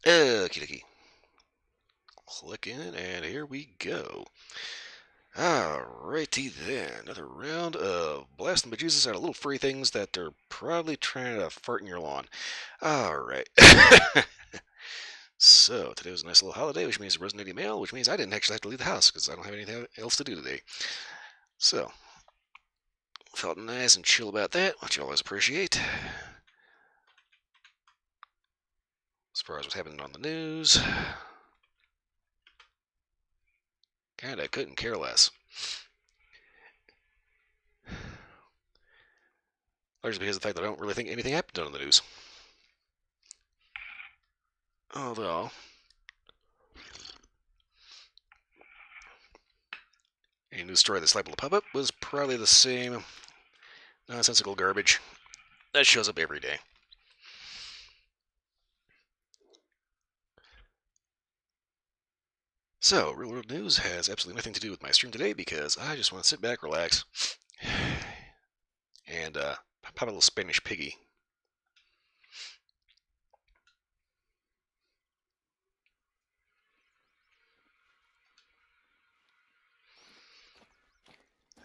Okie dokie. Click in, and here we go. Alrighty then. Another round of blasting bejesus out of little free things that are probably trying to fart in your lawn. Alright. So, today was a nice little holiday, which means there wasn't any mail, which means I didn't actually have to leave the house because I don't have anything else to do today. So, felt nice and chill about that, which I always appreciate. As far as what's happening on the news, kinda couldn't care less. Largely because of the fact that I don't really think anything happened on the news. Although, a news story that's liable to pop up was probably the same nonsensical garbage that shows up every day. So, Real World News has absolutely nothing to do with my stream today because I just want to sit back, relax, and pop a little Spanish piggy.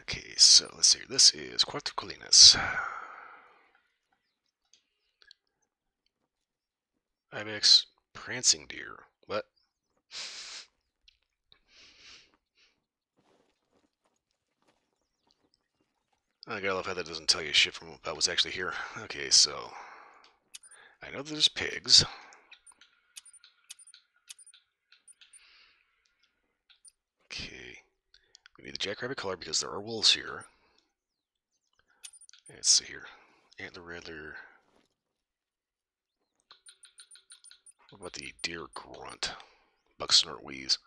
Okay, so let's see. This is Cuatro Colinas. Ibex prancing deer. What? I gotta love how that doesn't tell you shit from about what's actually here. Okay, so I know there's pigs. Okay, we need the jackrabbit color because there are wolves here. Let's see here. Antler rattler. What about the deer grunt? Buck snort wheeze.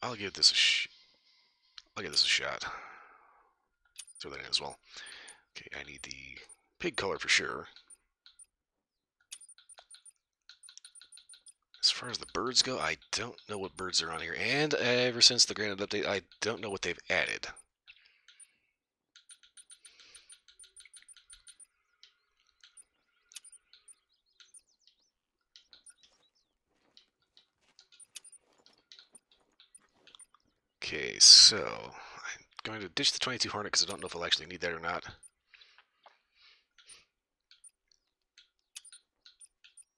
I'll give this a shot. Throw that in as well. Okay, I need the pig color for sure. As far as the birds go, I don't know what birds are on here. And ever since the granted update, I don't know what they've added. Okay, so I'm going to ditch the 22 Hornet because I don't know if I'll actually need that or not.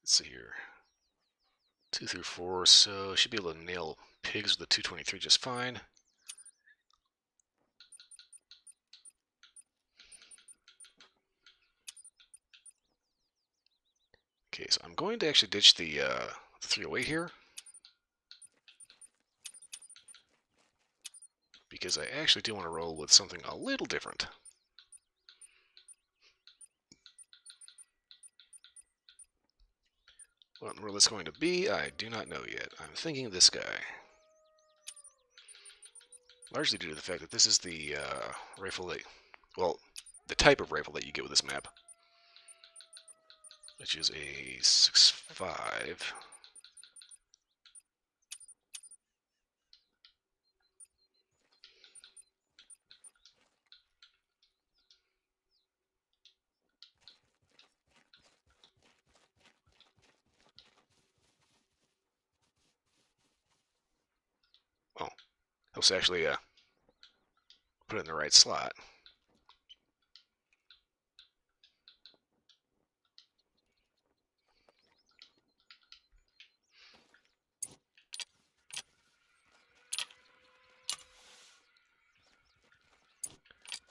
Let's see here. 2 through 4, so should be able to nail pigs with the 223 just fine. Okay, so I'm going to actually ditch the 308 here. Because I actually do want to roll with something a little different. What in the world it's going to be, I do not know yet. I'm thinking this guy. Largely due to the fact that this is the rifle that, well, the type of rifle that you get with this map. Which is a 6.5. Oh, helps actually put it in the right slot.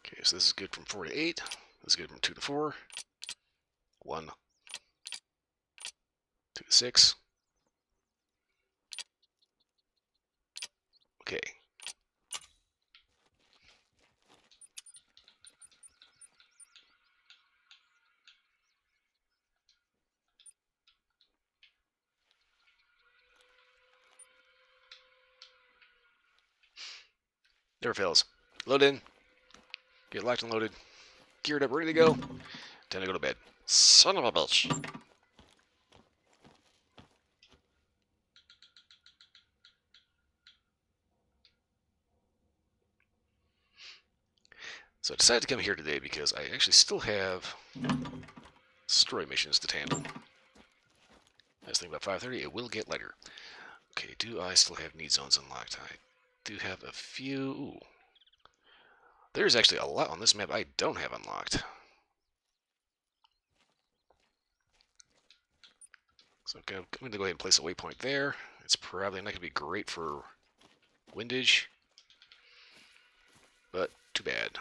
Okay, so this is good from 4 to 8. This is good from 2 to 4. 1, 2 to 6. Okay. Never fails. Load in. Get locked and loaded. Geared up, ready to go. Time to go to bed. Son of a bitch. So I decided to come here today because I actually still have destroy missions to handle. Nice thing about 530, it will get lighter. Okay, do I still have need zones unlocked? I do have a few. Ooh. There's actually a lot on this map I don't have unlocked. So I'm going to go ahead and place a waypoint there. It's probably not going to be great for windage, but too bad.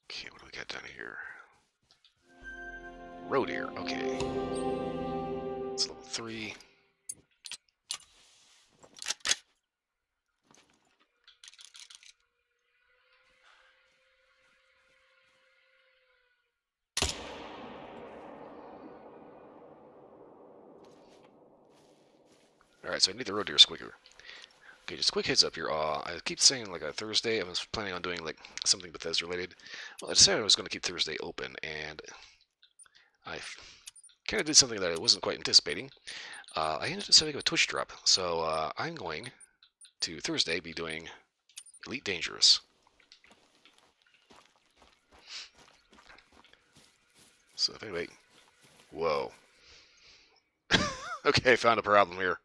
Okay, what do we got down here? Road here, okay. It's level 3. Alright, so I need the road deer quicker. Okay, just a quick heads up here. I keep saying like a Thursday. I was planning on doing like something Bethesda related. Well, I decided I was going to keep Thursday open, and I kind of did something that I wasn't quite anticipating. I ended up setting up a Twitch drop, so I'm going to Thursday be doing Elite Dangerous. So if anybody, whoa, okay, found a problem here.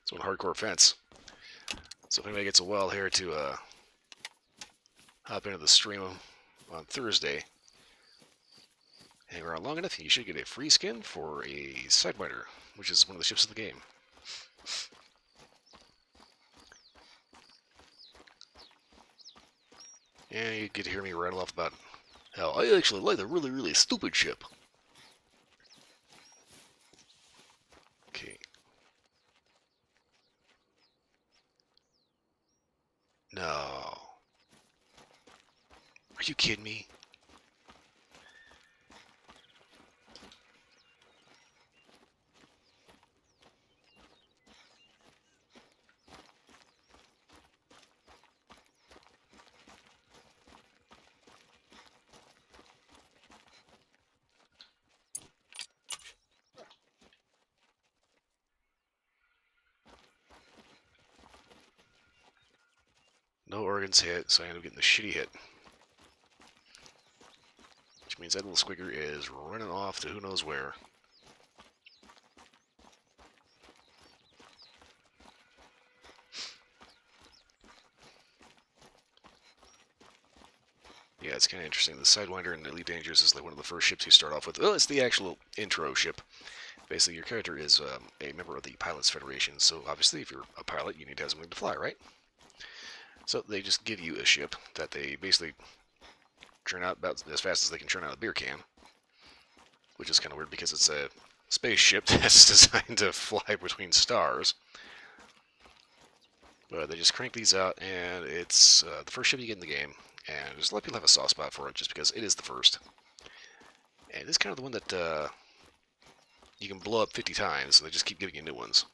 It's one hardcore fence. So if anybody gets a well here to hop into the stream on Thursday, hang around long enough, you should get a free skin for a Sidewinder, which is one of the ships of the game. Yeah, you get to hear me rattle off about how I actually like the really, really stupid ship. Okay. No. Are you kidding me? No organs hit, so I end up getting the shitty hit. Which means that little squigger is running off to who knows where. Yeah, it's kind of interesting. The Sidewinder in Elite Dangerous is like one of the first ships you start off with. Well, it's the actual intro ship. Basically, your character is a member of the Pilots Federation, so obviously if you're a pilot, you need to have something to fly, right? So they just give you a ship that they basically churn out about as fast as they can churn out a beer can. Which is kind of weird because it's a spaceship that's designed to fly between stars. But they just crank these out, and it's the first ship you get in the game. And just a lot of people have a soft spot for it just because it is the first. And it's kind of the one that you can blow up 50 times, so they just keep giving you new ones.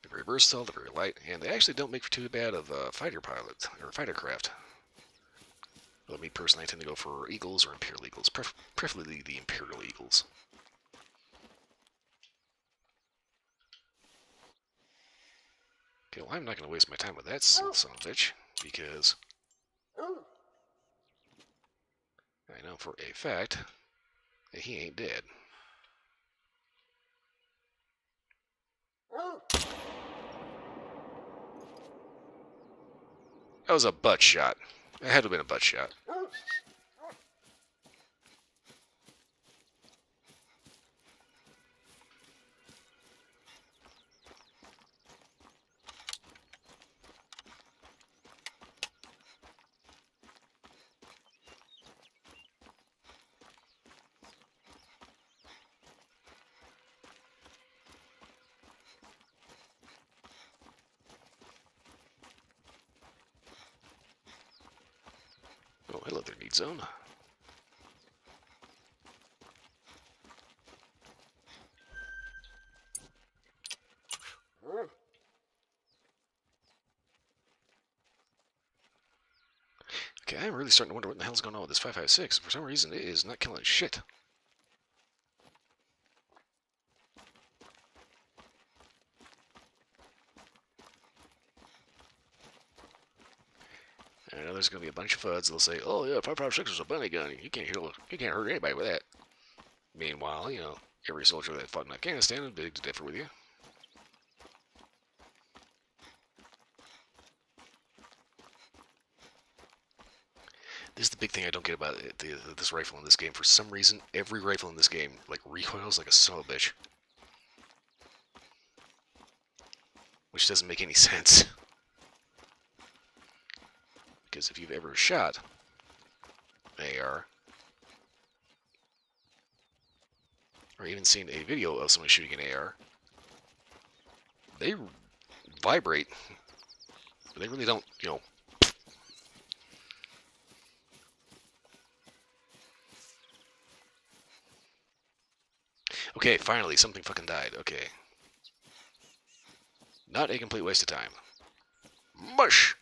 They're very versatile, they're very light, and they actually don't make for too bad of fighter pilot or fighter craft. Well, me personally, I tend to go for Eagles or Imperial Eagles, preferably the Imperial Eagles. Okay, well, I'm not going to waste my time with that son of a bitch, because I know for a fact that he ain't dead. That was a butt shot. It had to have been a butt shot. Oh, hello there, need zone. Okay, I'm really starting to wonder what the hell's going on with this 5.56. For some reason, it is not killing shit. I know there's going to be a bunch of FUDs. They'll say, "Oh yeah, 5.56 is a bunny gun. You can't hurt anybody with that." Meanwhile, every soldier that fought in Afghanistan would beg to differ with you. This is the big thing I don't get about this rifle in this game. For some reason, every rifle in this game recoils like a son of a bitch, which doesn't make any sense. Because if you've ever shot an AR, or even seen a video of someone shooting an AR, they vibrate, but they really don't, Okay, finally, something fucking died. Okay. Not a complete waste of time. Mush!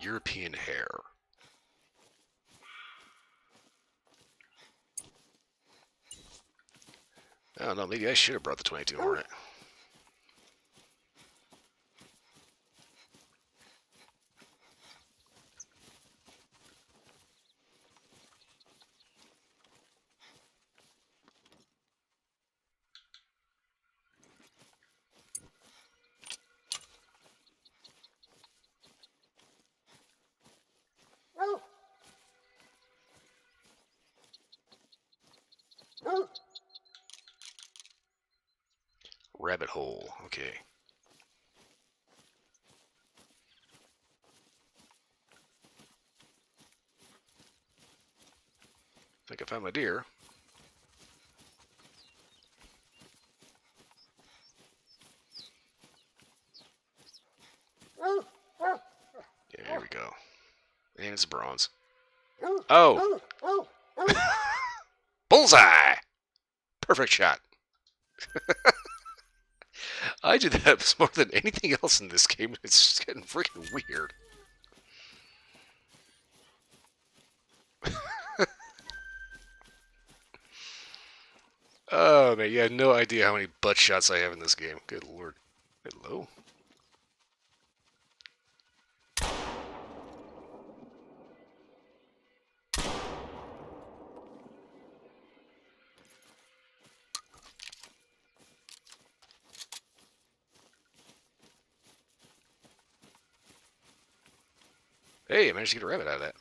European hair. I don't know, maybe I should have brought the 22 Hornet. Rabbit hole, okay. I think I found my deer. Yeah, here we go. And it's bronze. Oh! Bullseye! Perfect shot. I do that more than anything else in this game. It's just getting freaking weird. Oh man, you have no idea how many butt shots I have in this game. Good lord. Hello? Hey, I managed to get a rabbit out of that.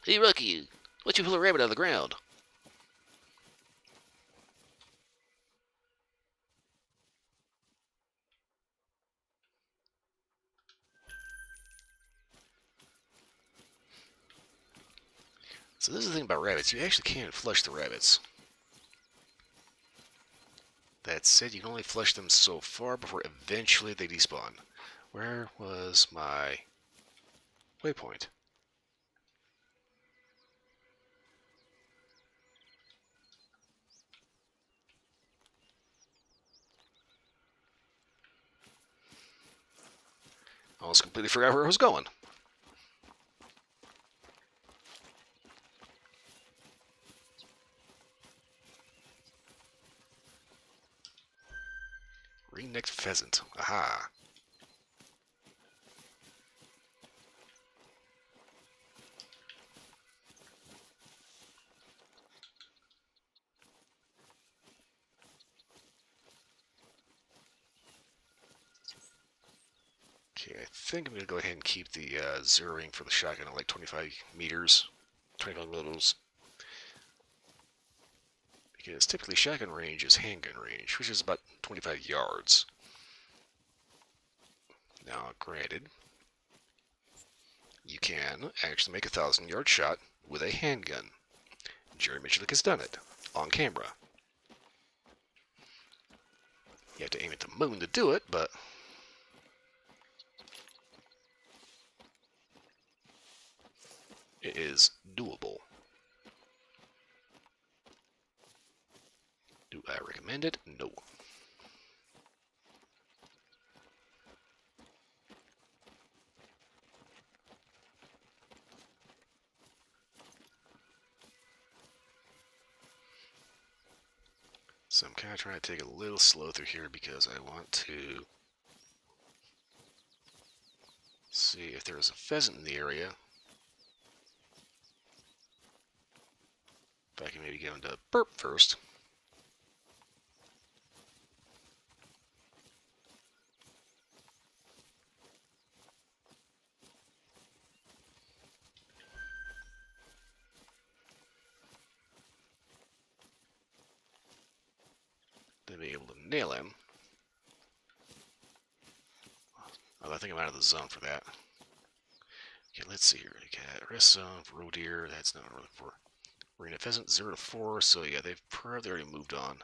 Hey, Rocky, why'd you pull a rabbit out of the ground? So this is the thing about rabbits. You actually can't flush the rabbits. That said, you can only flush them so far before eventually they despawn. Where was my waypoint? I almost completely forgot where I was going. Ring-necked pheasant. Aha. Okay, I think I'm going to go ahead and keep the zeroing for the shotgun at like 25 meters. 25 meters. Because typically shotgun range is handgun range, which is about 25 yards. Now, granted, you can actually make a 1,000-yard shot with a handgun. Jerry Michalik has done it on camera. You have to aim at the moon to do it, but it is doable. Do I recommend it? No. So I'm kind of trying to take it a little slow through here because I want to see if there is a pheasant in the area. If I can maybe get him to burp first. Then be able to nail him. Oh, I think I'm out of the zone for that. Okay, let's see here. You got rest zone for roe deer. That's not what we're looking for. Marina pheasant 0 to 4. So yeah, they've probably already moved on.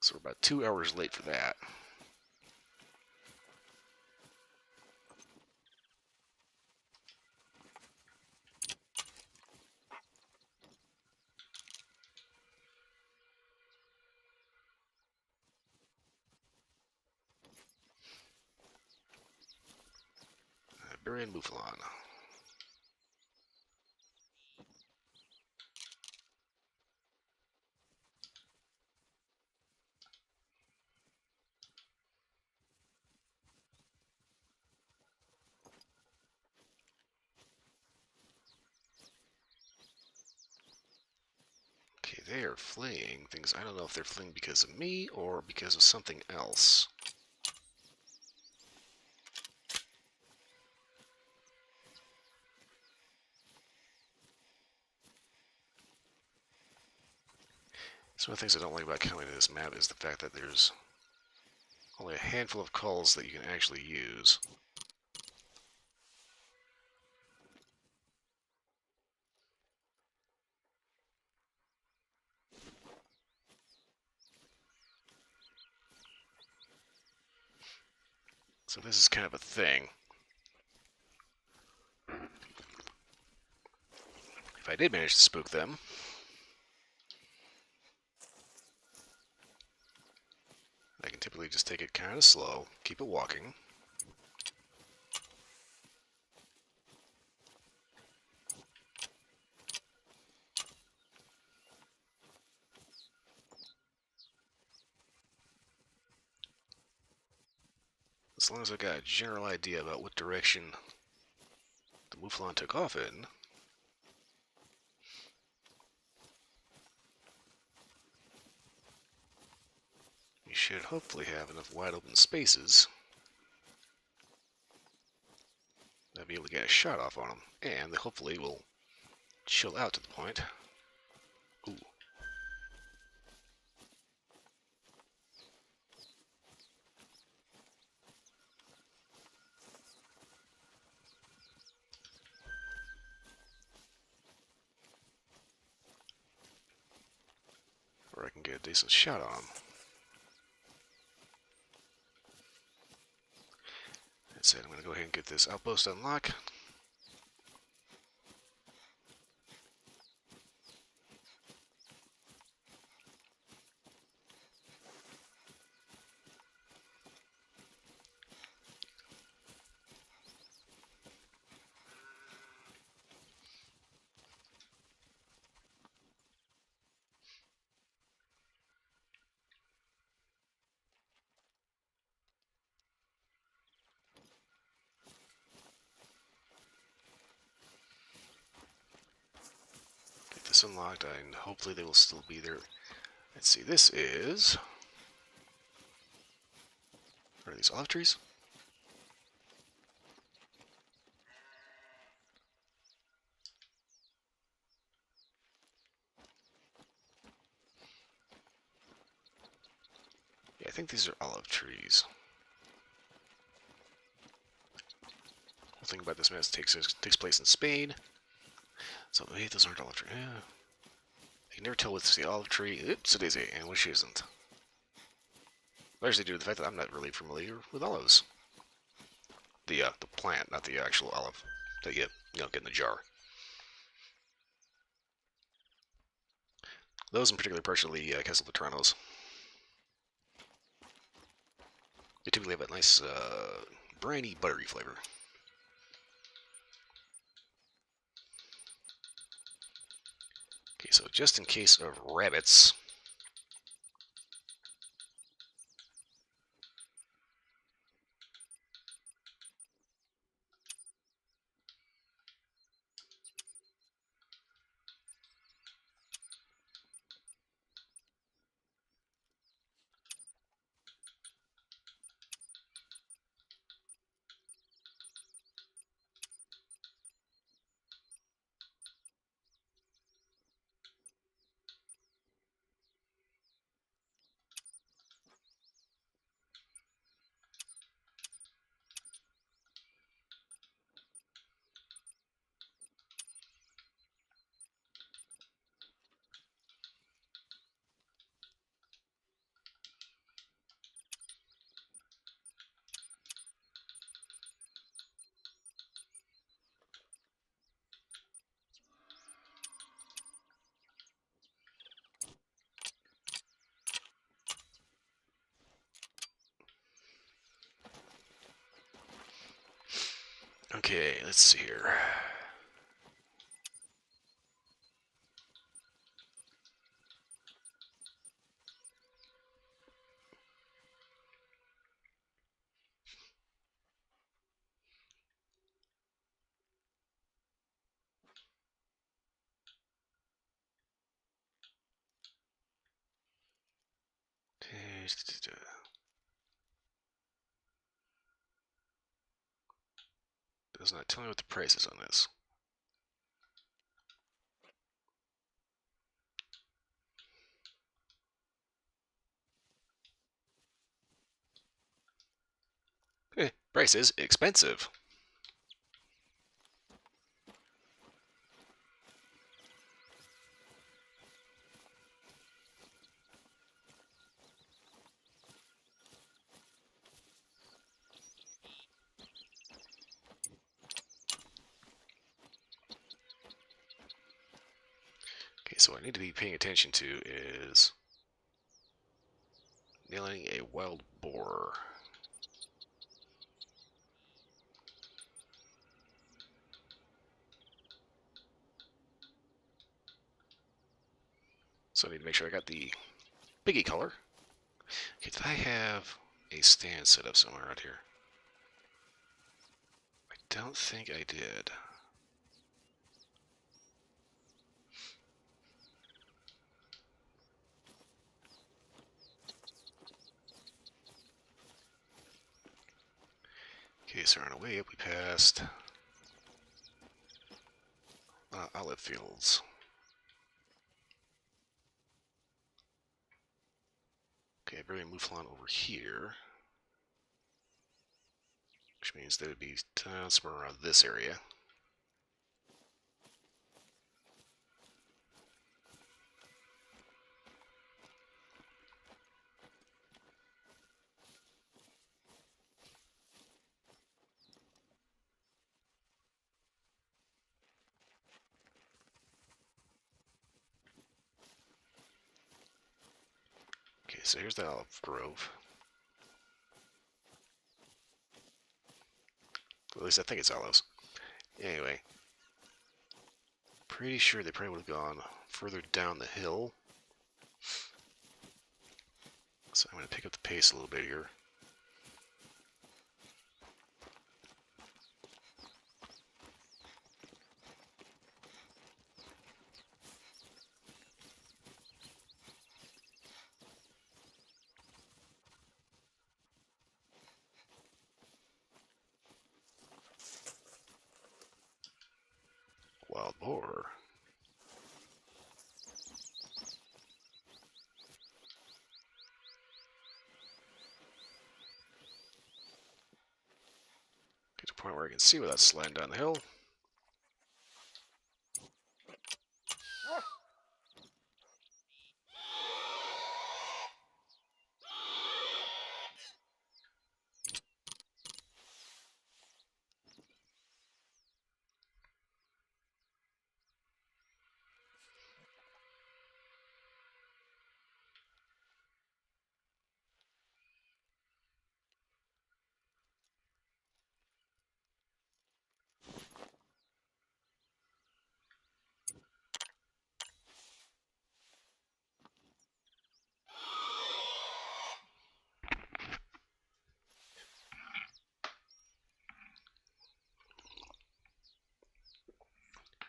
So we're about 2 hours late for that. Iberian Mouflon. Okay, they are fleeing things. I don't know if they're fleeing because of me or because of something else. So one of the things I don't like about coming to this map is the fact that there's only a handful of calls that you can actually use. So this is kind of a thing. If I did manage to spook them, I can typically just take it kind of slow, keep it walking. As long as I've got a general idea about what direction the Mouflon took off in, you should hopefully have enough wide open spaces that I'll be able to get a shot off on them, and they hopefully will chill out to the point. Ooh. Or I can get a decent shot on them. That's it. I'm going to go ahead and get this outpost unlocked. Get this unlocked, and hopefully they will still be there. Let's see, this is... What are these, olive trees? Yeah, I think these are olive trees. The thing about this mess takes place in Spain. So maybe those aren't olive trees. Yeah. You can never tell what's the olive tree. Oops, it is, and which isn't. Largely due to the fact that I'm not really familiar with olives. The plant, not the actual olive that you get in the jar. Those in particular, partially Castelvetranos. They typically have a nice briny, buttery flavor. Okay, so just in case of rabbits. Okay, let's see here. Does not tell me what the price is on this. Price is expensive. Okay, so what I need to be paying attention to is nailing a wild boar. So I need to make sure I got the biggie color. Okay, did I have a stand set up somewhere around here? I don't think I did. Okay, so on our way up we passed olive fields. Okay, bring Mouflon over here. Which means that would be somewhere around this area. Okay, so here's the olive grove. At least I think it's olives. Anyway, pretty sure they probably would have gone further down the hill. So I'm going to pick up the pace a little bit here. Wild boar. Get to a point where I can see without sliding down the hill.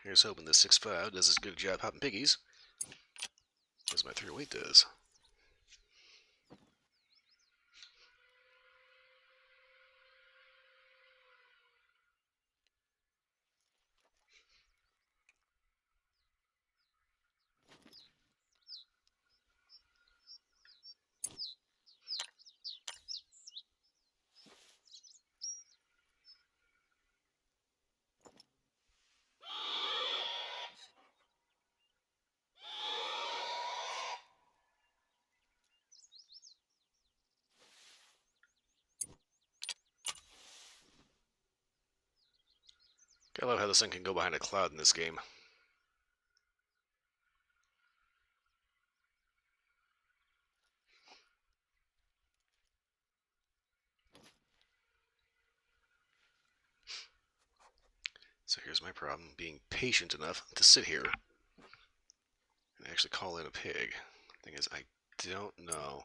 Here's hoping this 6.5 does as good a job popping piggies as my 308 does. I love how the sun can go behind a cloud in this game. So here's my problem, being patient enough to sit here and actually call in a pig. Thing is, I don't know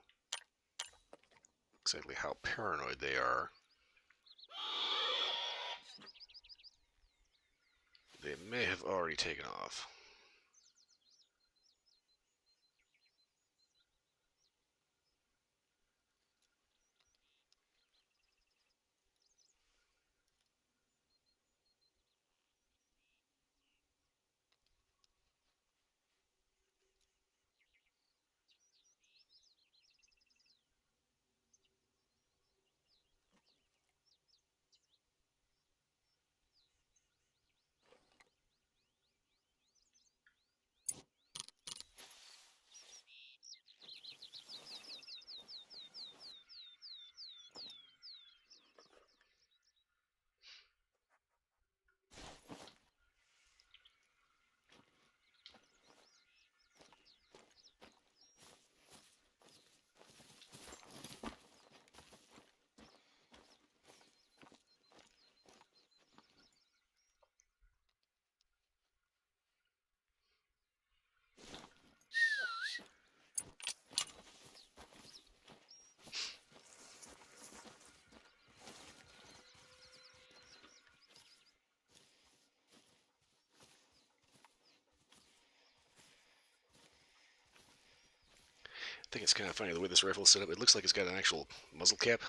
exactly how paranoid they are. They may have already taken off. I think it's kind of funny the way this rifle is set up. It looks like it's got an actual muzzle cap,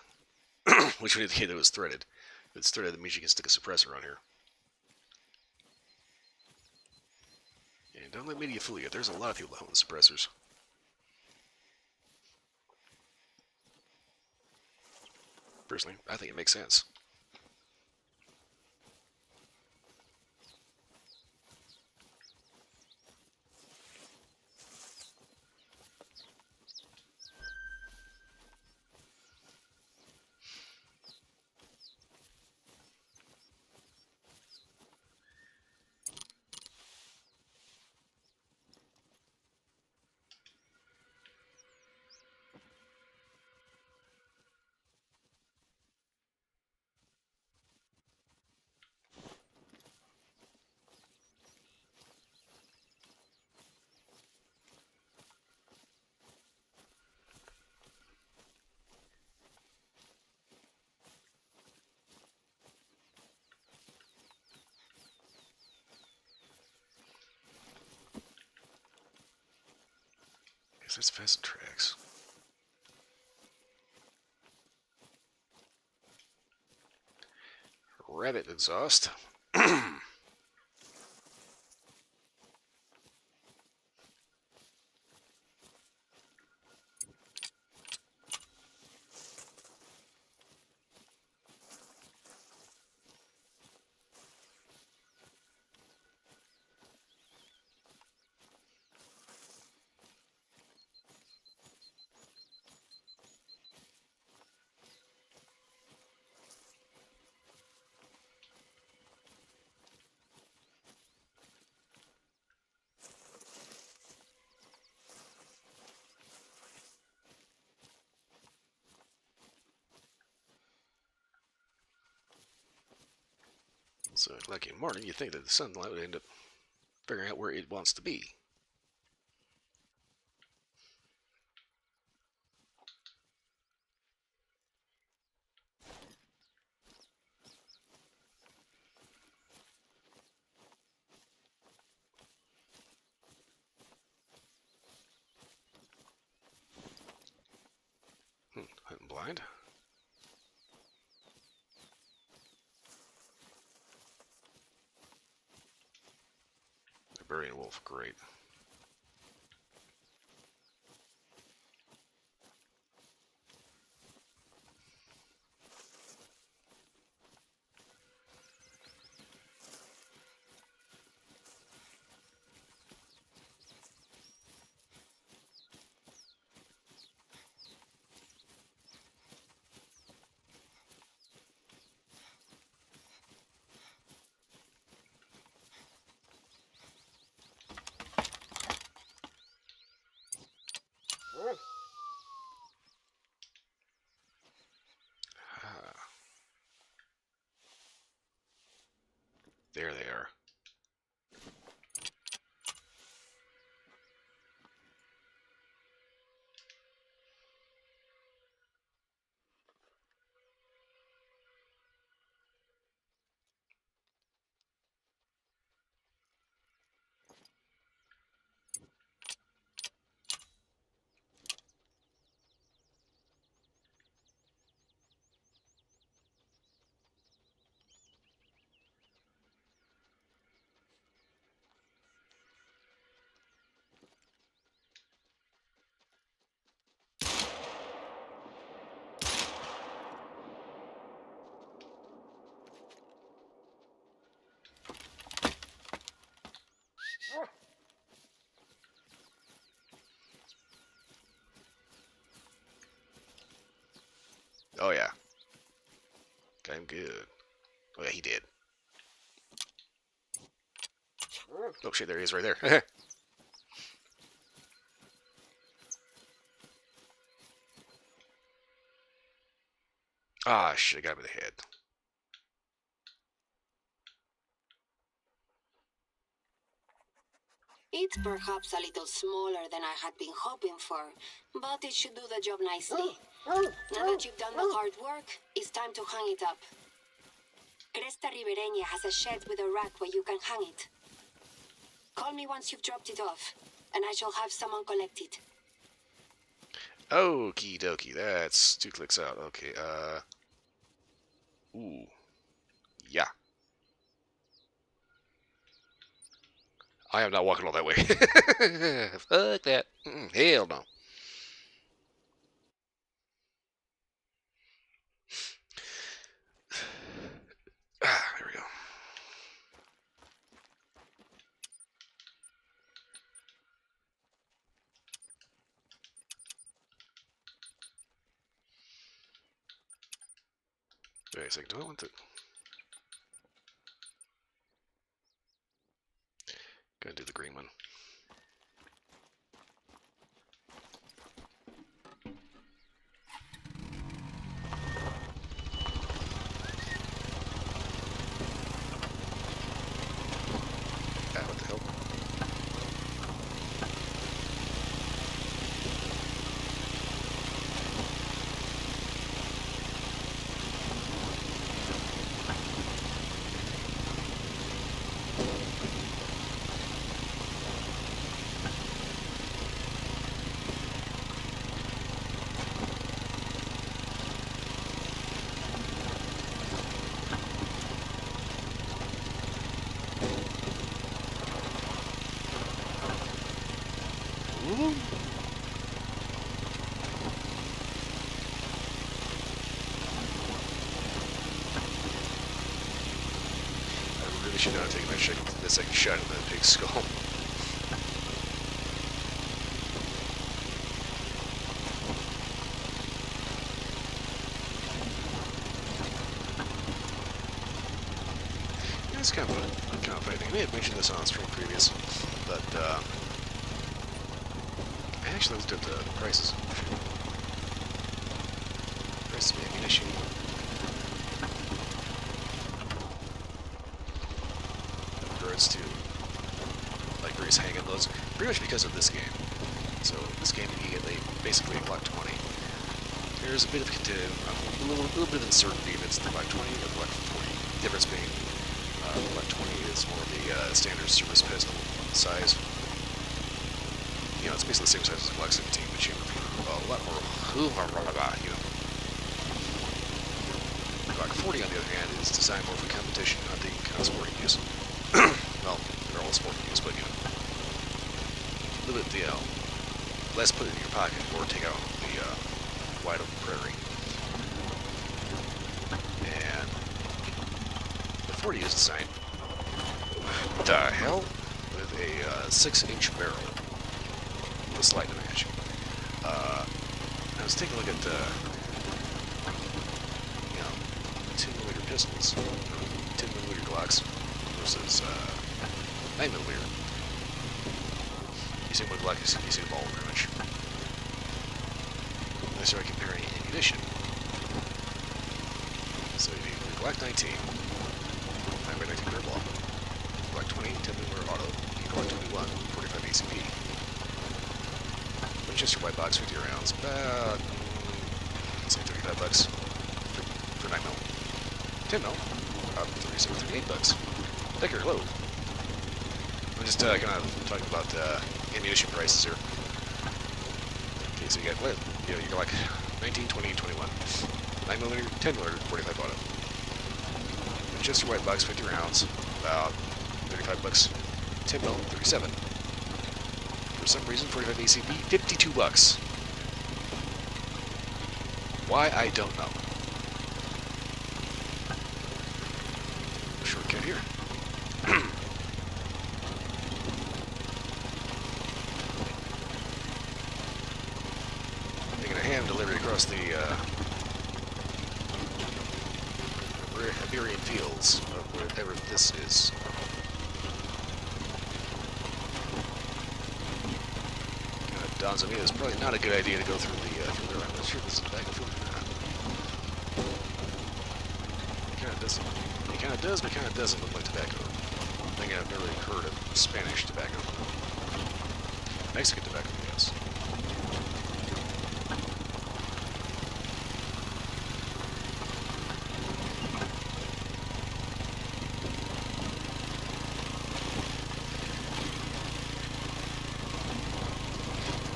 which would indicate that it was threaded. If it's threaded, that means you can stick a suppressor on here. And don't let media fool you. There's a lot of people that hunt with suppressors. Personally, I think it makes sense. Guess there's pheasant tracks. Rabbit exhaust. So, like in morning, you think that the sunlight would end up figuring out where it wants to be. Barbarian Wolf, great. There they are. Oh yeah. I'm good. Oh yeah, he did. Oh shit, there he is right there. Ah, shit, I got him in the head. It's perhaps a little smaller than I had been hoping for, but it should do the job nicely. Now that you've done the hard work, it's time to hang it up. Cresta Ribereña has a shed with a rack where you can hang it. Call me once you've dropped it off, and I shall have someone collect it. Okie dokie, that's 2 clicks out. Okay, ooh. Yeah. I am not walking all that way. Fuck that. Hell no. Ah, there we go. Wait a second, do I want to... Gonna do the green one. Ah, what the hell? Ooh. I really should not have taken that second shot at that pig's skull. Yeah, it's kind of a I think I may have mentioned this on stream previous, but I actually looked at the prices. Prices of ammunition. In regards to like various handgun loads, pretty much because of this game. So this game you get basically a Glock 20. There's a bit of a little bit of uncertainty if it's the Glock 20 or the Glock 40. Difference being the Glock 20 is more of the standard service pistol size. You know, it's basically the same size as the Glock 17, but you have a lot more, you know. The Glock 40, on the other hand, is designed more for competition, not the kind of sporting use. Well, they're all sporting use, but you know. less put it in your pocket or take out on the wide open prairie. And the 40 is designed, what the hell, with a 6-inch barrel with a slide match. I was taking a look at the, 10mm pistols, 10mm Glocks versus 9mm. You see one Glock, you see the ball very much. And I started comparing ammunition. So you need your Glock 19, 9x19 barrel ball, Glock 20, 10mm auto, Glock 21, 45 ACP. Winchester white box, 50 rounds, about, say $35 for 9mm. 10mm, about $38. Decker, low. I'm just kind of talking about ammunition prices here. Okay, so you got, you're like 19, 20, 21. 9mm, 10mm, 45 auto. Winchester white box, 50 rounds, about $35. 10mm, 37. For some reason, 45 ACP, $52. Why, I don't know. Shortcut here. Taking a ham delivery across the Iberian fields, or wherever this is. Dawns on me, it's probably not a good idea to go through the field. I'm not sure this is tobacco field or not. It kind of does. It kind of does, but kind of doesn't look like tobacco. I think I've never really heard of Spanish tobacco. Mexican tobacco, yes.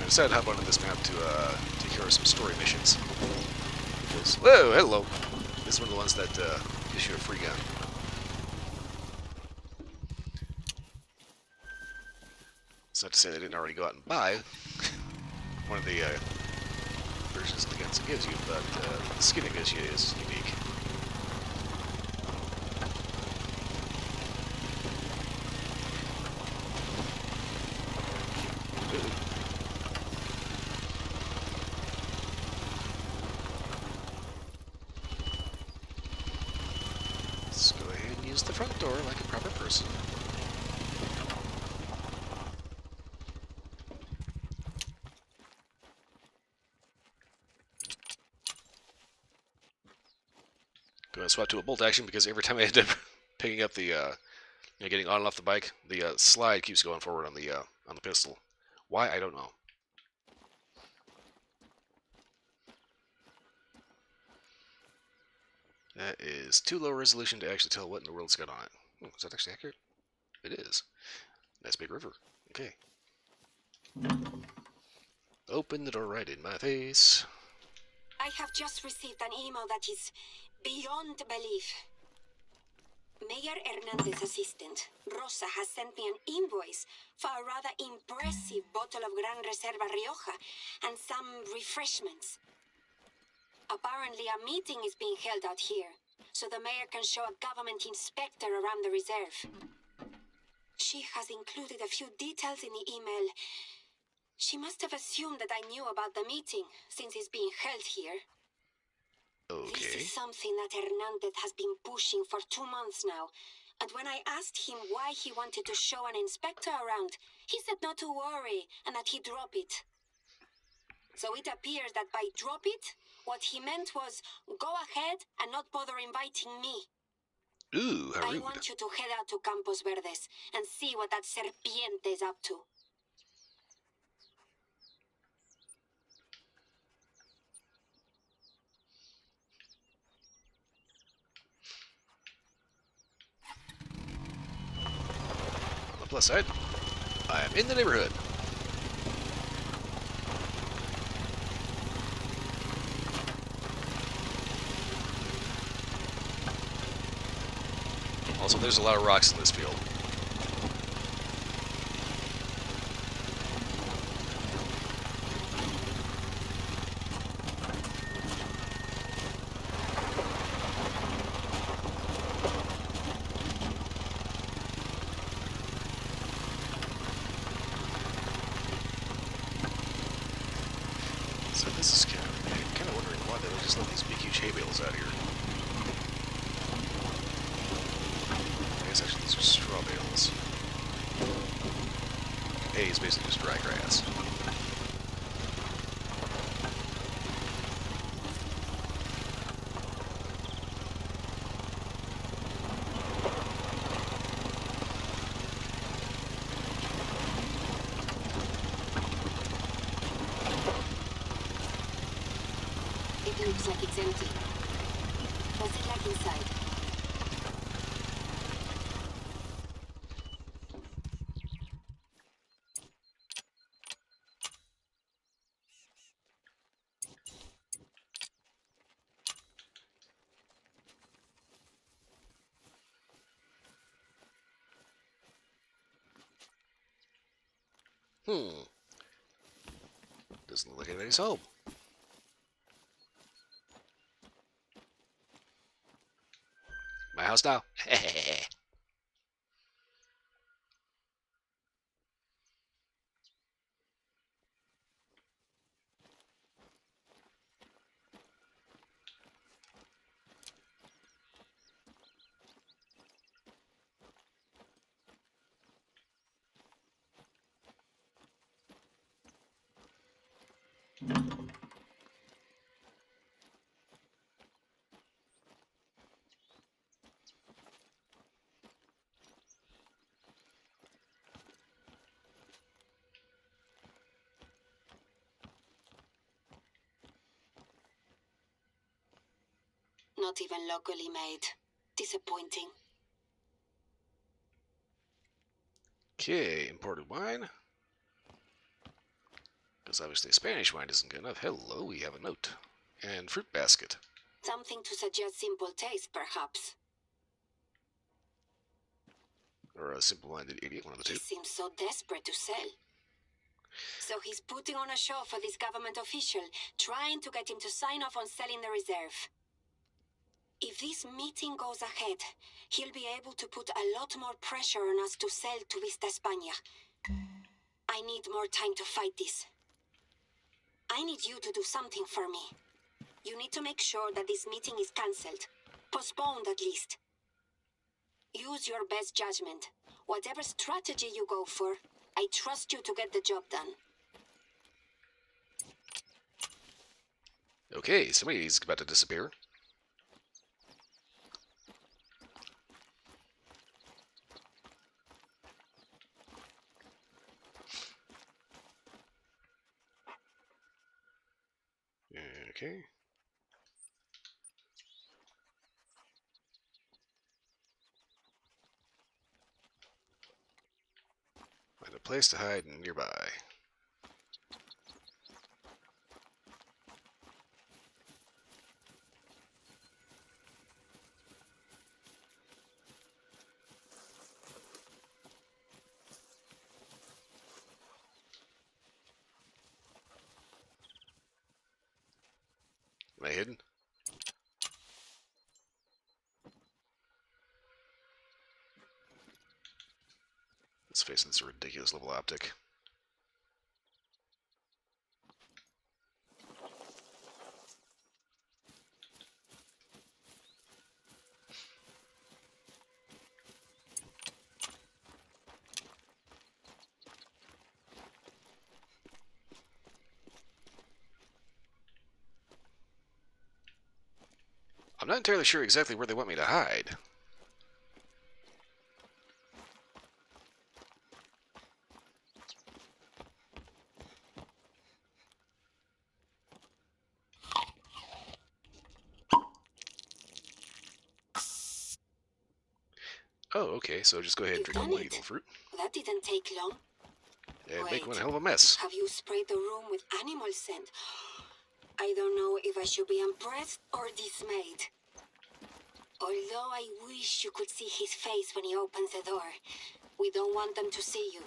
I decided to hop onto this map to take care of some story missions. Because, whoa, hello! This is one of the ones that gives you a free gun. It's not to say they didn't already go out and buy one of the versions of the guns it gives you, but the skin it gives you is unique. Let's go ahead and use the front door like a proper person. Go and swap to a bolt action because every time I end up picking up the, getting on and off the bike, the slide keeps going forward on the pistol. Why, I don't know. That is too low resolution to actually tell what in the world's got on it. Oh, is that actually accurate? It is. Nice big river. Okay. Open the door right in my face. I have just received an email that is beyond belief. Mayor Hernandez's assistant, Rosa, has sent me an invoice for a rather impressive bottle of Gran Reserva Rioja and some refreshments. Apparently, a meeting is being held out here, so the mayor can show a government inspector around the reserve. She has included a few details in the email. She must have assumed that I knew about the meeting, since it's being held here. Okay. This is something that Hernandez has been pushing for 2 months now. And when I asked him why he wanted to show an inspector around, he said not to worry and that he'd drop it. So it appears that by drop it, what he meant was go ahead and not bother inviting me. Ooh, how rude. I want you to head out to Campos Verdes and see what that serpiente is up to. On the plus side, I am in the neighborhood. Also, there's a lot of rocks in this field. bales out here. I guess actually these are straw bales. Hay is basically just dry grass. It looks like it's empty. What's it like inside? Doesn't look like anybody's home. My house now. Not even locally made. Disappointing. Okay, imported wine. Because obviously Spanish wine isn't good enough. Hello, we have a note. And fruit basket. Something to suggest simple taste, perhaps. Or a simple-minded idiot, one of the He two. seems so desperate to sell. So he's putting on a show for this government official, trying to get him to sign off on selling the reserve. If this meeting goes ahead, he'll be able to put a lot more pressure on us to sell to Vista España. I need more time to fight this. I need you to do something for me. You need to make sure that this meeting is cancelled. Postponed, at least. Use your best judgment. Whatever strategy you go for, I trust you to get the job done. Okay, somebody's about to disappear. Okay. Find a place to hide nearby. Am I hidden? Let's face it, it's a ridiculous level optic. I'm not entirely sure exactly where they want me to hide. Oh, okay, so just go ahead and You've drink all done my it. evil fruit. That didn't take long. And make Wait. one hell of a mess. Have you sprayed the room with animal scent? I don't know if I should be impressed or dismayed. Although I wish you could see his face when he opens the door. We don't want them to see you.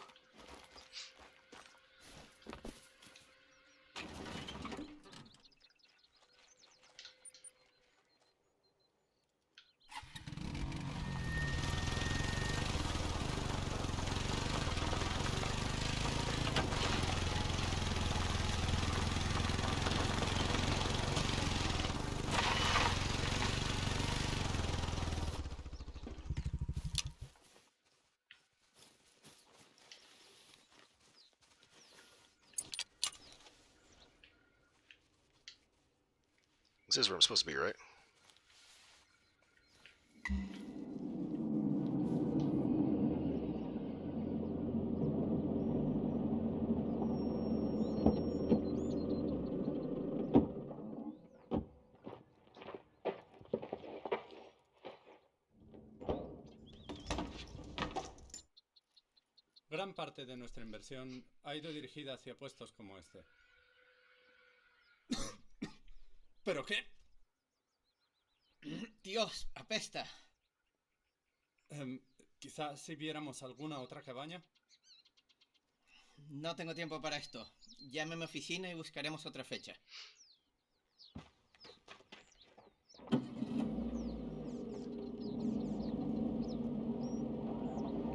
This is where I'm supposed to be, right? Gran parte de nuestra inversión ha ido dirigida hacia puestos como este. ¿Pero qué? Dios, apesta. Quizás si viéramos alguna otra cabaña. No tengo tiempo para esto. Llame a mi oficina y buscaremos otra fecha.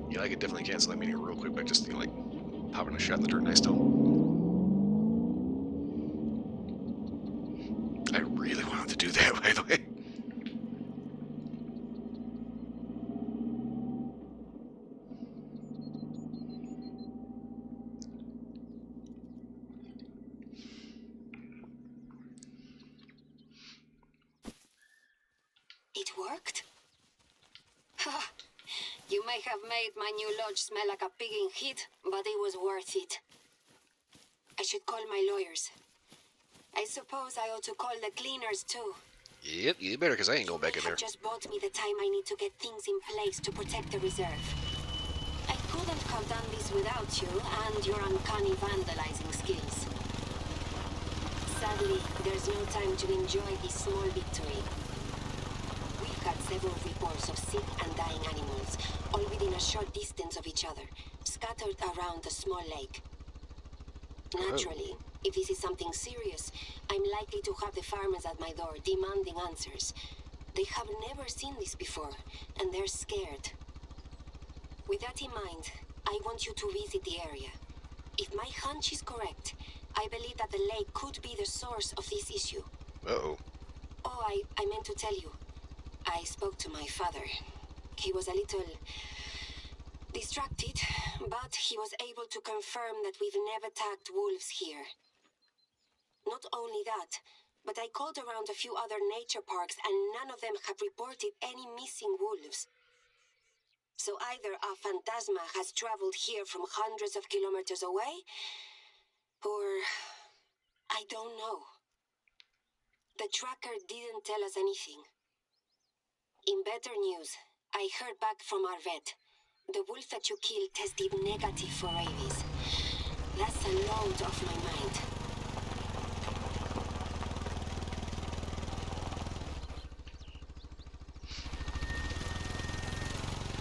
Yeah, I could definitely cancel that meeting real quick by just, like, popping a shot in the dirt next to him. I really wanted to do that, by the way. It worked? You may have made my new lodge smell like a pig in heat, but it was worth it. I should call my lawyers. I suppose I ought to call the cleaners too. Yep, you better, because I ain't going back in there. Just bought me the time I need to get things in place to protect the reserve. I couldn't have done this without you and your uncanny vandalizing skills. Sadly, there's no time to enjoy this small victory. We've had several reports of sick and dying animals, all within a short distance of each other, scattered around the small lake. Naturally, if this is something serious, I'm likely to have the farmers at my door demanding answers. They have never seen this before, and they're scared. With that in mind, I want you to visit the area. If my hunch is correct, I believe that the lake could be the source of this issue. Uh-oh. Oh, I meant to tell you. I spoke to my father. He was a little distracted, but he was able to confirm that we've never tagged wolves here. Not only that, but I called around a few other nature parks and none of them have reported any missing wolves. So either a phantasma has traveled here from hundreds of kilometers away, or I don't know. The tracker didn't tell us anything. In better news, I heard back from our vet. The wolf that you killed tested negative for rabies. That's a load off my mind.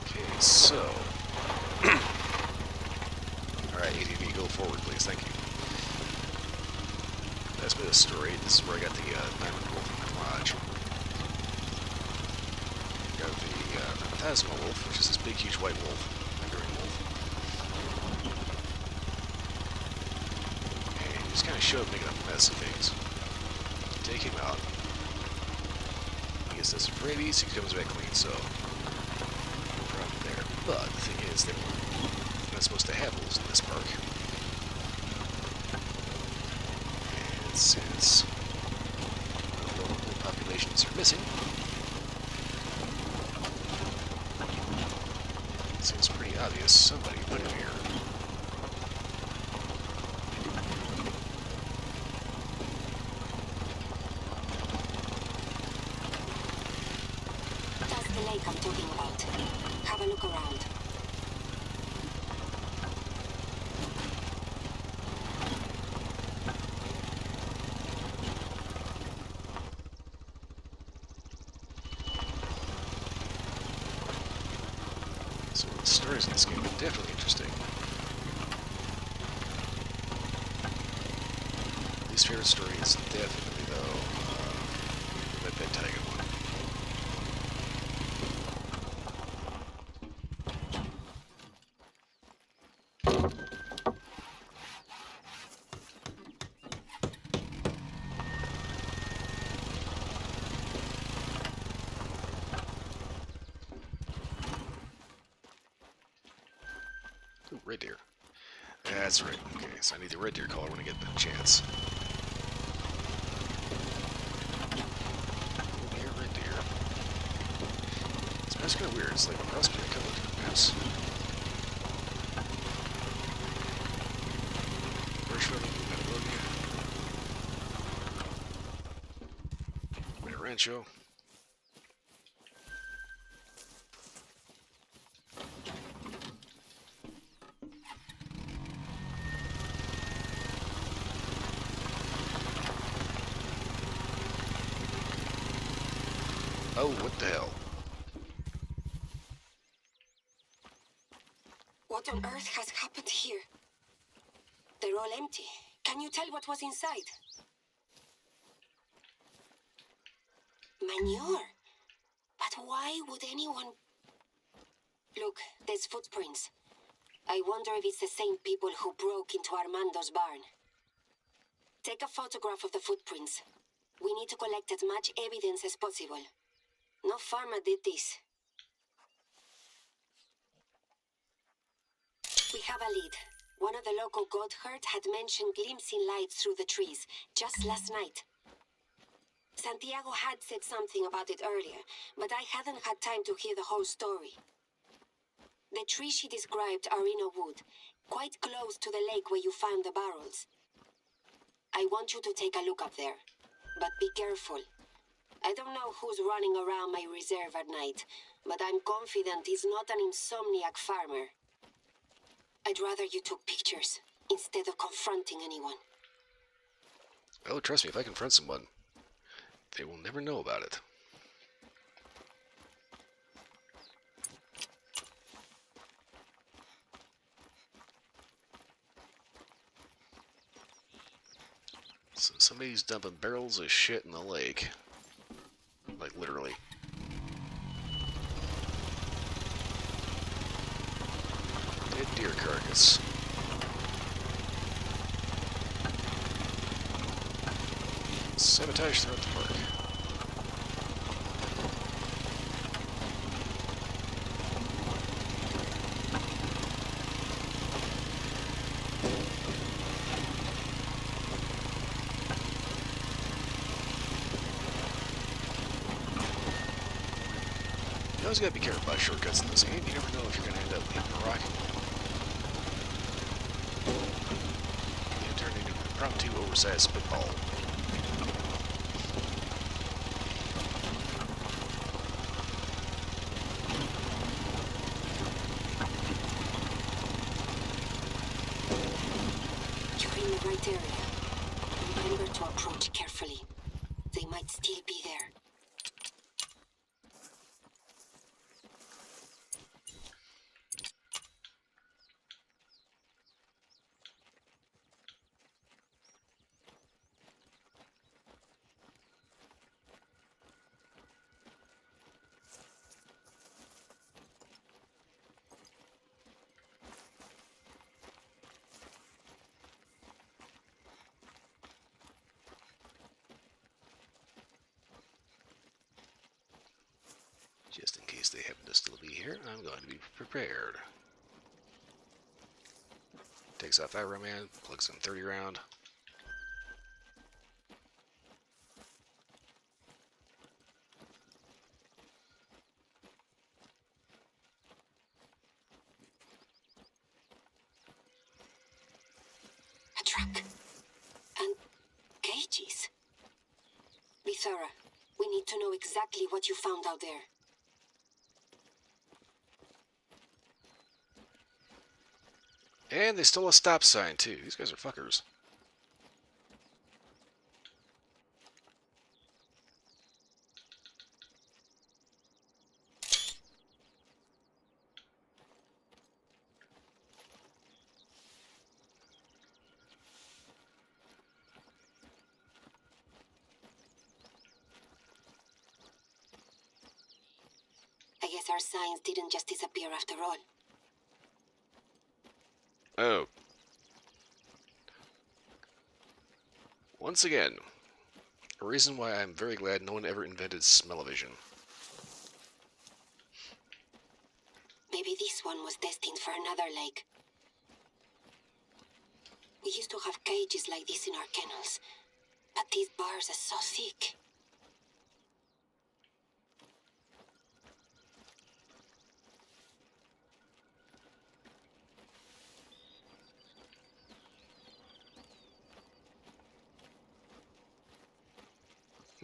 Okay, so... Alright, ADV, go forward, please. Thank you. That's been a story. This is where I got the diamond wolf in my lodge. Got the phantasma wolf, which is this big, huge white wolf. Green wolf. And he just kind of showed up making a mess of things. Take him out. He gets this rabies, he comes back clean, so no problem there. But the thing is, we're not supposed to have wolves in this park. And since the local populations are missing, it seems pretty obvious somebody put him here. That's the lake I'm talking about. Have a look around. So the stories in this game are definitely interesting. Least favorite story is definitely, though, that Bed Tiger one. Ooh, red deer. That's right. Okay, so I need the red deer collar when I get the chance. That's kind of weird. It's like a cross between a couple of different maps. Marshmallow, Patagonia. Buena Rancho. Oh, what the hell? What on earth has happened here? They're all empty. Can you tell what was inside? Manure? But why would anyone... Look, there's footprints. I wonder if it's the same people who broke into Armando's barn. Take a photograph of the footprints. We need to collect as much evidence as possible. No farmer did this. We have a lead. One of the local goat herds had mentioned glimpsing lights through the trees just last night. Santiago had said something about it earlier, but I hadn't had time to hear the whole story. The trees she described are in a wood, quite close to the lake where you found the barrels. I want you to take a look up there, but be careful. I don't know who's running around my reserve at night, but I'm confident it's not an insomniac farmer. I'd rather you took pictures, instead of confronting anyone. Oh, trust me, if I confront someone, they will never know about it. So somebody's dumping barrels of shit in the lake. Like, literally. Dead deer carcass. Sabotage throughout the park. You always gotta be careful about shortcuts in this game. You never know if you're gonna end up hitting a rock. You turn into an impromptu oversized spitball. You're in the right area. Remember to approach carefully. They might still be there. Just in case they happen to still be here, I'm going to be prepared. Takes off that man, plugs in 30 round. A truck. And cages. Be thorough. We need to know exactly what you found out there. And they stole a stop sign, too. These guys are fuckers. I guess our signs didn't just disappear after all. Oh. Once again, a reason why I'm very glad no one ever invented smell-o-vision. Maybe this one was destined for another lake. We used to have cages like this in our kennels, but these bars are so thick.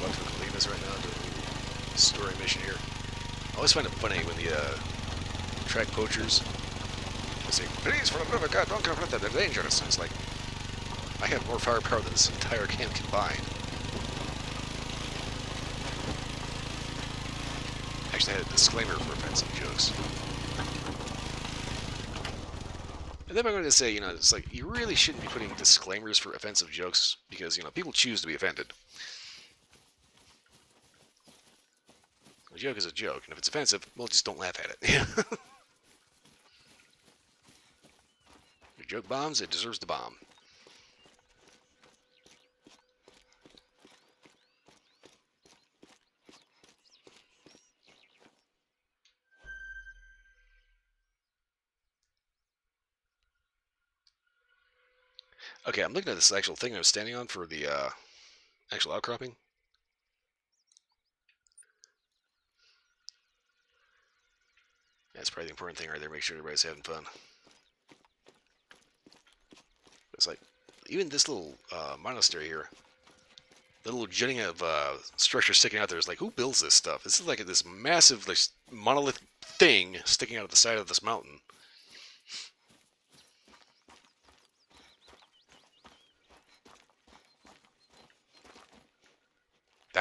Quattro Colinas right now doing a story mission here. I always find it funny when the track poachers say, "Please, for the love of God, don't confront them. They're dangerous." And it's like, I have more firepower than this entire camp combined. Actually, I had a disclaimer for offensive jokes. And then I'm going to say, it's like, you really shouldn't be putting disclaimers for offensive jokes because, people choose to be offended. A joke is a joke, and if it's offensive, well, just don't laugh at it. If your joke bombs, it deserves to bomb. Okay, I'm looking at this actual thing I was standing on for the actual outcropping. That's probably the important thing right there. Make sure everybody's having fun. It's like, even this little monastery here, the little jutting of structure sticking out there is like, who builds this stuff? This is like this massive, like, monolith thing sticking out of the side of this mountain.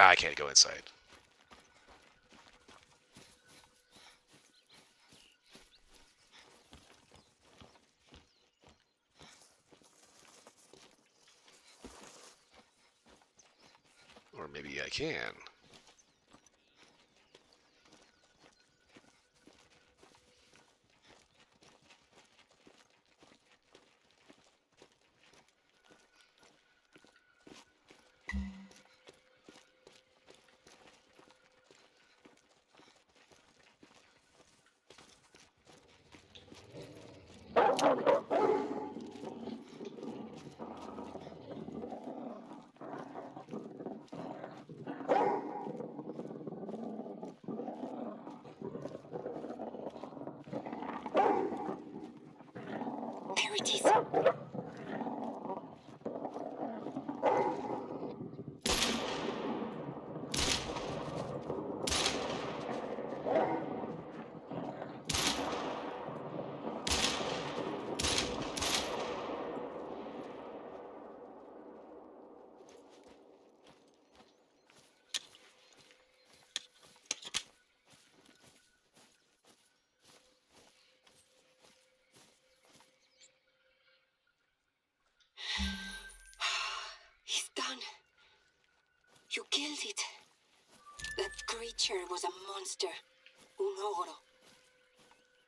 I can't go inside. Or maybe I can. There it is. He's done. You killed it. That creature was a monster. Un ogro.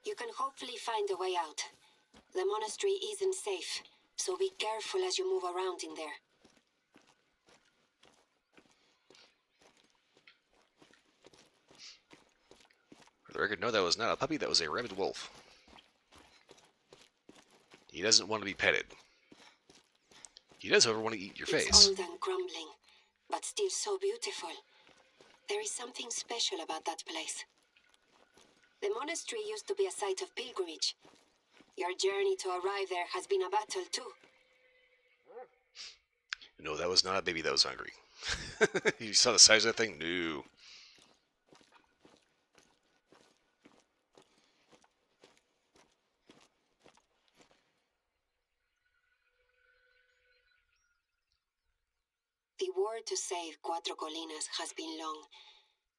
You can hopefully find a way out. The monastery isn't safe, so be careful as you move around in there. For the record, no, that was not a puppy, that was a rabid wolf. He doesn't want to be petted. He does, however, want to eat your face. It's old and crumbling, but still so beautiful. There is something special about that place. The monastery used to be a site of pilgrimage. Your journey to arrive there has been a battle too. No, that was not a baby that was hungry. You saw the size of that thing? No. The war to save Cuatro Colinas has been long,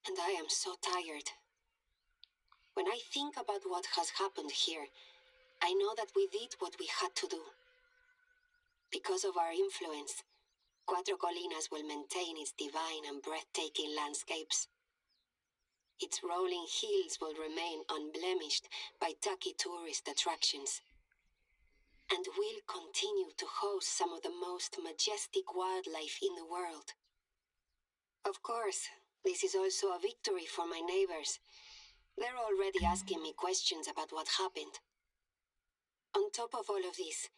and I am so tired. When I think about what has happened here, I know that we did what we had to do. Because of our influence, Cuatro Colinas will maintain its divine and breathtaking landscapes. Its rolling hills will remain unblemished by tacky tourist attractions. And will continue to host some of the most majestic wildlife in the world. Of course, this is also a victory for my neighbors. They're already asking me questions about what happened. On top of all of this,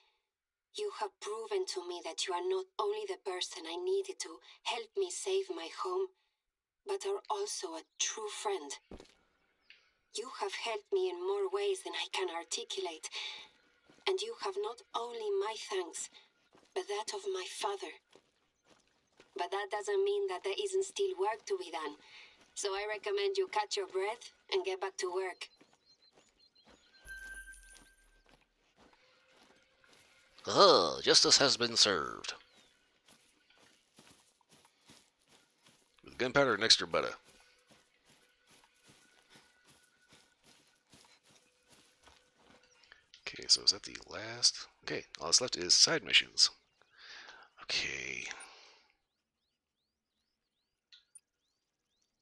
you have proven to me that you are not only the person I needed to help me save my home, but are also a true friend. You have helped me in more ways than I can articulate, and you have not only my thanks, but that of my father. but that doesn't mean that there isn't still work to be done. So I recommend you catch your breath and get back to work. Justice has been served. With gunpowder and extra butter. Okay, so is that the last? Okay, all that's left is side missions. Okay.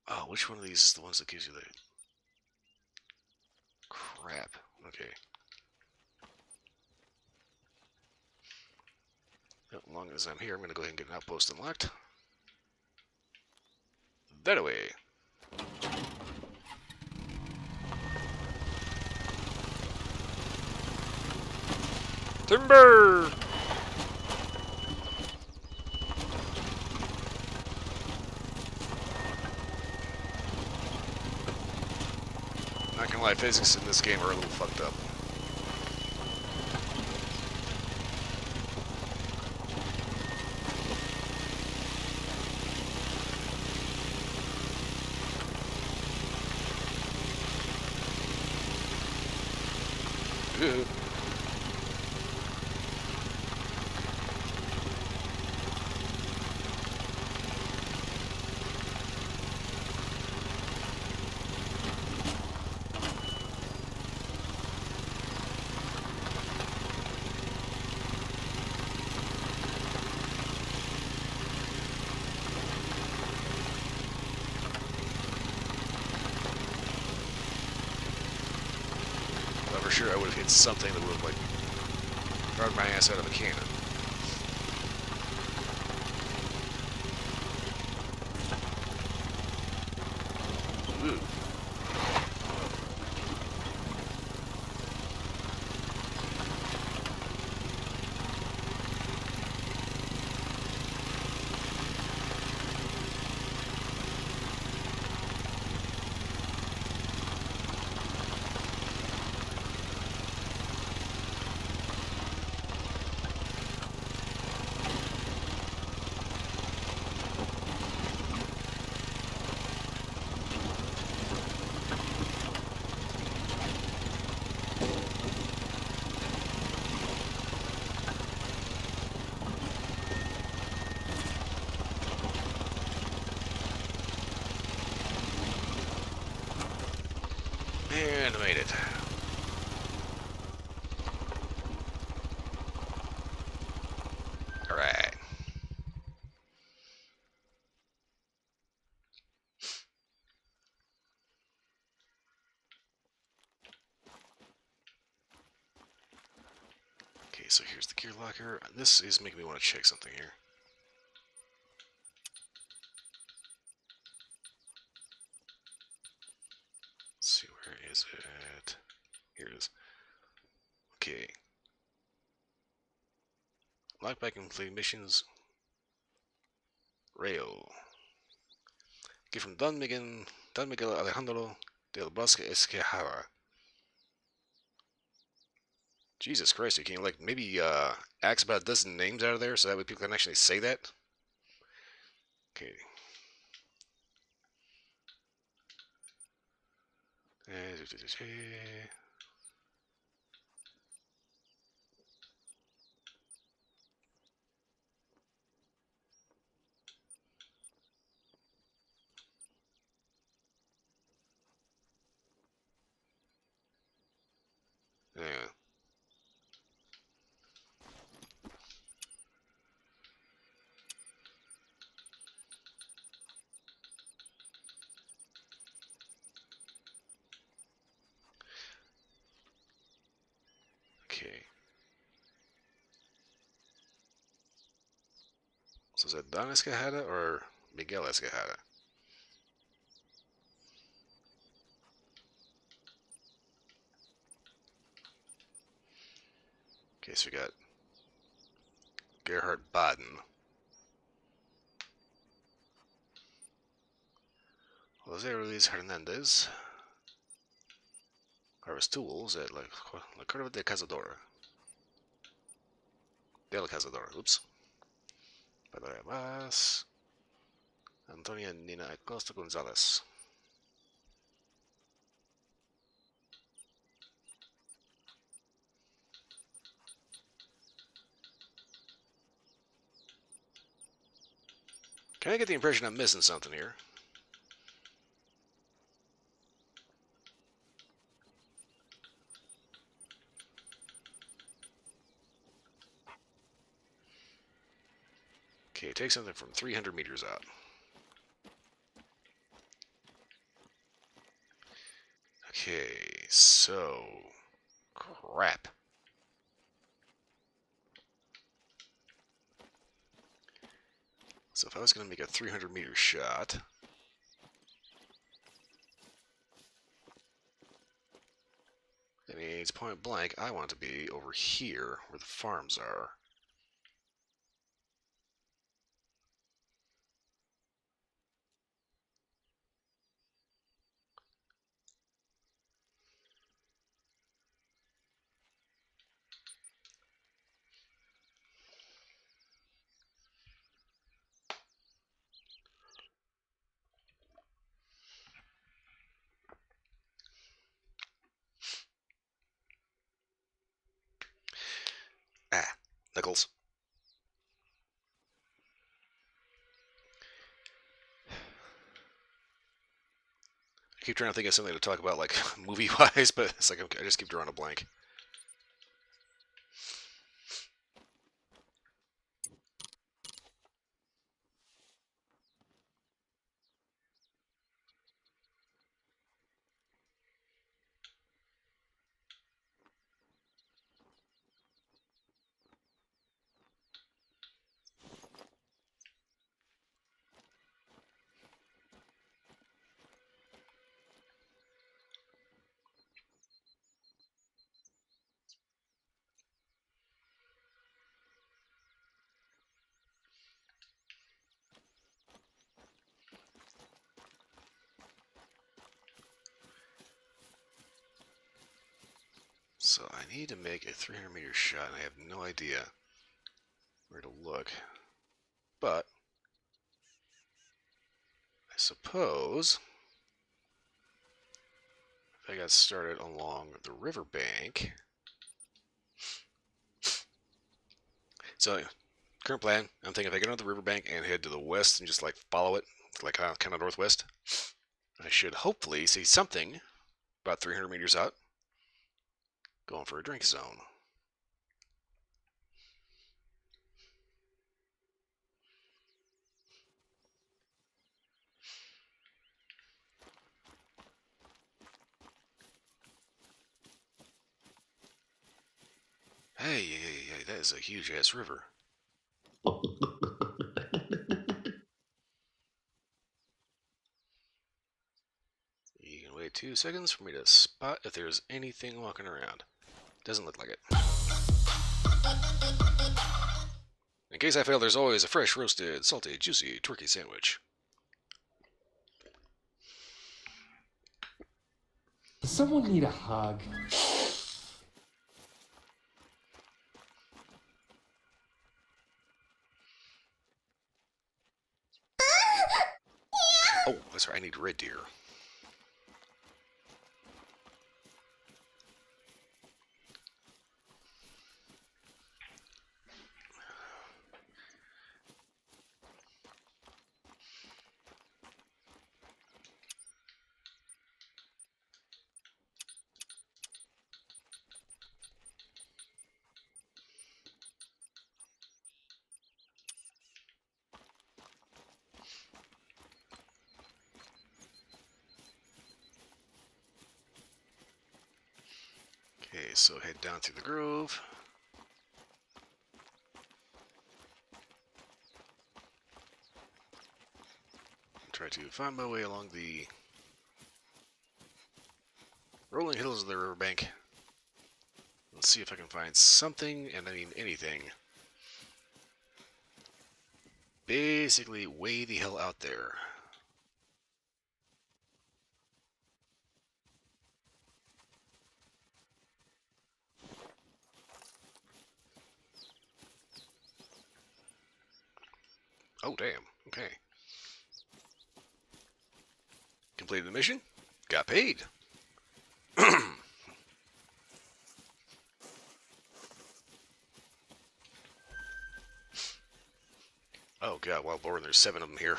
Oh, which one of these is the ones that gives you the... Crap. Okay. As long as I'm here, I'm going to go ahead and get an outpost unlocked. That away. Timber! Not gonna lie, physics in this game are a little fucked up. Ugh. But for sure I would have hit something that would have, like, fired my ass out of a cannon. Ooh. And I made it. Alright. Okay, so here's the gear locker. This is making me want to check something here. Let's see, where is it? Here it is. Okay. Lockback and complete missions. Rayo. Get from Don Miguel Alejandro del Bosque Esquejara. Jesus Christ, you can, like, maybe axe about a dozen names out of there so that way people can actually say that? Okay. Yeah. Okay. So is that Don Escajada or Miguel Escajada? Okay, so we got Gerhard Baden. Jose Ruiz Hernandez. Harvest tools at La Cordova de Cazadora. Del Cazadora, oops. Bye-bye. Antonia Nina Acosta Gonzalez. Can I get the impression I'm missing something here? Okay, take something from 300 meters out. Okay, so... crap. So if I was going to make a 300-meter shot... that means point blank, I want to be over here, where the farms are. Ah, Nichols. I keep trying to think of something to talk about, like, movie-wise, but it's like, I just keep drawing a blank. So I need to make a 300-meter shot, and I have no idea where to look. But I suppose if I got started along the riverbank. So current plan, I'm thinking if I get on the riverbank and head to the west and just like follow it, like kind of northwest, I should hopefully see something about 300 meters out going for a drink zone. Hey, that is a huge ass river. You can wait 2 seconds for me to spot if there's anything walking around. Doesn't look like it. In case I fail, there's always a fresh, roasted, salty, juicy turkey sandwich. Does someone need a hug? Oh, that's right, I need red deer. Okay, so head down through the grove. Try to find my way along the rolling hills of the riverbank. Let's see if I can find something, and I mean anything. Basically, way the hell out there. Oh, damn. Okay. Completed the mission. Got paid. Oh god, well, Lord, there's 7 of them here.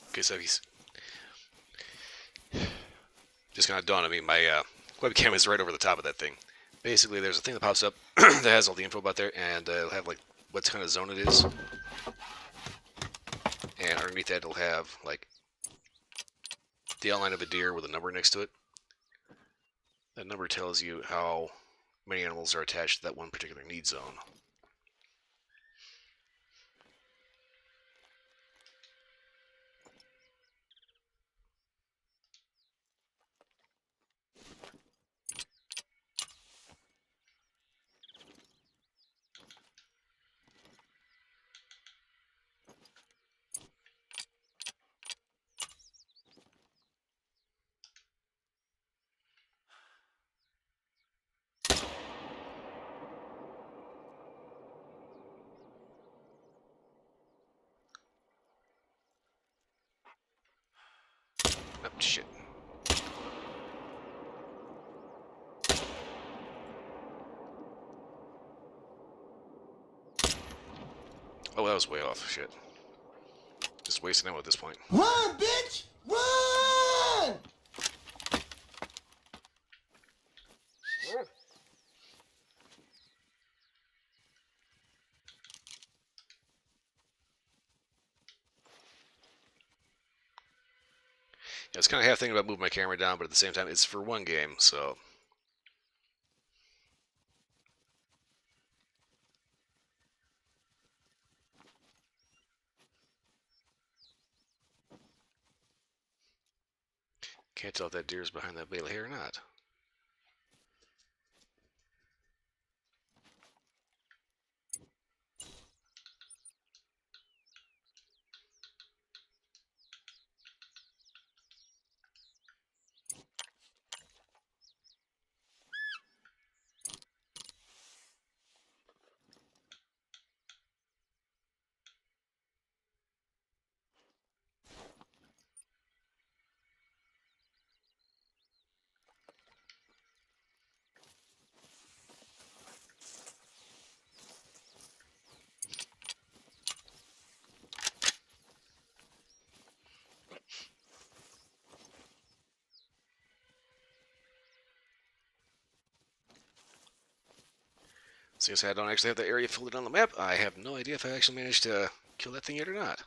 Okay, so he's just kind of dawned on me. My webcam is right over the top of that thing. Basically, there's a thing that pops up that has all the info about there, and it'll have like what kind of zone it is, and underneath that it'll have like the outline of a deer with a number next to it. That number tells you how many animals are attached to that one particular need zone. Oh, shit. Oh, that was way off. Shit. Just wasting ammo at this point. Run, bitch! Run! Yeah, I was kind of half thinking about moving my camera down, but at the same time, it's for one game, so... Can't tell if that deer's behind that bale here or not. Since I don't actually have the area filled in on the map, I have no idea if I actually managed to kill that thing yet or not.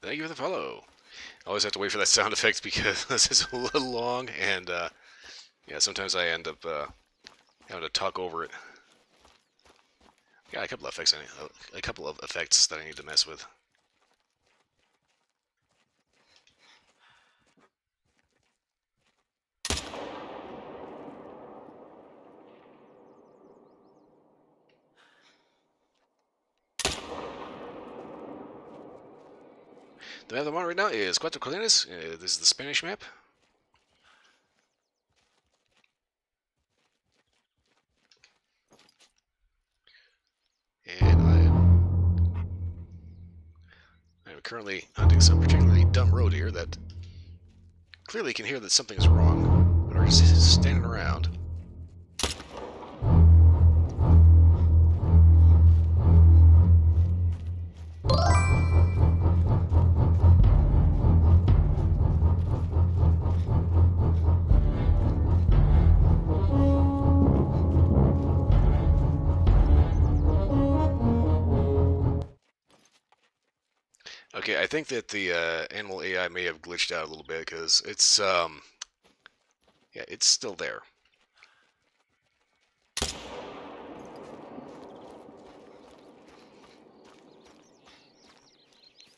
Thank you for the follow. I always have to wait for that sound effect because this is a little long, and yeah, sometimes I end up having to talk over it. Got a couple of effects, a couple of effects that I need to mess with. The map I'm on right now is Cuatro Colinas. This is the Spanish map. And I'm currently hunting some particularly dumb road here that clearly can hear that something's wrong, but are just standing around. Okay, I think that the animal AI may have glitched out a little bit because it's yeah, it's still there.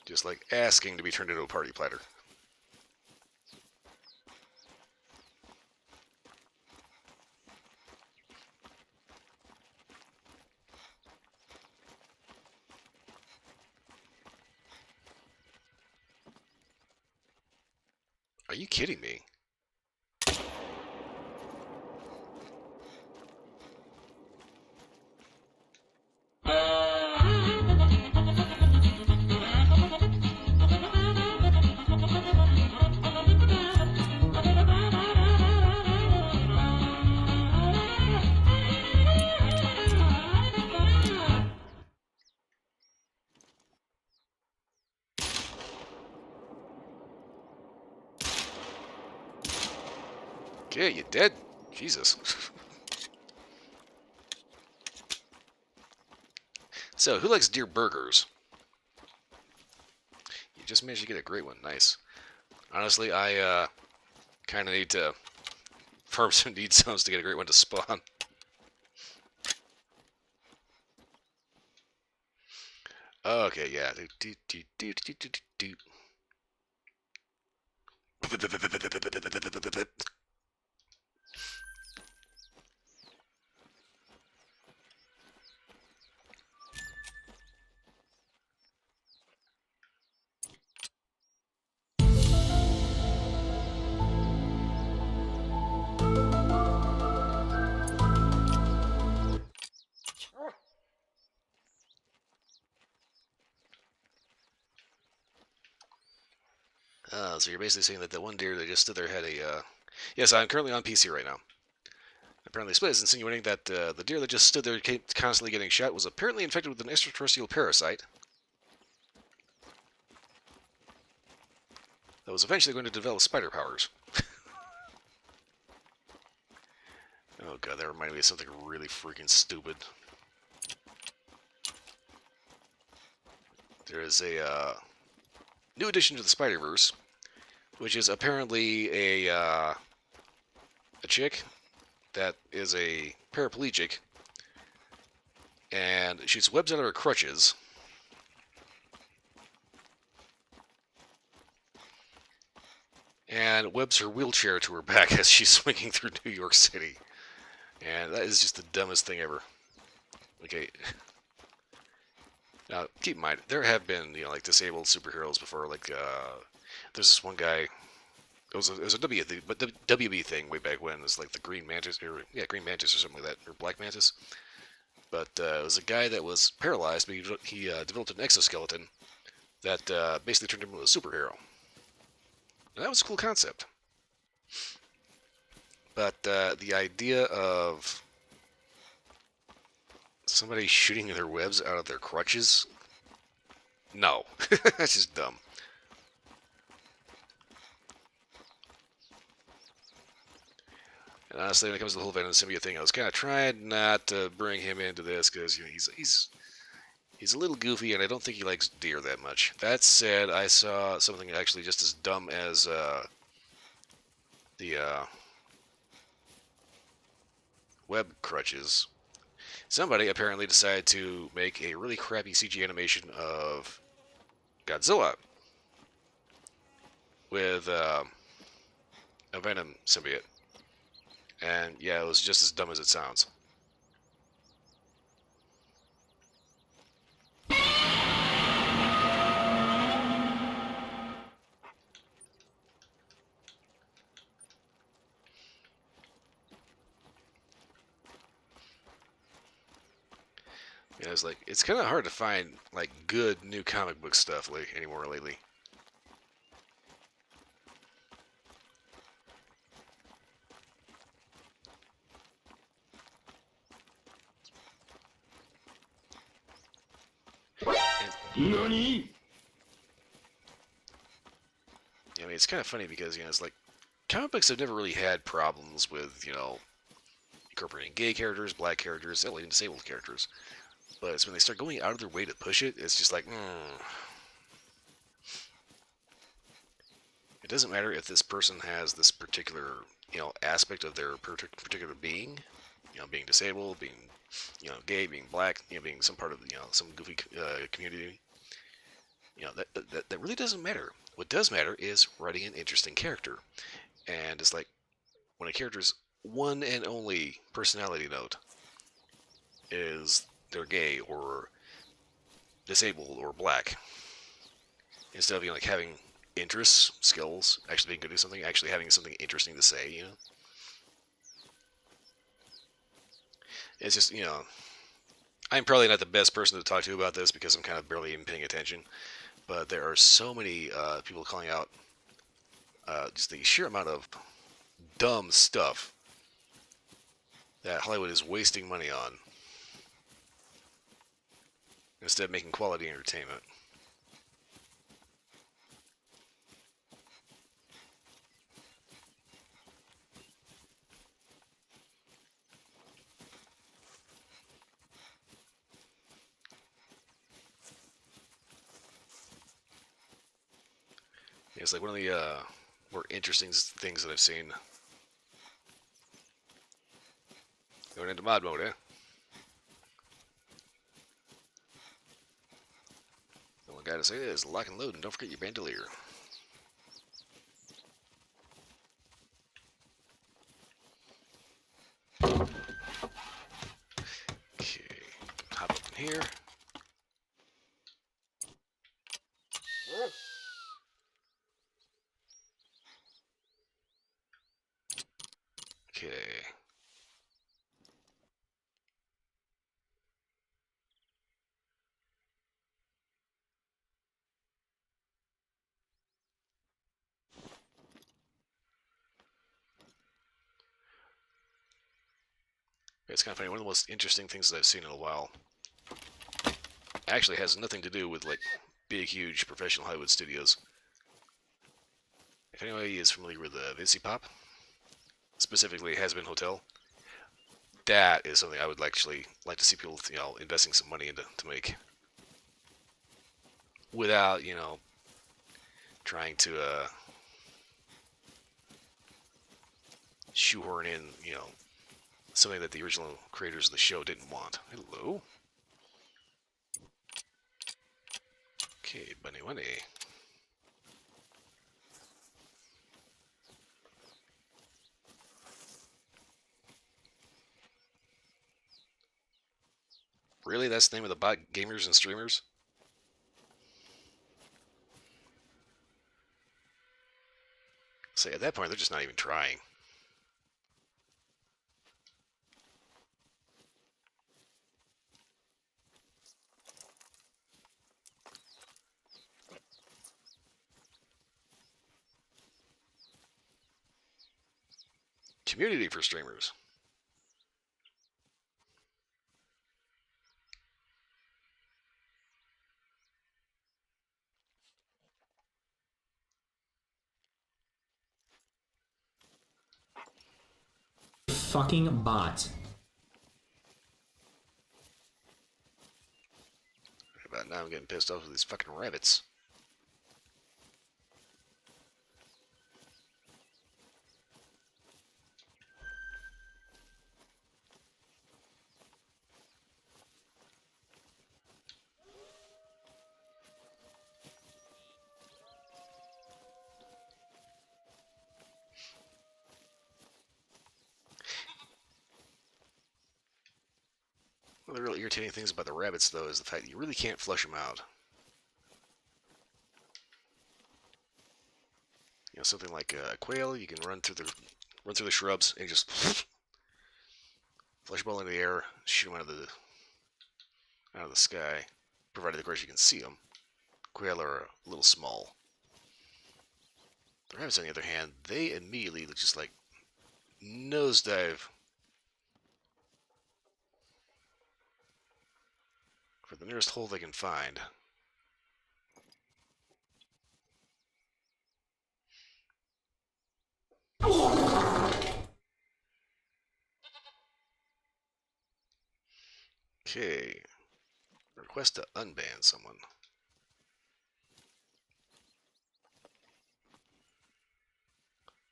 Just like asking to be turned into a party platter. you kidding me? Okay, you dead? Jesus. So, who likes deer burgers? You just managed to get a great one. Nice. Honestly, I kind of need to farm some need zones to get a great one to spawn. Okay, yeah. So you're basically saying that the one deer that just stood there had a... Yes, I'm currently on PC right now. Apparently, Split is insinuating that the deer that just stood there constantly getting shot was apparently infected with an extraterrestrial parasite that was eventually going to develop spider powers. Oh god, that reminded me of something really freaking stupid. There is a new addition to the Spider-Verse, which is apparently a chick that is a paraplegic and shoots webs out of her crutches. And webs her wheelchair to her back as she's swinging through New York City. And that is just the dumbest thing ever. Okay. Now, keep in mind, there have been, like disabled superheroes before. Like, there's this one guy. It was a WB thing way back when. It was like the Green Mantis, Green Mantis or something like that, or Black Mantis. But it was a guy that was paralyzed, but he developed an exoskeleton that basically turned him into a superhero. And that was a cool concept. But the idea of somebody shooting their webs out of their crutches? No. That's just dumb. And honestly, when it comes to the whole Venom symbiote thing, I was kind of trying not to bring him into this because he's a little goofy, and I don't think he likes deer that much. That said, I saw something actually just as dumb as the web crutches. Somebody apparently decided to make a really crappy CG animation of Godzilla with a Venom symbiote. And yeah, it was just as dumb as it sounds. Yeah, it's kind of hard to find like good new comic book stuff anymore lately. NANI? I mean, it's kind of funny because it's like comic books have never really had problems with incorporating gay characters, black characters, hell, even disabled characters. But it's when they start going out of their way to push it, it's just like, It doesn't matter if this person has this particular, aspect of their particular being, being disabled, being, gay, being black, being some part of, some goofy community. That really doesn't matter. What does matter is writing an interesting character. And it's like, when a character's one and only personality note is they're gay or disabled or black, instead of like having interests, skills, actually being good at something, actually having something interesting to say, you know? It's just, you know, I'm probably not the best person to talk to about this because I'm kind of barely even paying attention, but there are so many people calling out just the sheer amount of dumb stuff that Hollywood is wasting money on instead of making quality entertainment. It's like one of the more interesting things that I've seen. Going into mod mode, eh? The one guy to say is lock and load, and don't forget your bandolier. Okay, hop up in here. Okay. It's kind of funny. One of the most interesting things that I've seen in a while actually has nothing to do with like big, huge professional Hollywood studios. If anybody is familiar with Vincy Pop, specifically Has Been Hotel, that is something I would actually like to see people, you know, investing some money into to make, without, you know, trying to shoehorn in, you know, something that the original creators of the show didn't want. Hello. Okay, bunny bunny. Really? That's the name of the bot gamers and streamers? Say, at that point, they're just not even trying. Community for streamers. Fucking bot. Right about now, I'm getting pissed off with these fucking rabbits. One of the real irritating things about the rabbits, though, is the fact that you really can't flush them out. You know, something like a quail, you can run through the shrubs and just flash a ball into the air, shoot them out of the sky, provided, of course, you can see them. Quail are a little small. The rabbits, on the other hand, they immediately just like nosedive for the nearest hole they can find. Okay. Request to unban someone.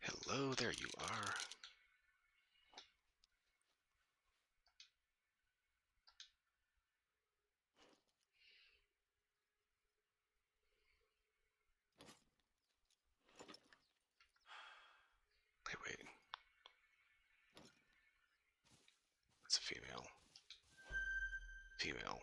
Hello, there you are. Hey, wait. That's a female. Female.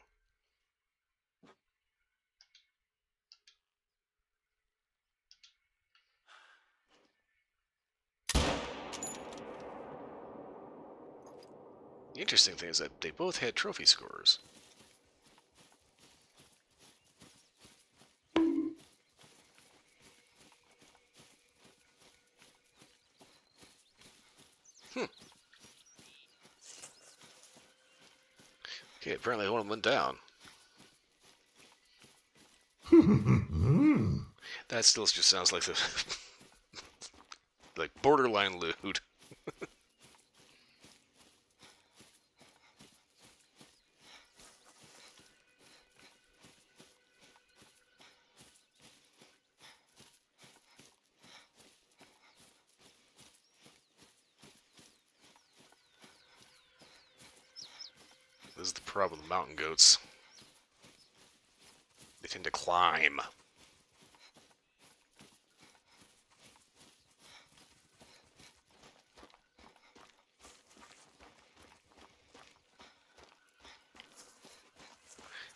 The interesting thing is that they both had trophy scores. Okay, apparently one of them went down. That still just sounds like the like borderline lewd. This is the problem with mountain goats. They tend to climb.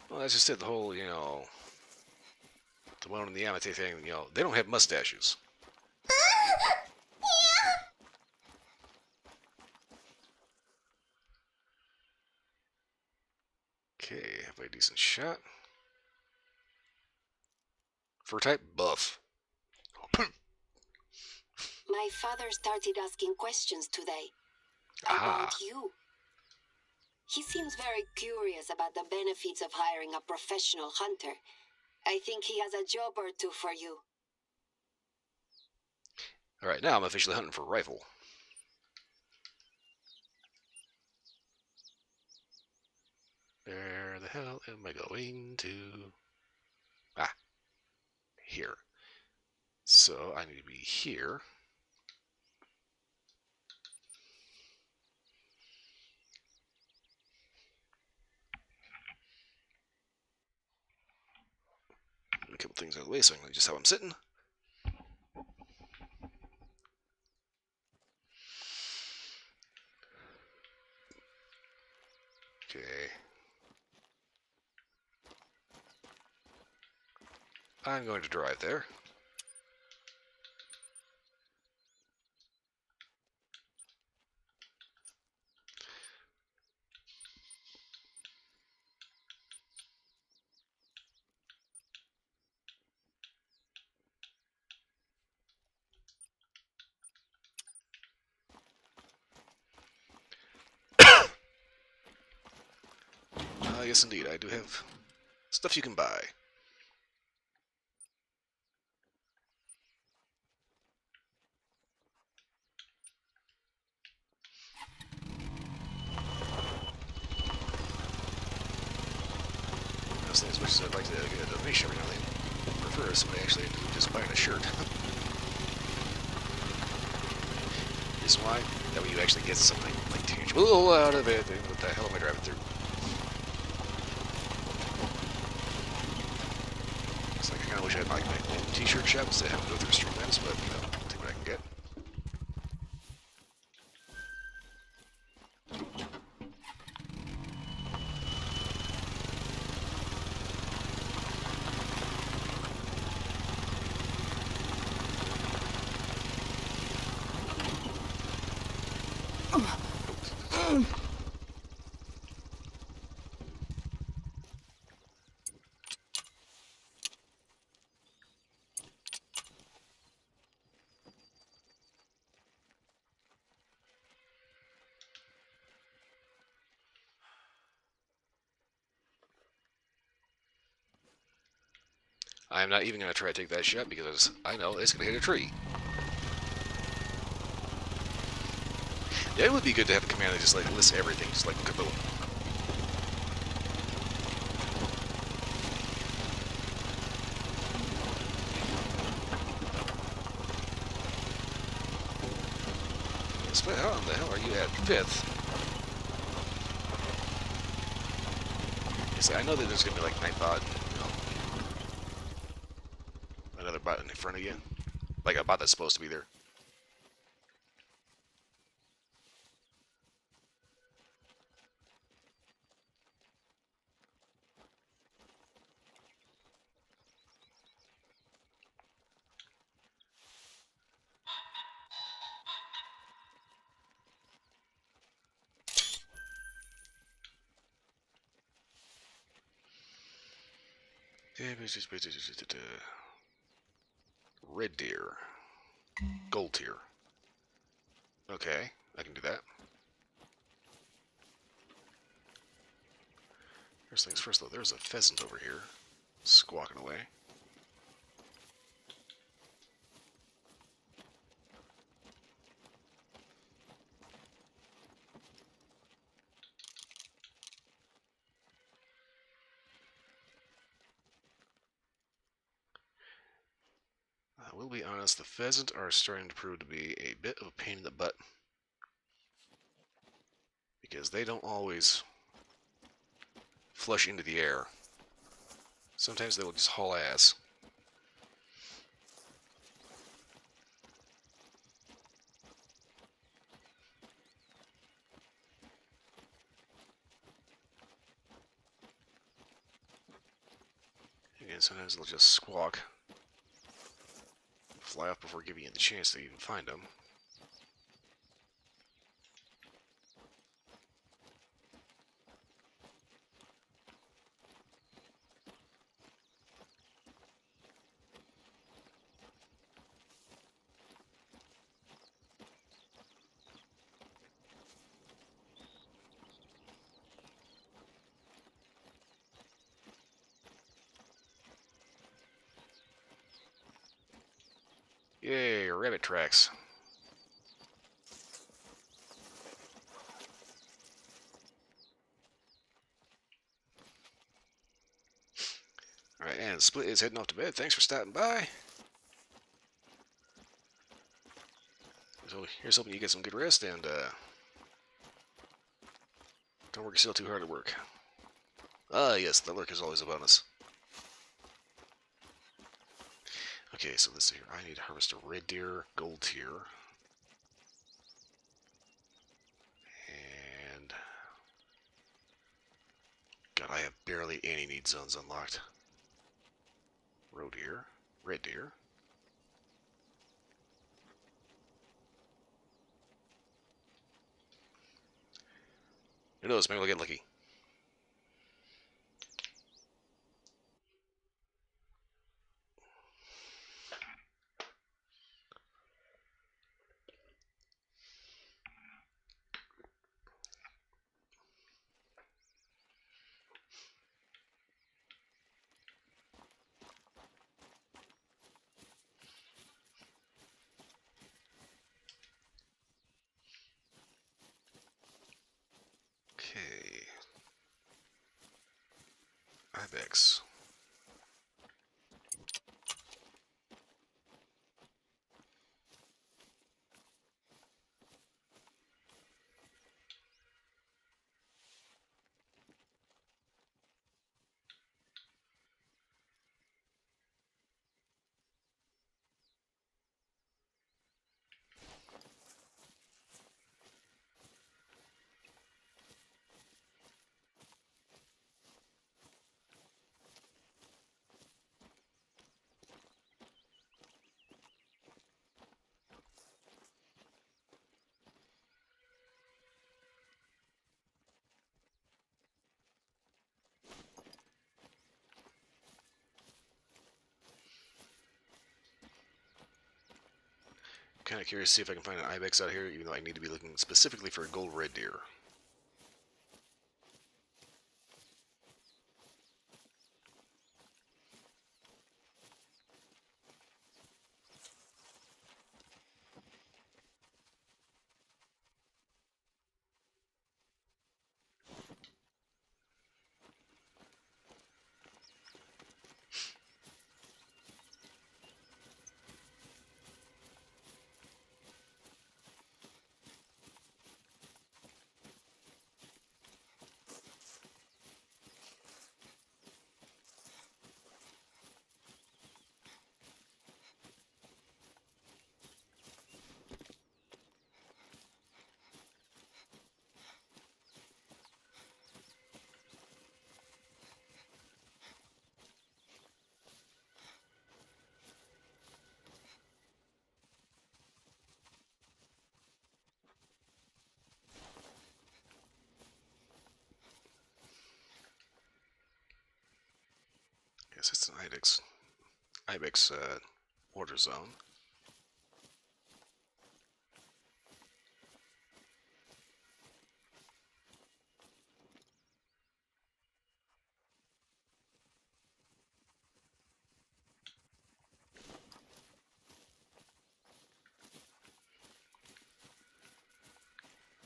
Well, that's just it. The whole, the one in the Amite thing, they don't have mustaches. Okay, have a decent shot. Fur type, buff. My father started asking questions today. Ah. About you. He seems very curious about the benefits of hiring a professional hunter. I think he has a job or two for you. Alright, now I'm officially hunting for a rifle. Where the hell am I going to? Ah, here. So I need to be here. A couple things out of the way so I can just how I'm sitting. Okay. I'm going to drive there. Yes, indeed, I do have stuff you can buy. Honestly, as much as I'd like to get a donation every now and then, I prefer somebody actually just buying a shirt. Reason why? That way you actually get something like tangible out of it. And what the hell am I driving through? It's like I kind of wish I had like my own t-shirt shop instead of having to go through Streamlabs, but I'll take what I can get. I'm not even going to try to take that shot because I know it's going to hit a tree. Yeah, it would be good to have a command that just like lists everything, just like kaboom. How in the hell are you at 5th? I know that there's going to be like Nightbot, another bot in front of you. Like a bot that's supposed to be there. Red deer. Gold tier. Okay, I can do that. First things first, though, there's a pheasant over here, squawking away. I will be honest, the pheasant are starting to prove to be a bit of a pain in the butt. Because they don't always flush into the air. Sometimes they will just haul ass. Again, sometimes they'll just squawk. Fly off before giving you the chance to even find them. Yay, rabbit tracks. Alright, and Split is heading off to bed. Thanks for stopping by. So here's hoping you get some good rest and don't work yourself too hard at work. Ah, yes, the lurk is always a bonus. Okay, so this here, I need to harvest a red deer, gold tier. And God, I have barely any need zones unlocked. Roe deer, red deer. Who knows, maybe we'll get lucky. Okay. Ibex. Kind of curious to see if I can find an ibex out here, even though I need to be looking specifically for a gold red deer. Yes, it's an Ibex order zone.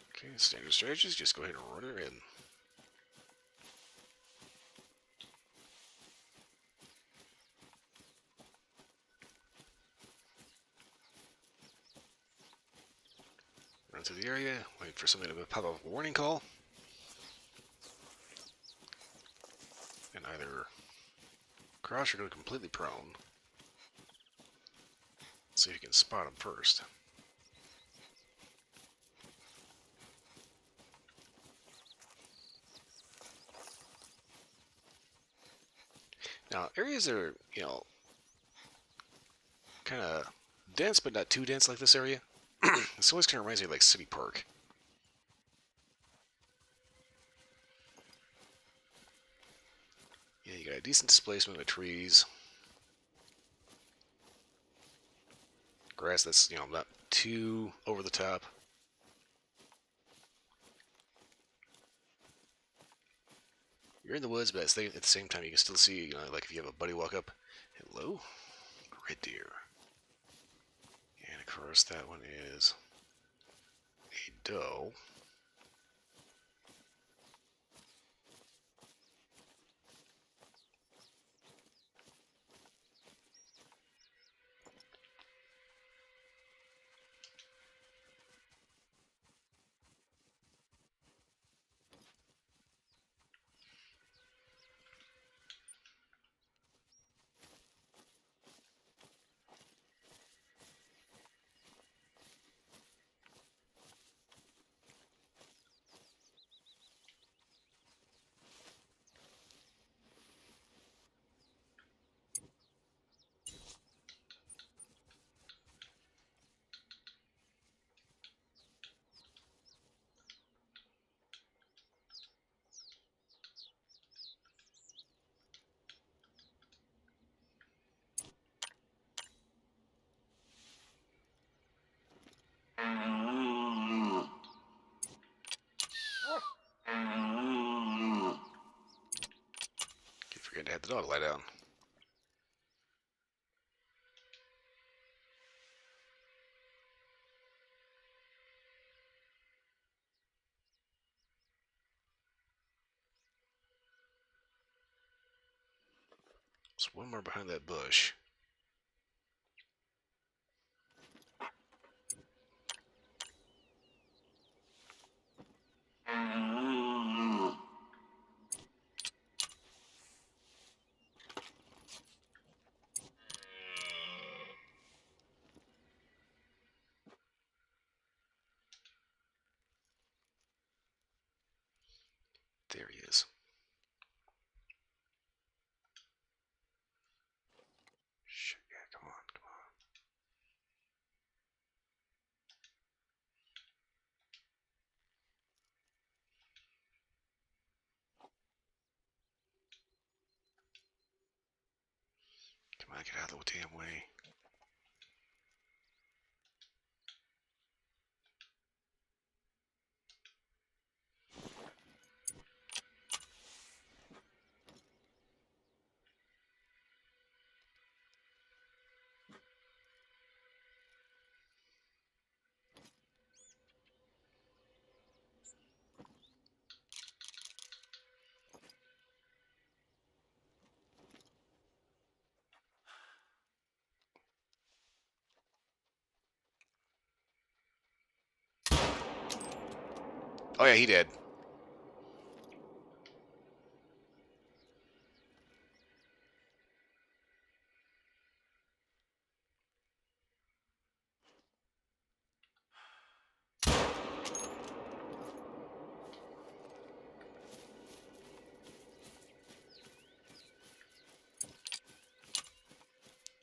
Okay, standard strategies, just go ahead and run her in. Run to the area, wait for something to pop up a warning call. And either crouch or go completely prone. See if you can spot him first. Now, areas that are, kind of dense, but not too dense like this area. This always kind of reminds me of like City Park. Yeah, you got a decent displacement of trees. Grass that's, not too over the top. You're in the woods, but at the same time, you can still see, like if you have a buddy walk up, hello, red deer. And of course, that one is a doe. Keep forgetting to have the dog lie down. There's one more behind that bush. There he is. Shit, yeah, come on, come on. Come on, get out of the damn way. Oh yeah, he did.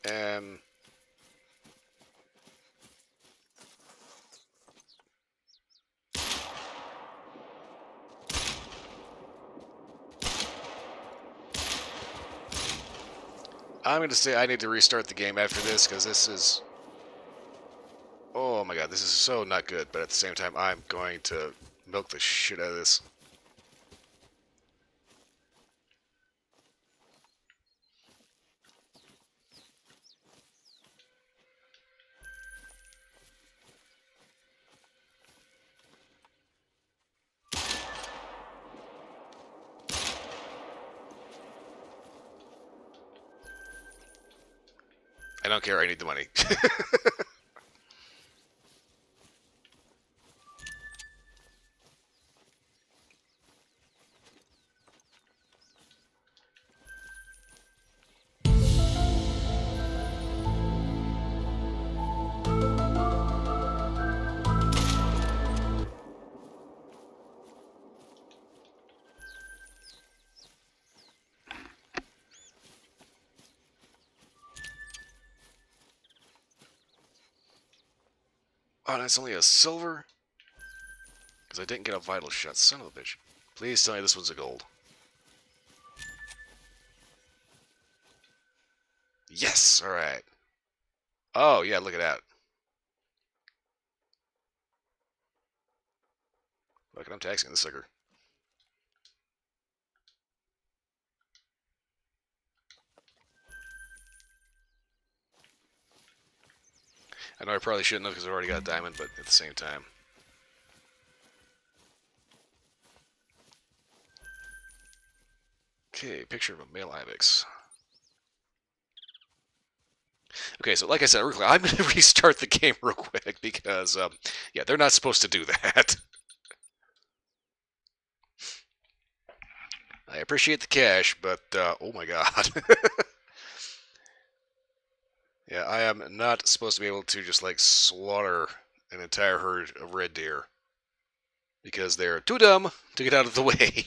Um, I'm going to say I need to restart the game after this, because this is... Oh my god, this is so not good, but at the same time, I'm going to milk the shit out of this. I don't care, I need the money. Oh, that's only a silver? Because I didn't get a vital shot, son of a bitch. Please tell me this one's a gold. Yes! Alright. Oh, yeah, look at that. Look, I'm taxing the sucker. I know I probably shouldn't have because I've already got a diamond, but at the same time. Okay, picture of a male ibex. Okay, so like I said, I'm going to restart the game real quick because, yeah, they're not supposed to do that. I appreciate the cash, but, oh my god. Yeah, I am not supposed to be able to just, like, slaughter an entire herd of red deer. Because they're too dumb to get out of the way.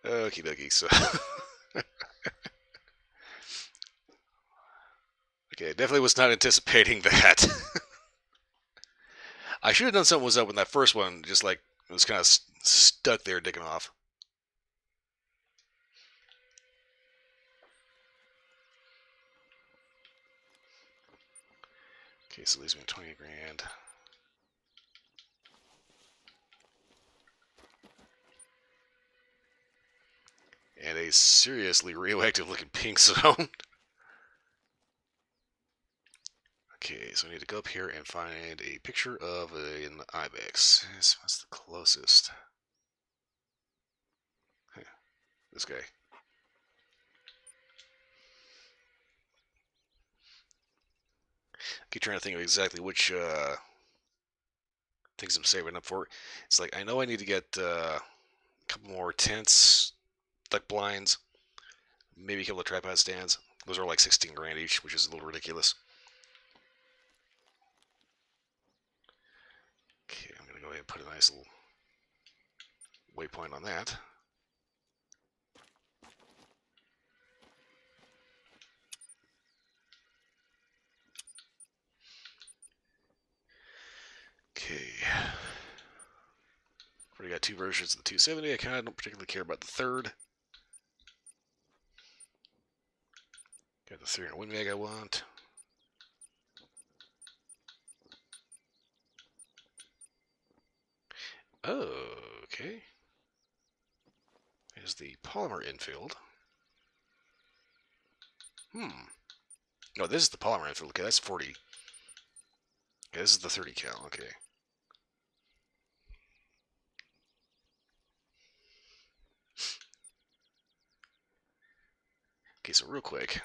Okie dokie, so... Okay, definitely was not anticipating that. I should have done something was up when that first one just, like, it was kind of stuck there dicking off. Okay, so leaves me 20 grand. And a seriously radioactive looking pink zone. Okay, so I need to go up here and find a picture of an ibex. What's the closest? This guy. I keep trying to think of exactly which things I'm saving up for. It's like, I know I need to get a couple more tents, duck blinds, maybe a couple of tripod stands. Those are like 16 grand each, which is a little ridiculous. Okay, I'm going to go ahead and put a nice little waypoint on that. Okay. Already got two versions of the 270. I kind of don't particularly care about the third. Got the 300 Win Mag I want. Oh, okay. There's the polymer infield. No, this is the polymer infield. Okay, that's 40. Okay, this is the 30 cal. Okay. Okay, so real quick.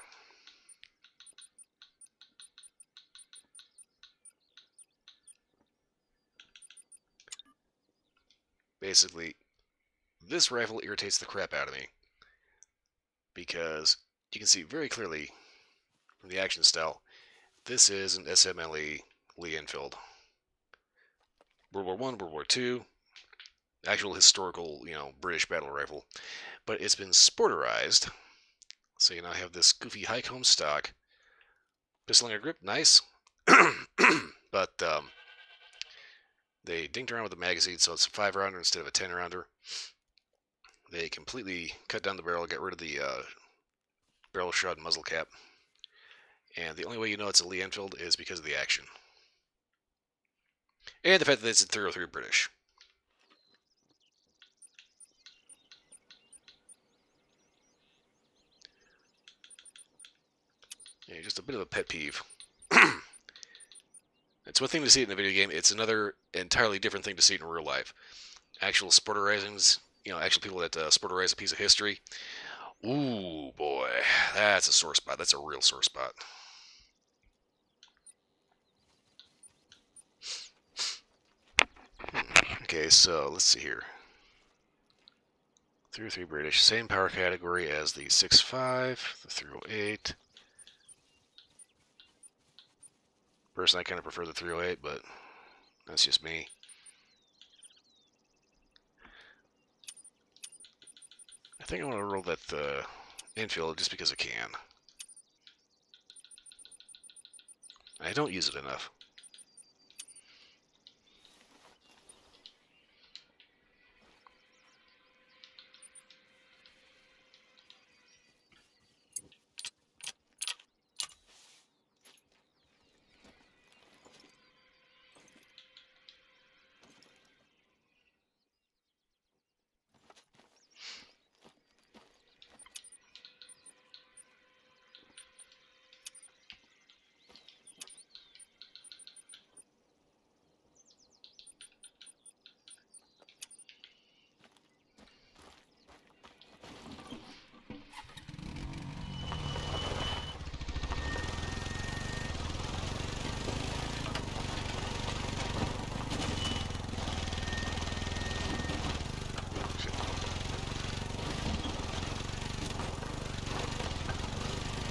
Basically, this rifle irritates the crap out of me. Because you can see very clearly from the action style, this is an SMLE Lee Enfield. World War I, World War II, actual historical, British battle rifle. But it's been sporterized. So you now have this goofy high cone stock. Pistol on your grip, nice. But they dinked around with the magazine, so it's a 5-rounder instead of a 10-rounder. They completely cut down the barrel, got rid of the barrel shroud and muzzle cap. And the only way you know it's a Lee Enfield is because of the action. And the fact that it's a 303 British. Yeah, just a bit of a pet peeve. It's one thing to see it in a video game. It's another entirely different thing to see it in real life. Actual sporterizings, actual people that sporterize a piece of history. Ooh, boy, that's a sore spot. That's a real sore spot. Okay, so let's see here. 303 British, same power category as the 6.5, the 308. Personally, I kind of prefer the 308, but that's just me. I think I want to roll that infield just because I can. I don't use it enough.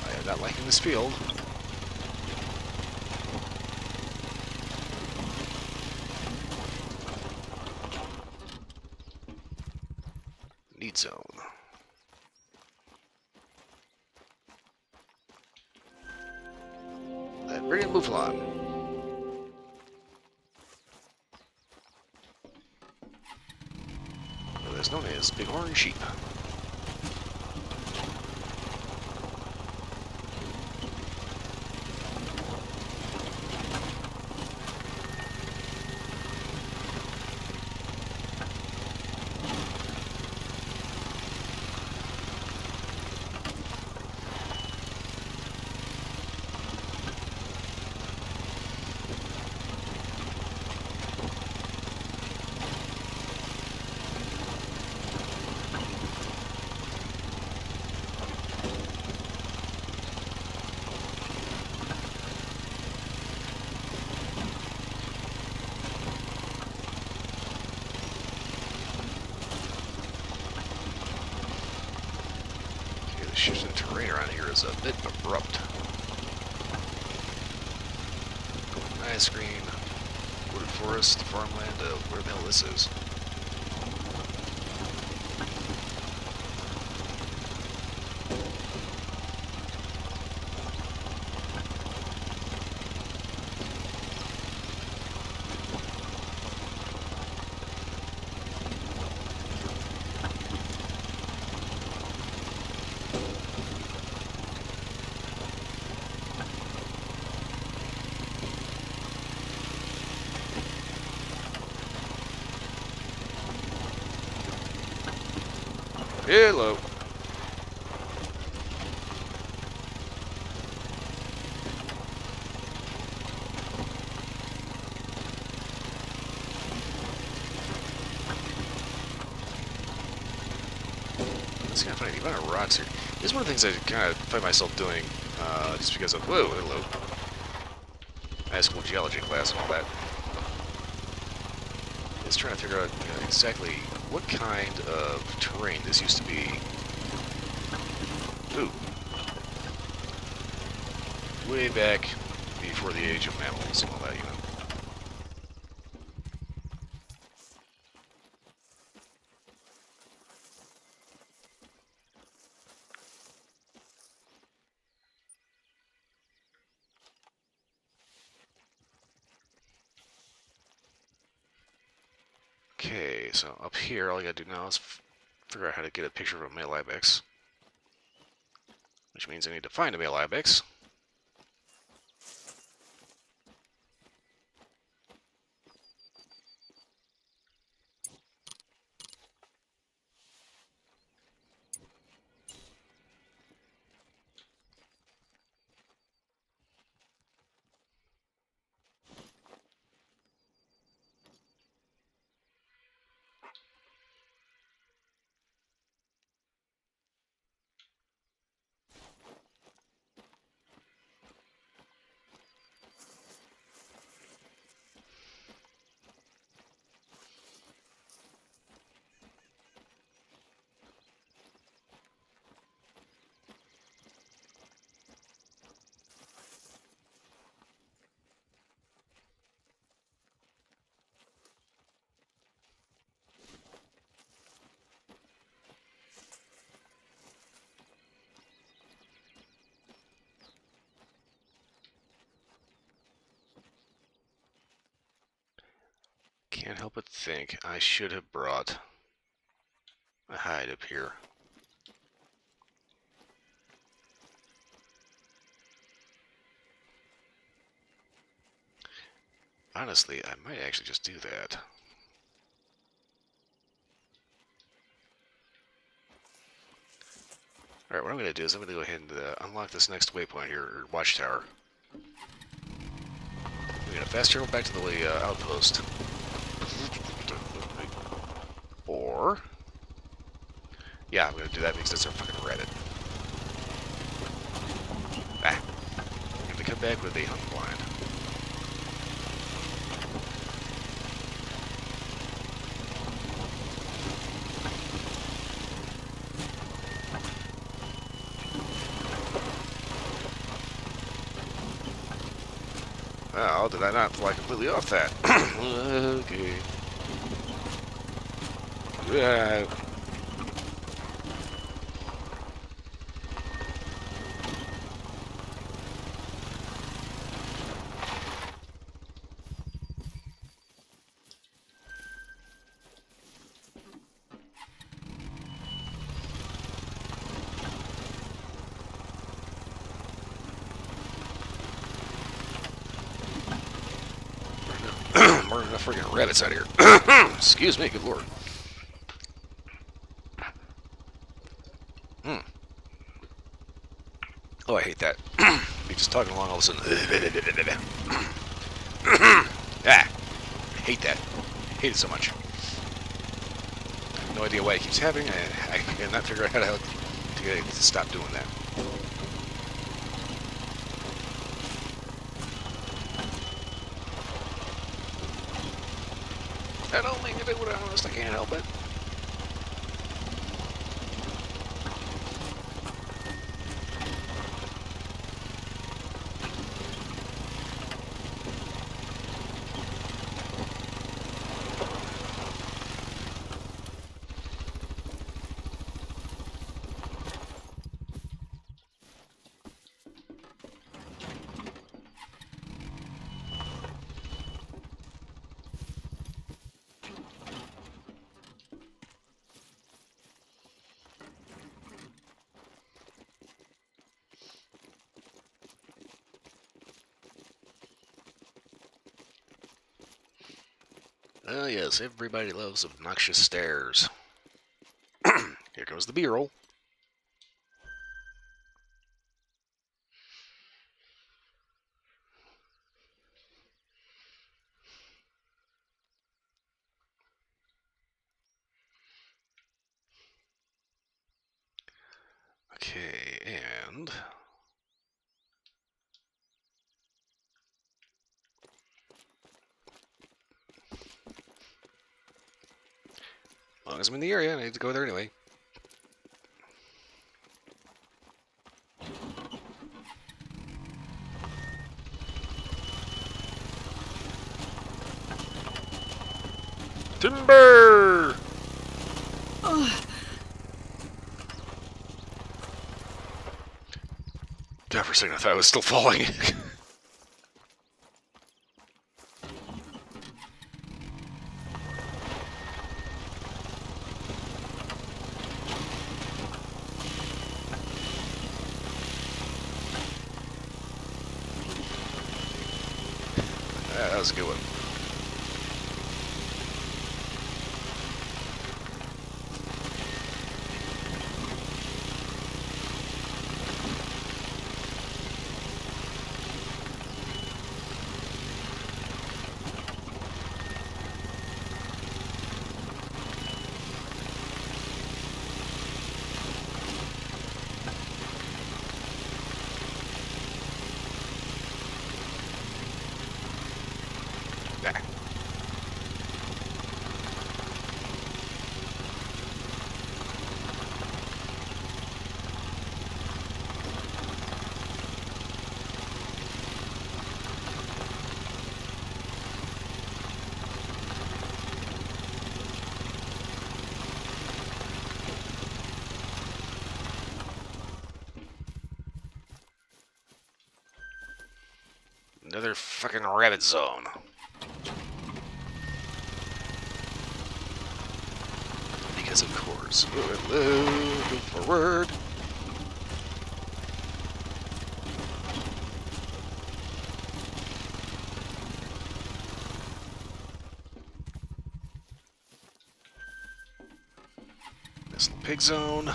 I am not liking this field. Need zone. Then bring in Mouflon. Otherwise known as Bighorn Sheep. The shift in terrain around here is a bit abrupt. Nice green, wooded forest, farmland, where the hell this is. Hello. It's kind of funny, the amount of rocks here. This is one of the things I kind of find myself doing, just because of, whoa, hello. High school geology class and all that. Is trying to figure out exactly what kind of terrain this used to be. Ooh. Way back before the age of mammals and all that, Okay, so up here, all I gotta do now is figure out how to get a picture of a male ibex. Which means I need to find a male ibex. Can't help but think I should have brought a hide up here. Honestly, I might actually just do that. Alright, what I'm going to do is I'm going to go ahead and unlock this next waypoint here, or watchtower. We're going to fast travel back to the outpost. Or... yeah, I'm going to do that because that's our fucking Reddit. Ah. I'm going to come back with a hunt blind. Oh, did I not fly completely off that? Okay. More than enough freaking rabbits out here. Excuse me, good lord. Oh, I hate that. You're just talking along all of a sudden. Ah, I hate that. I hate it so much. No idea why it keeps happening. I cannot figure out how to stop doing that. I don't mean to be honest, I can't help it. Oh yes, everybody loves obnoxious stairs. Here goes the B-roll. Okay, and... as long as I'm in the area, I need to go there anyway. Timber! God, for a second I thought I was still falling. How's it going? Nah. Another fucking rabbit zone. Because of course. Oh, hello. Go forward. This little pig zone.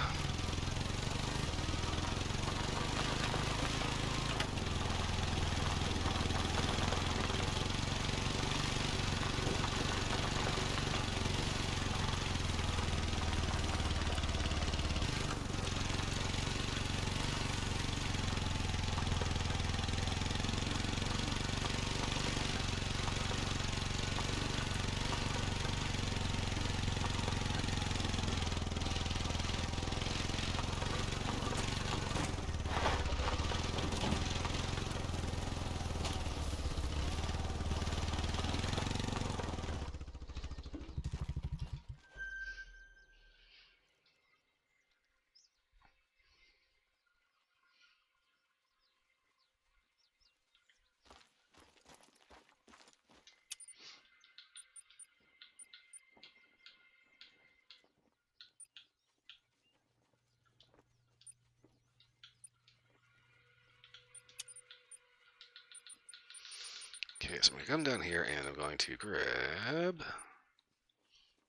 Okay, so I'm going to come down here and I'm going to grab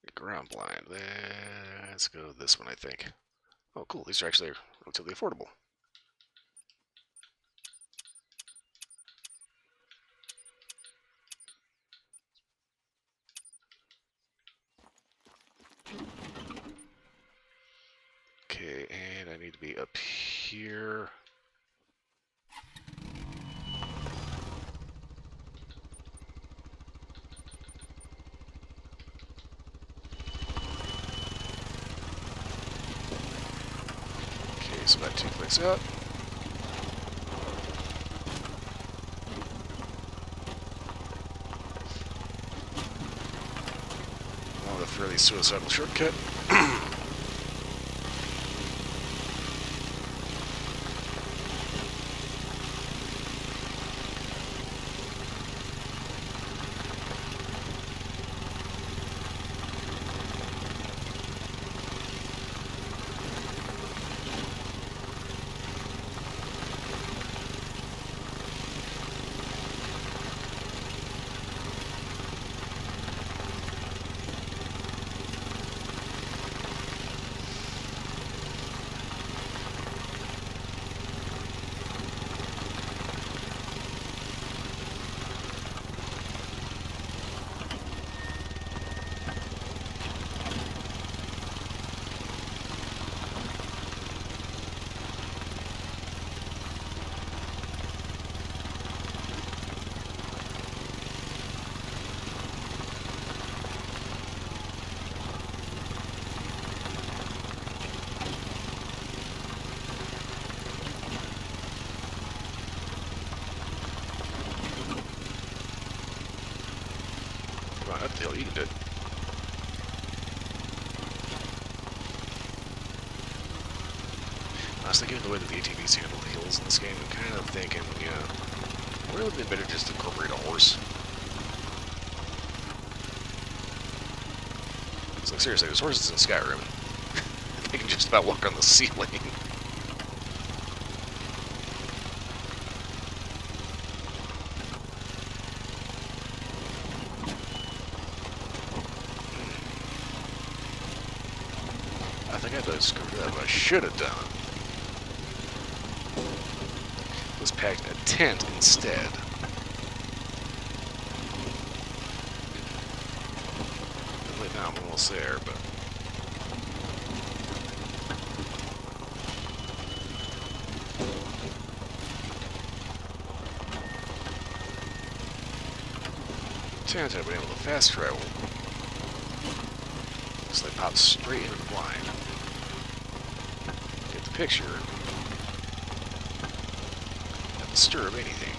a ground blind. Let's go this one, I think. Oh, cool. These are actually relatively affordable. Okay, and I need to be up here. Okay, so about 2 clicks up. Oh, the fairly suicidal shortcut. Wow, what the hell you can do it? I was thinking of the way that the ATVs handle the hills in this game, I'm kind of thinking, you know, would it have been better just to incorporate a horse? It's like, seriously, there's horses in Skyrim. They can just about walk on the ceiling. think I screwed up. I should have done. Was packed a tent instead. Right now I'm almost there, but tent I've been able to fast travel. So they pop straight into the blind. Get the picture. Not disturb anything.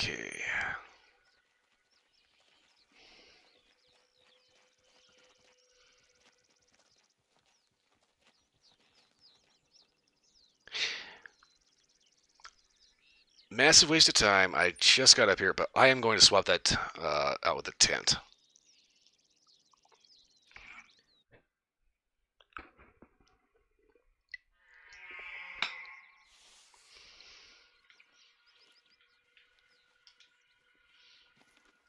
Okay. Massive waste of time. I just got up here, but I am going to swap that out with the tent.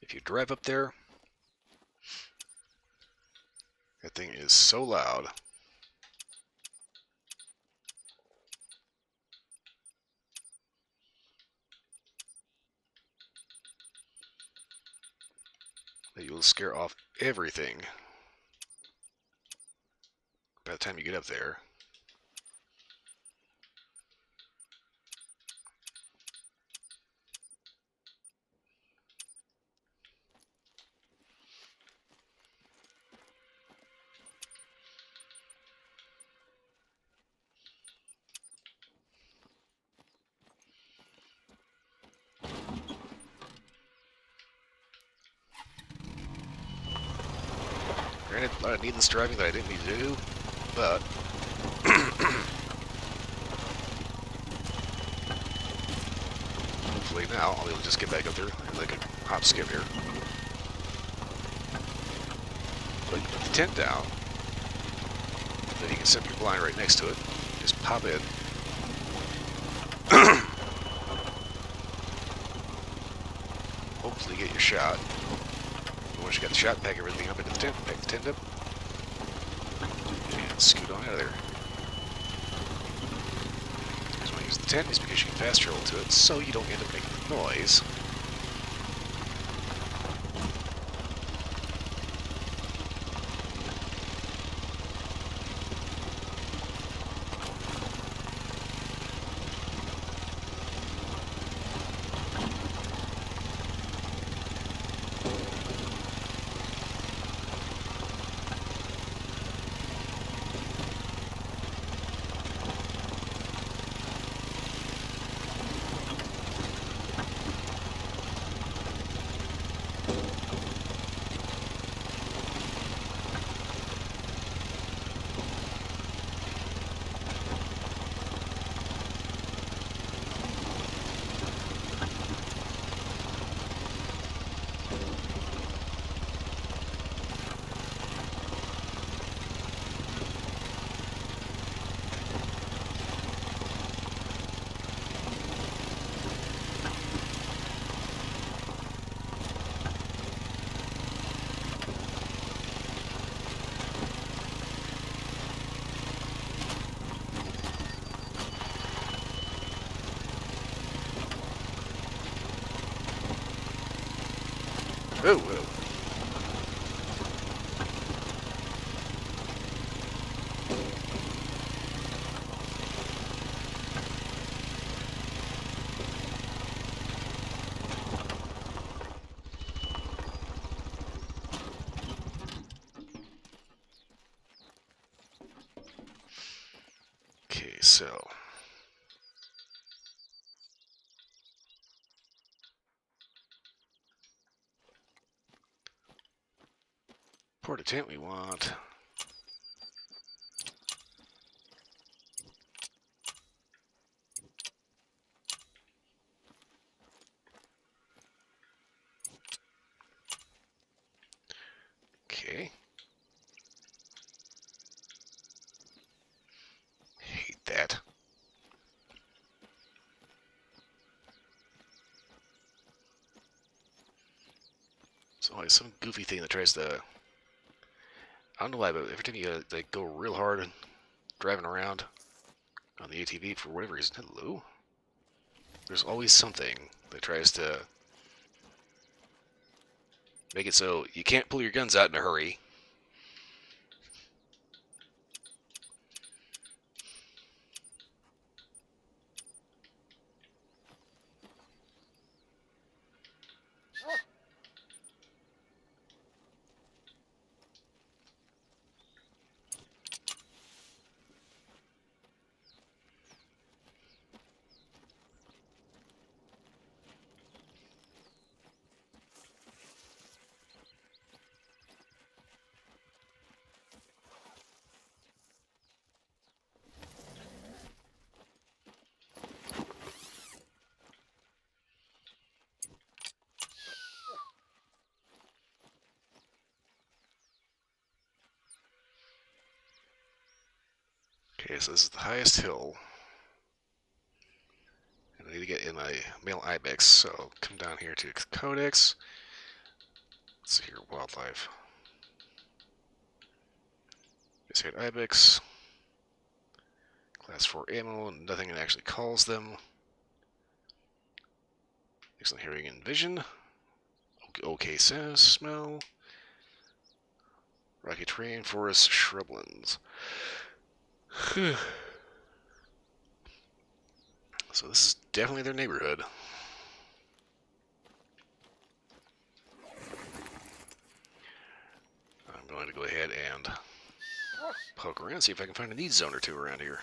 If you drive up there, that thing is so loud. That you will scare off everything by the time you get up there. Granted, a lot of needless driving that I didn't need to do, but hopefully now I'll be able to just get back up there like a hop skip here. Put the tent down, then you can set your blind right next to it. Just pop in. Hopefully get your shot. Once you got the shot, pack everything up into the tent, pack the tent up, and scoot on out of there. The reason why I use the tent is because you can fast travel to it, so you don't end up making the noise. Oh, whoa. Okay, so port a tent we want. Okay. Hate that. It's always some goofy thing that tries to. I don't know why, but every time you like go real hard and driving around on the ATV for whatever reason, hello. There's always something that tries to make it so you can't pull your guns out in a hurry. Okay, so this is the highest hill. And I need to get in my male ibex, so I'll come down here to Codex. Let's see here, wildlife. Yes, here ibex. Class 4 ammo, nothing that actually calls them. Excellent hearing and vision. Okay sense, smell. Rocky terrain, forest, shrublands. So this is definitely their neighborhood. I'm going to go ahead and poke around, see if I can find a need zone or two around here.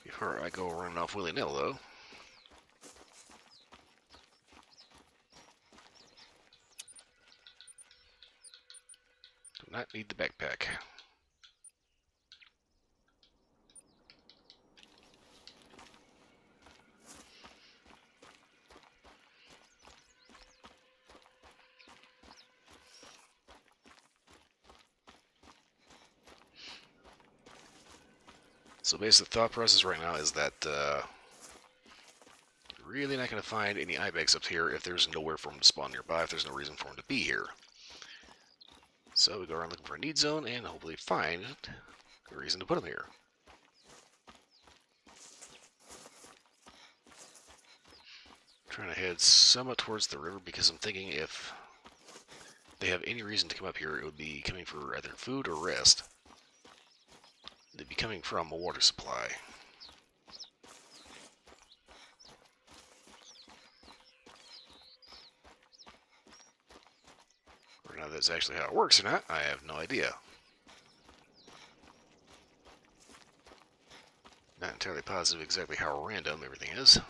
Before I go running off willy-nilly, though. Do not need the backpack. So basically, the thought process right now is that really not going to find any ibex up here if there's nowhere for them to spawn nearby, if there's no reason for them to be here. So we go around looking for a need zone and hopefully find a reason to put them here. Trying to head somewhat towards the river because I'm thinking if they have any reason to come up here, it would be coming for either food or rest. They'd be coming from a water supply. Whether or not that's actually how it works or not, I have no idea. Not entirely positive exactly how random everything is.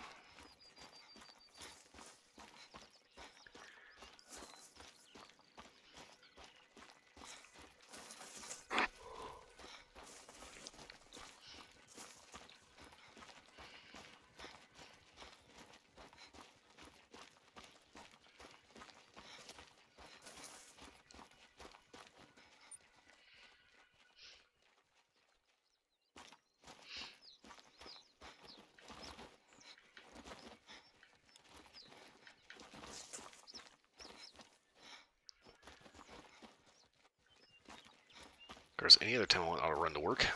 course, any other time I want auto run to work.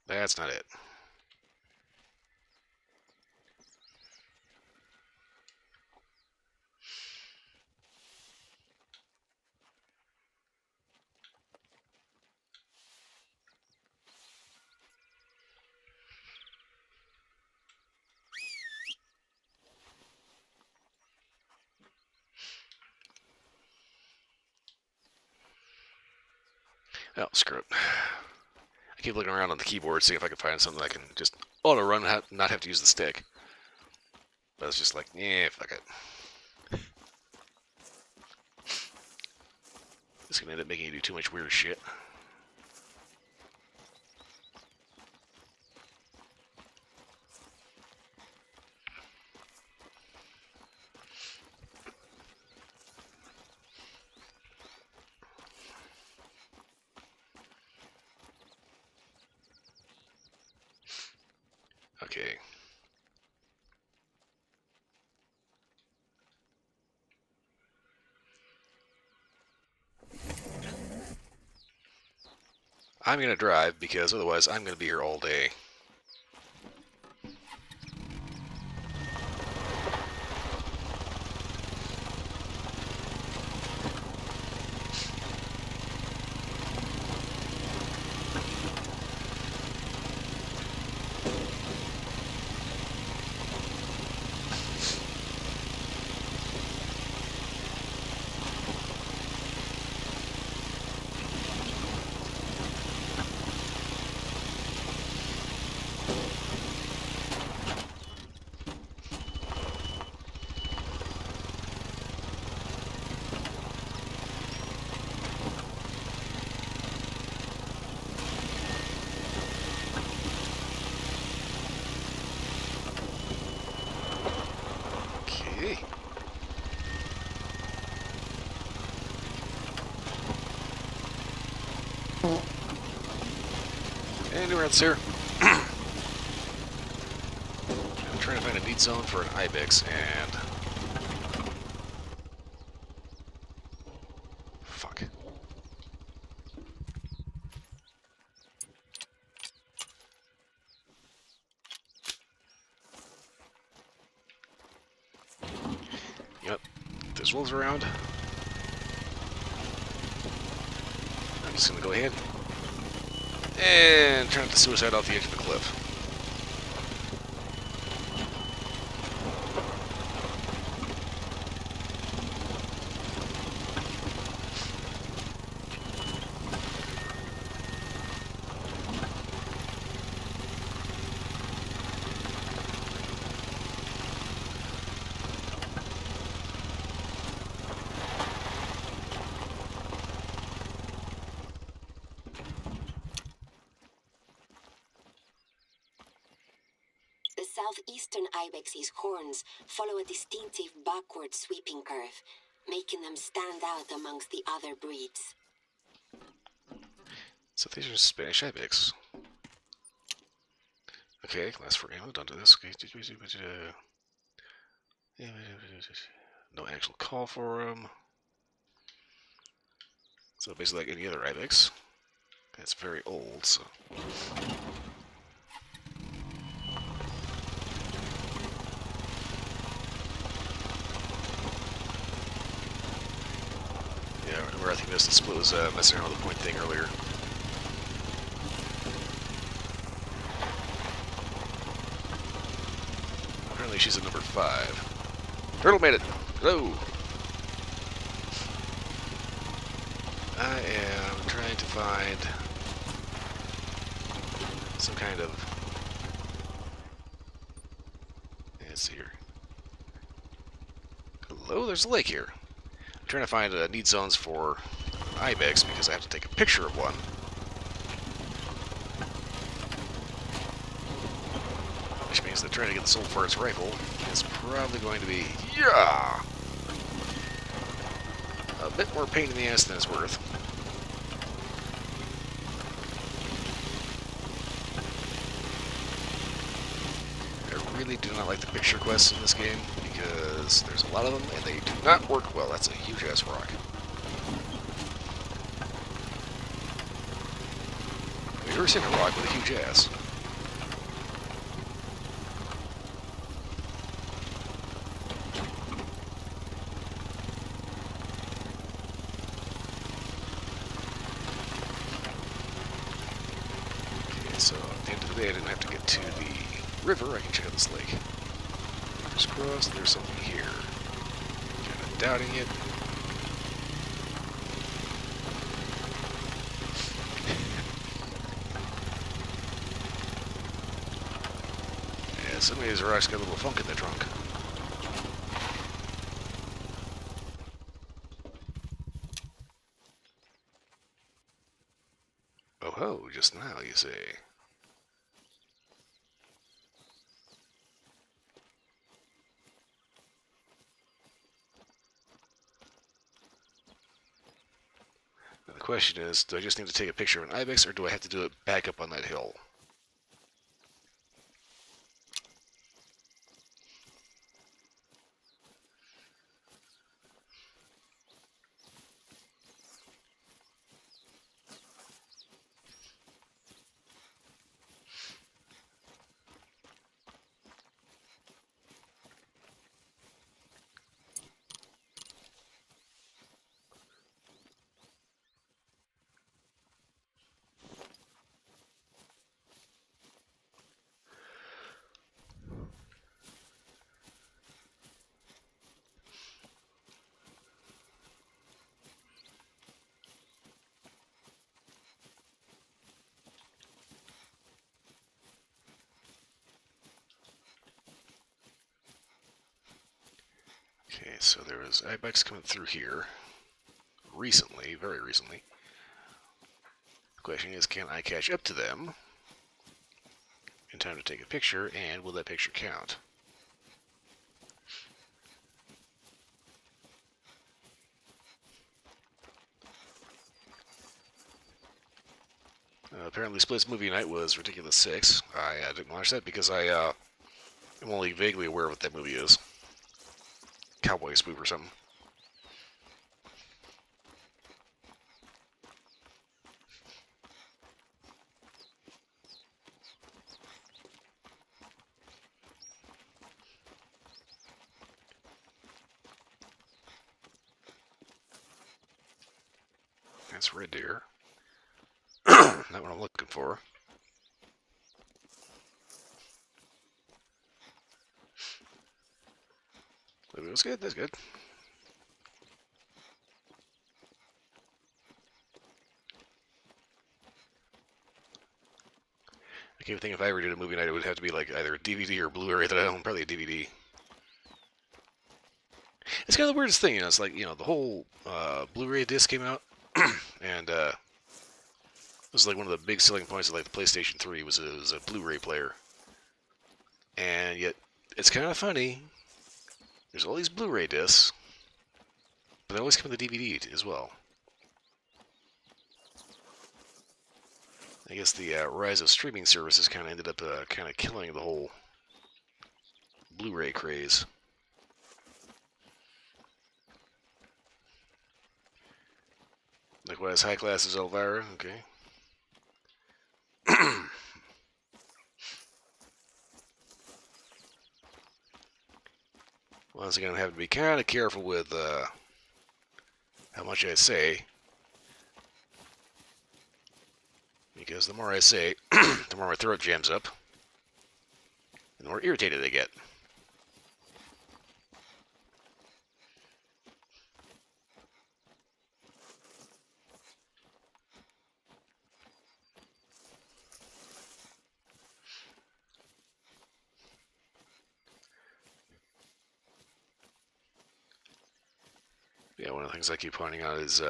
That's not it. Oh, screw it. I keep looking around on the keyboard, seeing if I can find something that I can just auto-run, not have to use the stick. But it's just like, yeah, fuck it. It's gonna end up making you do too much weird shit. Okay. I'm gonna drive because otherwise I'm gonna be here all day. Okay. And we're out here. I'm trying to find a neat zone for an ibex, and fuck. Yep, there's wolves around. I'm just gonna go ahead and try not to suicide off the edge of the cliff. The southeastern ibex's horns follow a distinctive backward sweeping curve, making them stand out amongst the other breeds. So these are Spanish ibex. Okay, class 4 ammo, don't do this. Okay. No actual call for them. So basically like any other ibex. It's very old, so... Yeah, where I think this split was messing around with the point thing earlier. Apparently she's at number 5. Turtle made it! Hello! I am trying to find some kind of... It's here. Hello, there's a lake here. I'm trying to find need zones for ibex because I have to take a picture of one. Which means that trying to get the soul for its rifle is probably going to be, yeah, a bit more pain in the ass than it's worth. I really do not like the picture quests in this game because there's a lot of them and they do not work well. That's a huge ass rock. Have you ever seen a rock with a huge ass? Okay, so at the end of the day, I didn't have to get to the river. I can check out this lake. Fingers crossed, there's something here. Kind of doubting it. Yeah, some of these rocks got a little funk in the trunk. Oh ho, just now, you say. Now the question is, do I just need to take a picture of an ibex, or do I have to do it back up on that hill? Okay, so there was ibex coming through here recently, very recently. The question is, can I catch up to them in time to take a picture, and will that picture count? Apparently Split's movie night was Ridiculous 6. I didn't watch that because I am only vaguely aware of what that movie is. Cowboy Spook or something. That's red deer. Not what I'm looking for. That's good, that's good. I can't think if I ever did a movie night, it would have to be like either a DVD or Blu-ray that I own, probably a DVD. It's kind of the weirdest thing, you know, it's like, you know, the whole Blu-ray disc came out, and it was like one of the big selling points of like the PlayStation 3 was a Blu-ray player. And yet, it's kind of funny, there's all these Blu-ray discs, but they always come with a DVD as well. I guess the rise of streaming services kind of ended up kind of killing the whole Blu-ray craze. Likewise, high class is Elvira. Okay. Once again, I have to be kind of careful with how much I say, because the more I say, the more my throat jams up, and the more irritated I get. Yeah, one of the things I keep pointing out is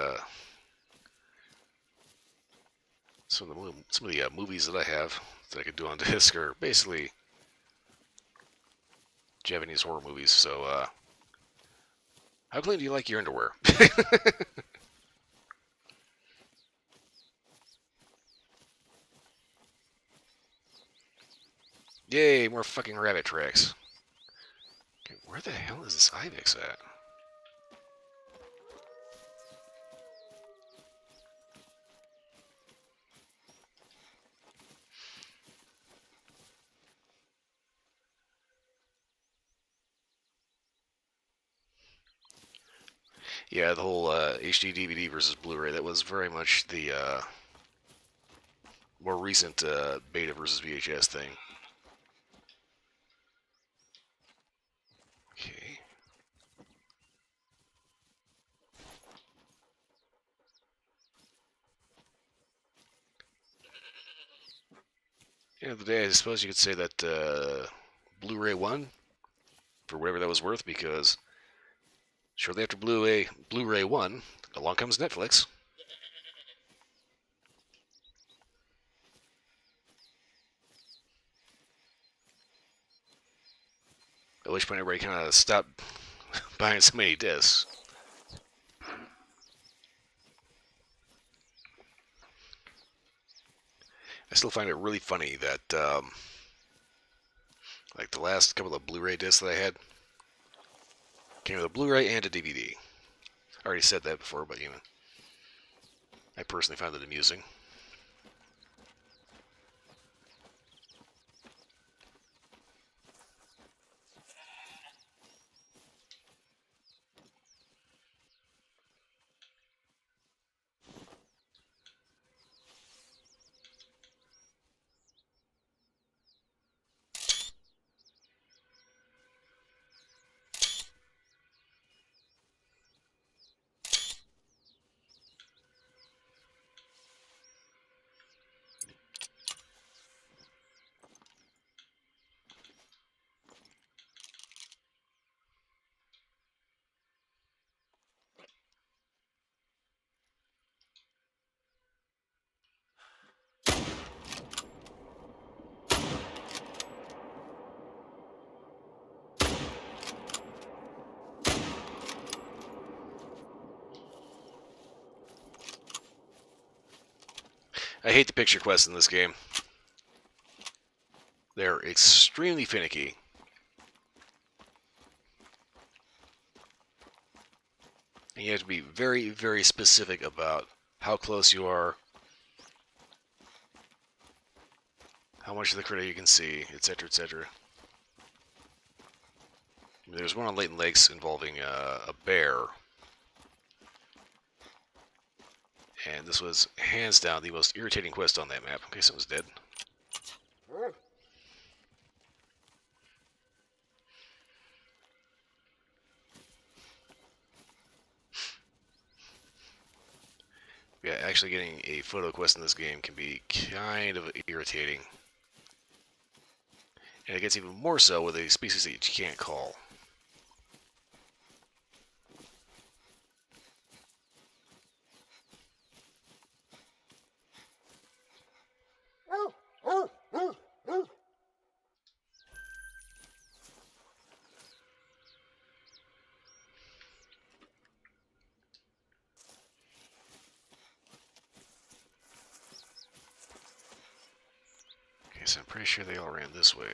some of the movies that I have that I could do on disc are basically Japanese horror movies. So, how clean do you like your underwear? Yay, more fucking rabbit tracks. Okay, where the hell is this ibex at? Yeah, the whole HD DVD versus Blu-ray, that was very much the more recent beta versus VHS thing. Okay. End of the day, I suppose you could say that Blu-ray won for whatever that was worth, because shortly after Blu-ray won, along comes Netflix. At which point everybody kind of stopped buying so many discs. I still find it really funny that, like the last couple of Blu-ray discs that I had, came with a Blu-ray and a DVD. I already said that before, but I personally found it amusing. I hate the picture quests in this game. They're extremely finicky. And you have to be very, very specific about how close you are, how much of the critter you can see, etc., etc. There's one on Leighton Lakes involving a bear. And this was hands down the most irritating quest on that map. Okay, someone's dead. Yeah, actually getting a photo quest in this game can be kind of irritating. And it gets even more so with a species that you can't call. Okay, so I'm pretty sure they all ran this way.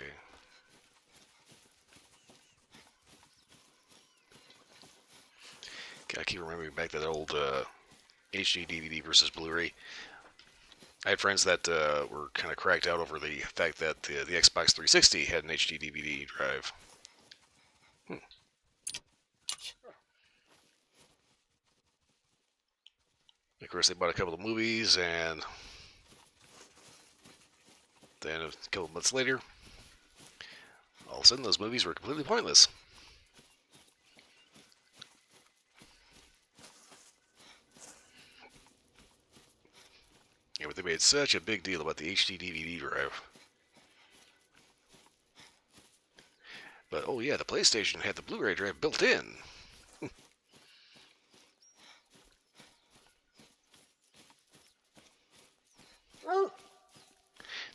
I keep remembering back that old HD DVD versus Blu-ray. I had friends that were kind of cracked out over the fact that the Xbox 360 had an HD DVD drive. Of course, they bought a couple of movies, and then a couple of months later, all of a sudden those movies were completely pointless. Yeah, but they made such a big deal about the HD DVD drive. But oh yeah, the PlayStation had the Blu-ray drive built in.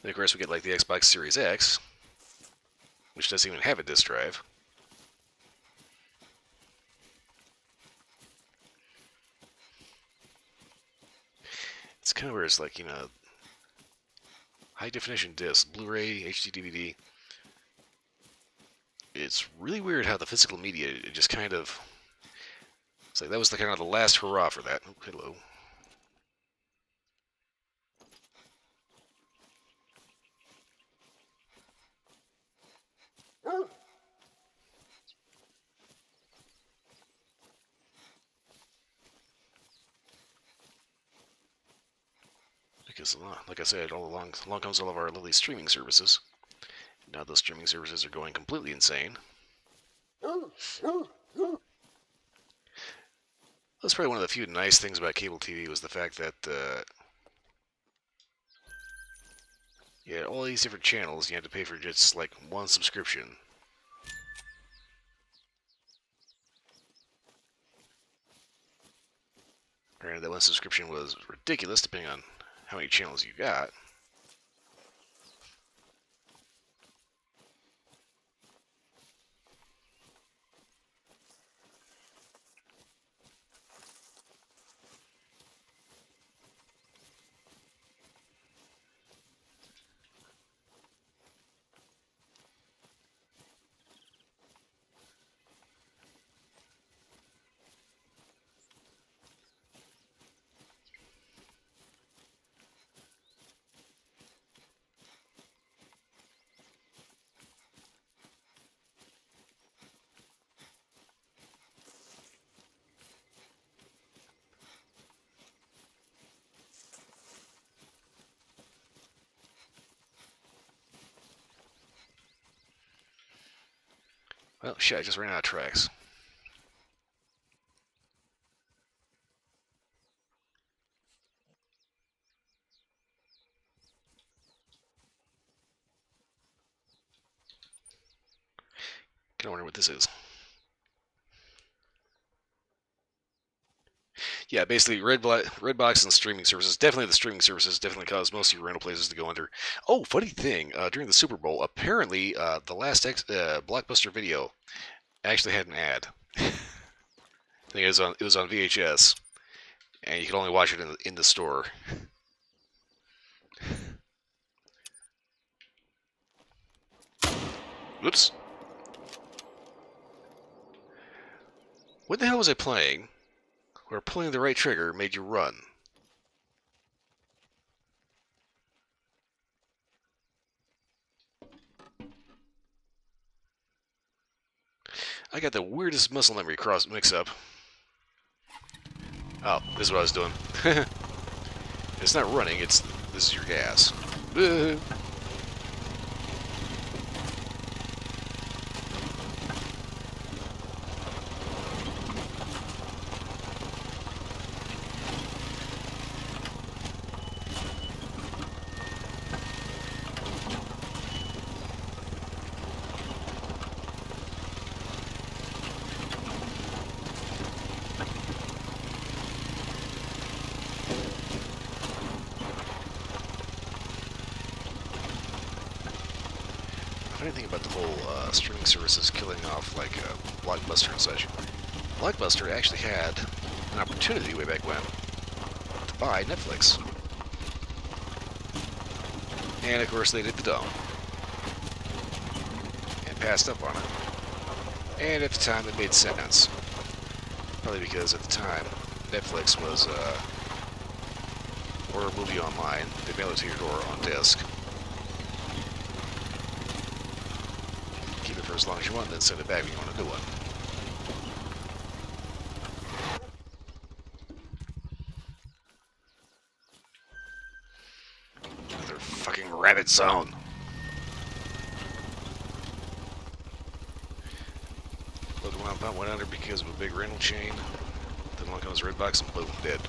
Then of course we get like the Xbox Series X, which doesn't even have a disc drive. It's kind of where it's like, high definition disc, Blu-ray, HD DVD. It's really weird how the physical media, it just kind of, it's like that was the kind of the last hurrah for that. Oh, hello. Because, like I said, all along comes all of our lovely streaming services. Now those streaming services are going completely insane. That's probably one of the few nice things about cable TV was the fact that you had all these different channels. You had to pay for just like one subscription. Granted, that one subscription was ridiculous depending on how many channels you got. Well, shit, I just ran out of tracks. Kinda wonder what this is. Yeah, basically, Redbox and streaming services, definitely the streaming services, definitely cause most of your rental places to go under. Oh, funny thing, during the Super Bowl, apparently the last Blockbuster video actually had an ad. I think it was on VHS, and you could only watch it in the store. Whoops. What the hell was I playing? Where pulling the right trigger made you run. I got the weirdest muscle memory mix-up. Oh, this is what I was doing. It's not running, this is your gas. Funny thing about the whole streaming services killing off like Blockbuster and such. Blockbuster actually had an opportunity way back when to buy Netflix. And of course they did the dumb. And passed up on it. And at the time it made sense. Probably because at the time Netflix was order a movie online, they mail it to your door on disc. Keep it for as long as you want, then send it back when you want a new one. Another fucking rabbit zone. Local Compound went under because of a big rental chain. Then along comes Redbox and boom, dead.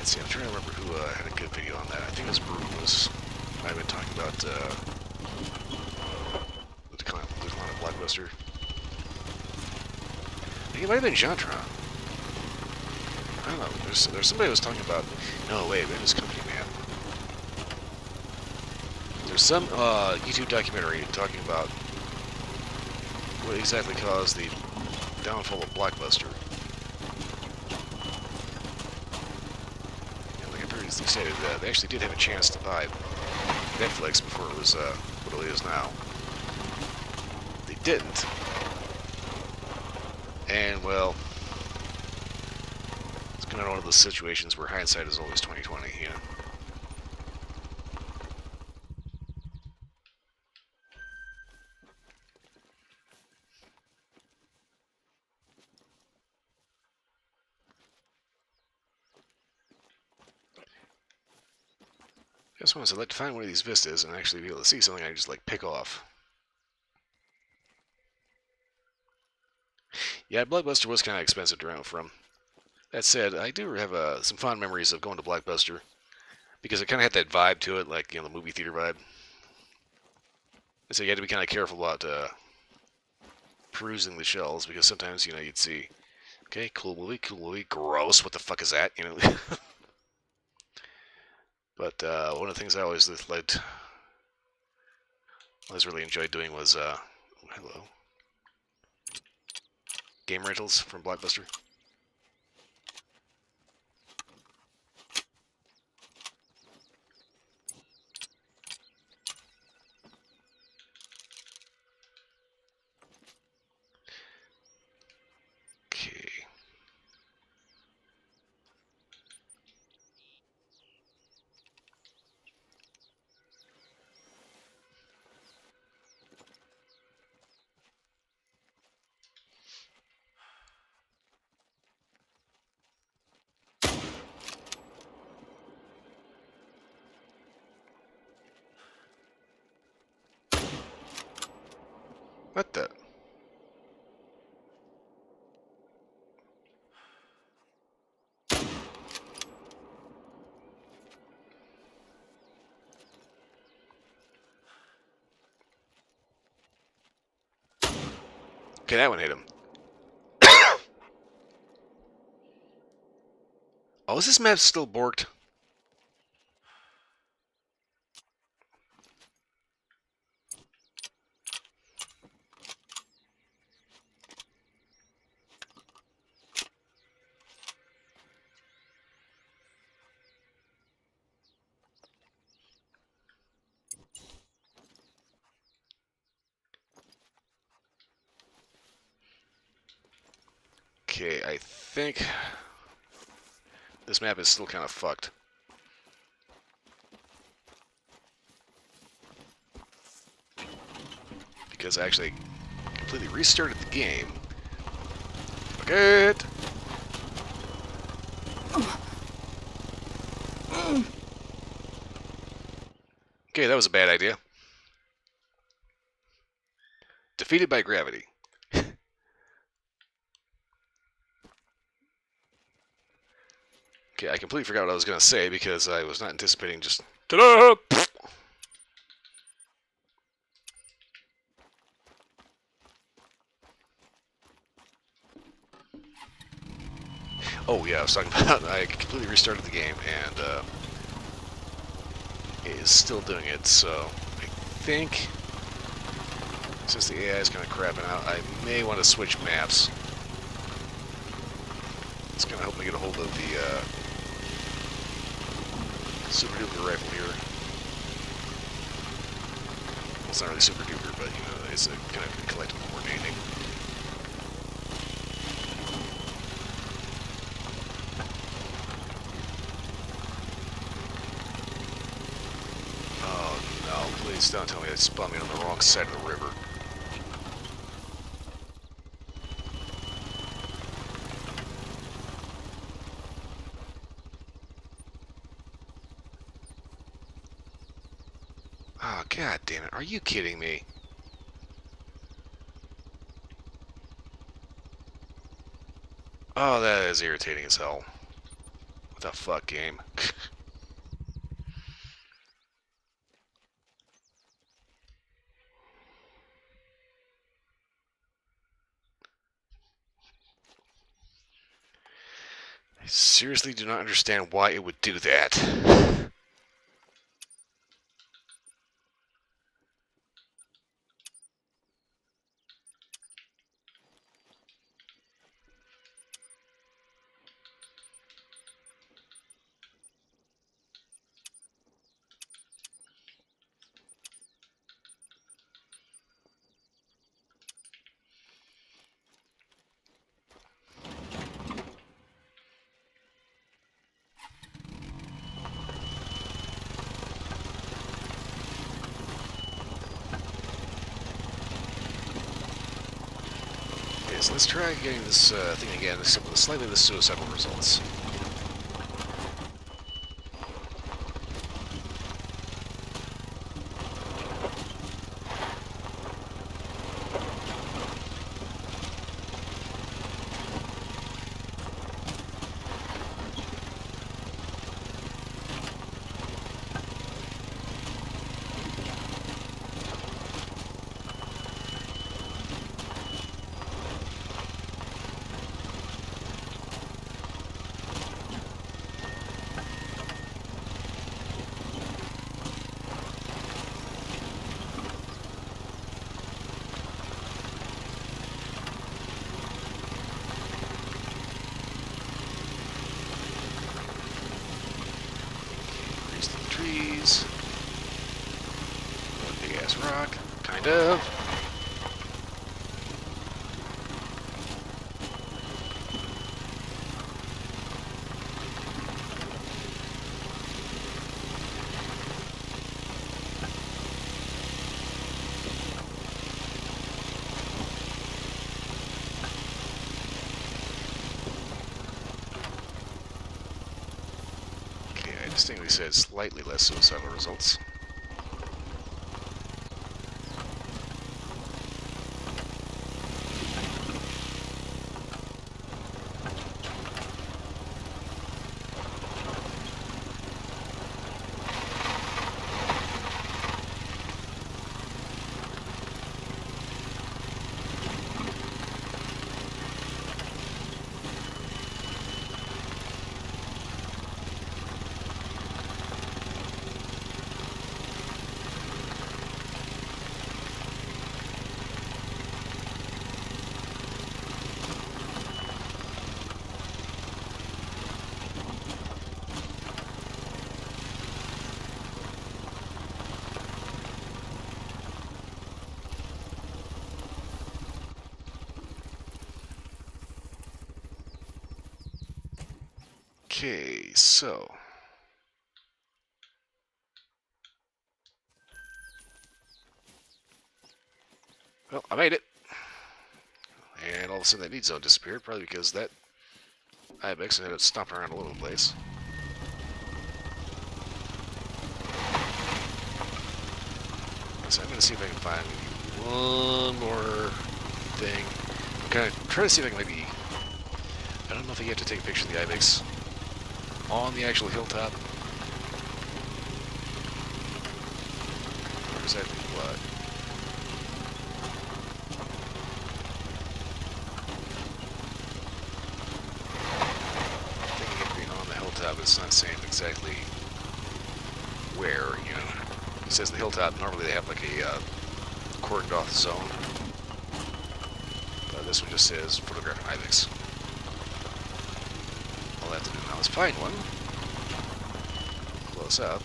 See, I'm trying to remember who had a good video on that. I think it was Bruce. Might have been talking about the decline of Blockbuster. I think it might have been Jantron. I don't know. There's somebody who was talking about. No, wait, it was company man. There's some YouTube documentary talking about what exactly caused the downfall of Blockbuster. They stated that they actually did have a chance to buy Netflix before it was what it is now. They didn't. And, well, it's kind of one of those situations where hindsight is always 20/20, you know. Just once I'd like to find one of these vistas and actually be able to see something I just like pick off. Yeah, Blockbuster was kind of expensive to rent from. That said, I do have some fond memories of going to Blockbuster because it kind of had that vibe to it, like, you know, the movie theater vibe. So you had to be kind of careful about perusing the shelves because sometimes, you know, you'd see, okay, cool movie, gross, what the fuck is that, you know? But one of the things I always really enjoyed doing was, hello, game rentals from Blockbuster. Okay. What the? Okay, that one hit him. Oh, is this map still borked? Okay, I think this map is still kind of fucked. Because I actually completely restarted the game. Good. Okay, that was a bad idea. Defeated by gravity. Okay, I completely forgot what I was going to say because I was not anticipating just... Ta-da! Oh yeah, I was talking about I completely restarted the game and it is still doing it, so I think since the AI is kind of crapping out, I may want to switch maps. It's going to help me get a hold of the super duper rifle here. Well, it's not really super duper, but you know, it's a kind of collectible more than anything. Oh no, please don't tell me it spun me on the wrong side of the river. Oh, god damn it. Are you kidding me? Oh, that is irritating as hell. What the fuck, game? I seriously do not understand why it would do that. Okay, so let's try getting this thing again, except with slightly less suicidal results. Breeze through the trees. One big ass rock. Kind of. Okay, I distinctly said slightly less suicidal results. Okay, so well, I made it. And all of a sudden that need zone disappeared, probably because that Ibex ended up stomping around all over the place. So I'm going to see if I can find one more thing. I'm going to try to see if I can maybe... I don't know if I have to take a picture of the Ibex on the actual hilltop. Or exactly what. Thinking of being on the hilltop, it's not saying exactly where, you know. It says the hilltop, normally they have like a cordoned off zone. But this one just says photograph an Ibex. All I have to do now is find one. Close up.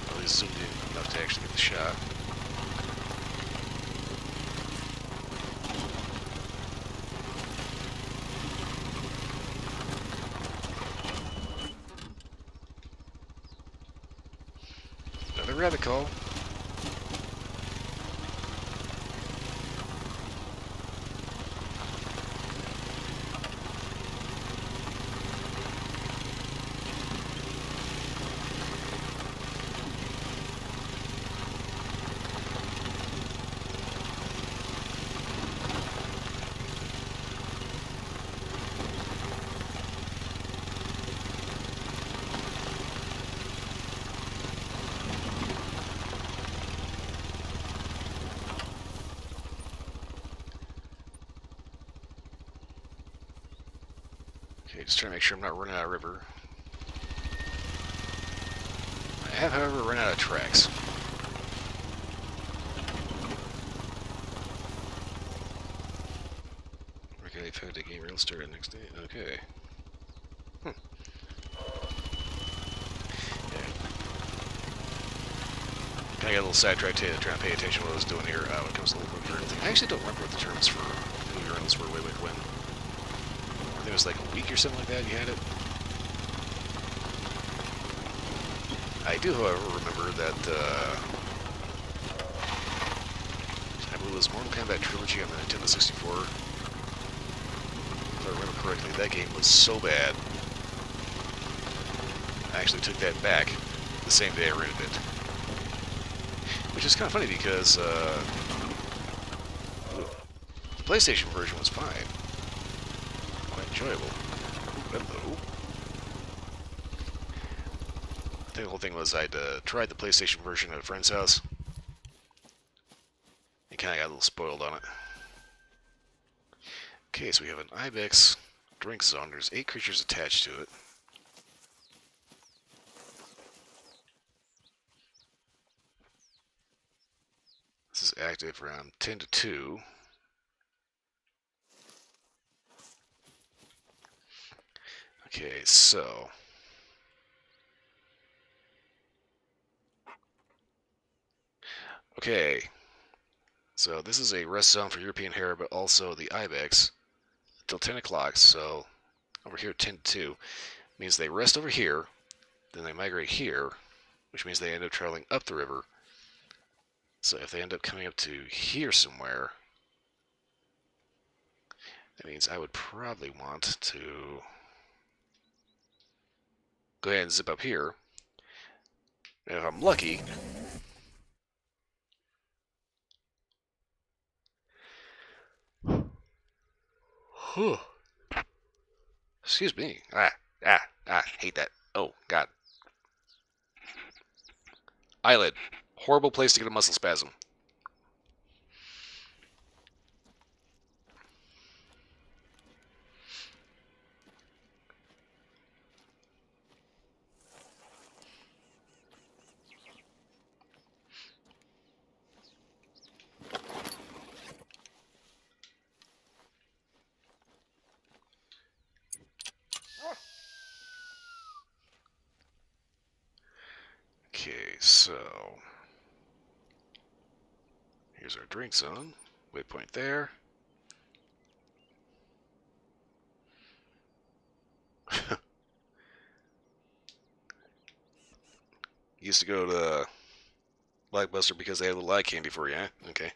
At least zoomed in enough to actually get the shot. Another rabbit call. Okay, just trying to make sure I'm not running out of river. I have, however, run out of tracks. Okay, found a game rail start the next day. Okay. Hmm. Yeah. Kind of got a little sidetracked here, trying to pay attention to what I was doing here when it comes to the little movie thing. I actually don't remember what the terms for movie rentals were way back when. I think it was like a week or something like that you had it. I do, however, remember that I believe it was Mortal Kombat Trilogy on the Nintendo 64. If I remember correctly, that game was so bad. I actually took that back the same day I rented it. Which is kind of funny because the PlayStation version was fine. Quite enjoyable. Hello. I think the whole thing was I'd tried the PlayStation version at a friend's house. And kind of got a little spoiled on it. Okay, so we have an Ibex drink zone. There's 8 creatures attached to it. This is active around 10 to 2. Okay, so Okay. So this is a rest zone for European hare, but also the ibex till 10 o'clock. So over here, 10 to 2 means they rest over here, then they migrate here, which means they end up traveling up the river. So if they end up coming up to here somewhere, that means I would probably want to go ahead and zip up here. And if I'm lucky, excuse me. Hate that. Oh, God. Eyelid. Horrible place to get a muscle spasm. Okay, so here's our drink zone. Waypoint there. Used to go to Blockbuster because they had a little eye candy for you, eh? Okay.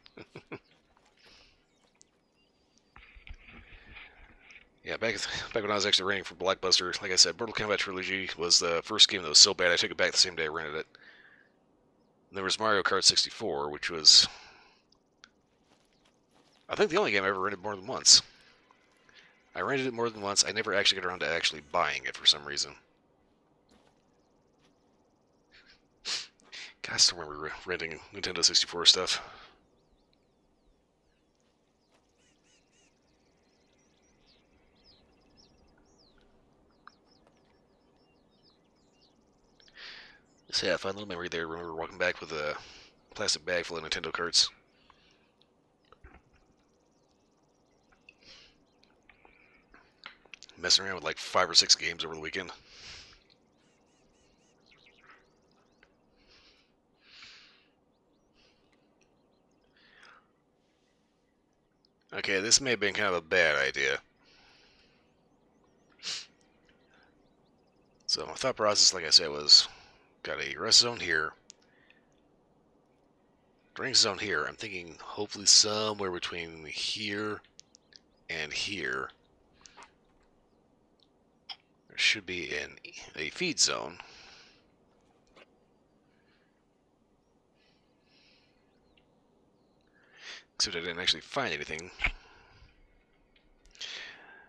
Yeah, back when I was actually renting for Blockbuster, like I said, Mortal Kombat Trilogy was the first game that was so bad I took it back the same day I rented it. And there was Mario Kart 64, which was, I think, the only game I ever rented more than once. I rented it more than once. I never actually got around to actually buying it for some reason. God, I still remember renting Nintendo 64 stuff. So yeah, fun little memory there. I remember walking back with a plastic bag full of Nintendo carts. Messing around with like 5 or 6 games over the weekend. Okay, this may have been kind of a bad idea. So my thought process, like I said, was got a rest zone here, drink zone here. I'm thinking hopefully somewhere between here and here there should be a feed zone. Except I didn't actually find anything.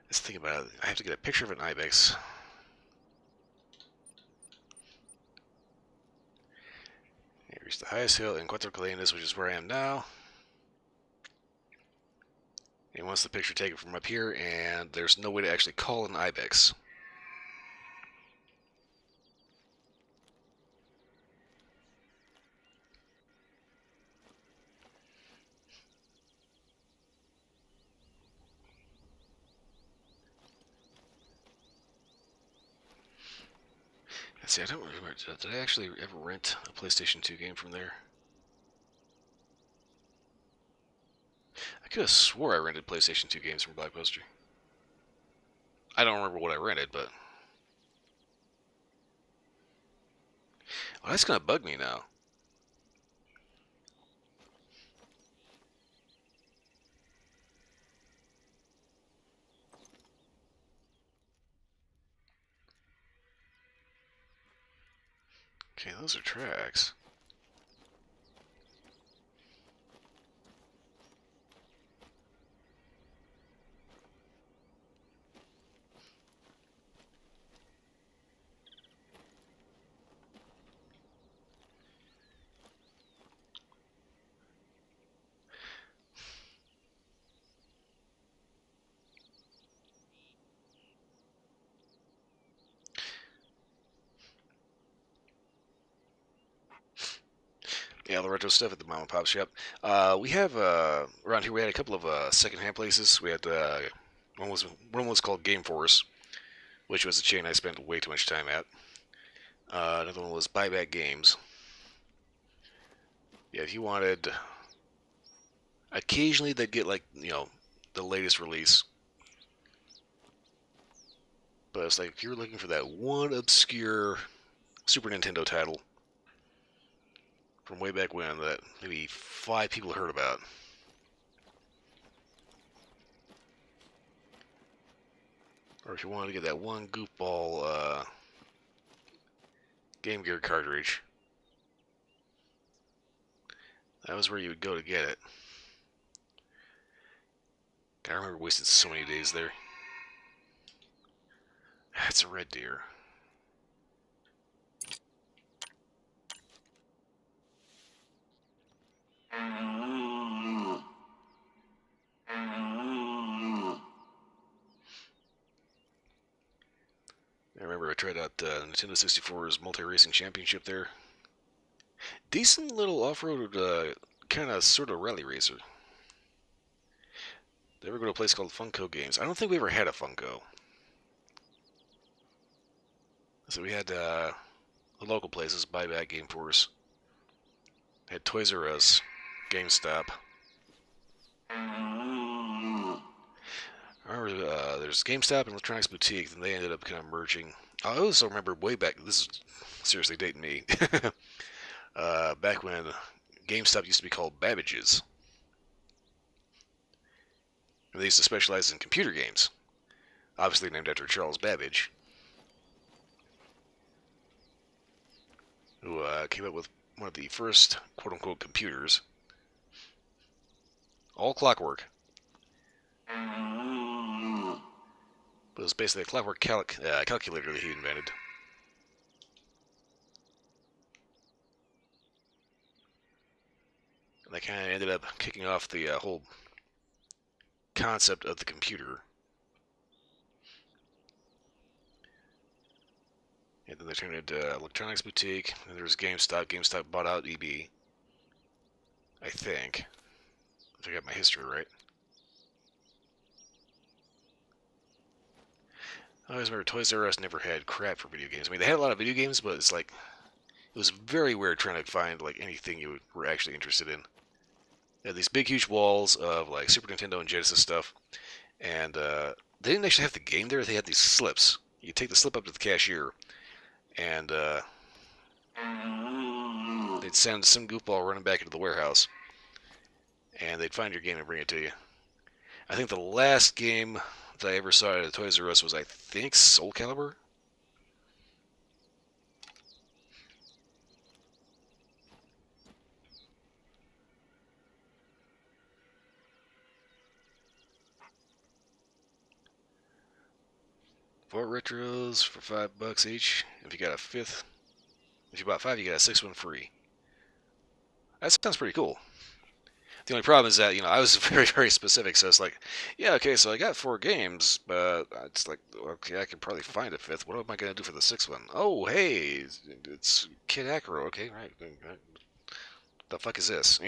Let's think about it. I have to get a picture of an ibex. Here's the highest hill in Cuatro Colinas, which is where I am now. He wants the picture taken from up here, and there's no way to actually call an ibex. Let's see, I don't remember. Did I actually ever rent a PlayStation 2 game from there? I could have swore I rented PlayStation 2 games from Blockbuster. I don't remember what I rented, but... Well, that's gonna bug me now. Okay, those are tracks. Yeah, the retro stuff at the mom and pop shop. We have around here. We had a couple of secondhand places. We had one was called Game Force, which was a chain I spent way too much time at. Another one was Buyback Games. Yeah, if you wanted, occasionally they'd get like, the latest release. But it's like, if you're looking for that one obscure Super Nintendo title from way back when that maybe 5 people heard about. Or if you wanted to get that one goofball Game Gear cartridge, that was where you would go to get it. I remember wasting so many days there. That's a red deer. I remember I tried out Nintendo 64's Multi-Racing Championship there. Decent little off-road kind of sort of rally racer. They ever go to a place called Funko Games? I don't think we ever had a Funko. So we had the local places, Buyback Game Force. Had Toys R Us, GameStop. I remember there's GameStop and Electronics Boutique, and they ended up kind of merging. I also remember way back, this is seriously dating me, back when GameStop used to be called Babbage's. And they used to specialize in computer games, obviously named after Charles Babbage, who came up with one of the first quote-unquote computers. All clockwork. But it was basically a clockwork calculator that he invented. And that kind of ended up kicking off the whole concept of the computer. And then they turned it into Electronics Boutique, and there was GameStop. GameStop bought out EB, I think. If I got my history right. I always remember Toys R Us never had crap for video games. I mean, they had a lot of video games, but it's like, it was very weird trying to find like anything you were actually interested in. They had these big, huge walls of like Super Nintendo and Genesis stuff, and they didn't actually have the game there. They had these slips. You take the slip up to the cashier, and they'd send some goofball running back into the warehouse, and they'd find your game and bring it to you. I think the last game that I ever saw at a Toys R Us was, I think, Soul Calibur. Four retros for $5 each. If you got a fifth, if you bought 5, you got a 6th one free. That sounds pretty cool. The only problem is that, I was very, very specific, so it's like, yeah, okay, so I got 4 games, but it's like, okay, I could probably find a 5th. What am I going to do for the 6th one? Oh, hey, it's Kid Acro. Okay, right. The fuck is this?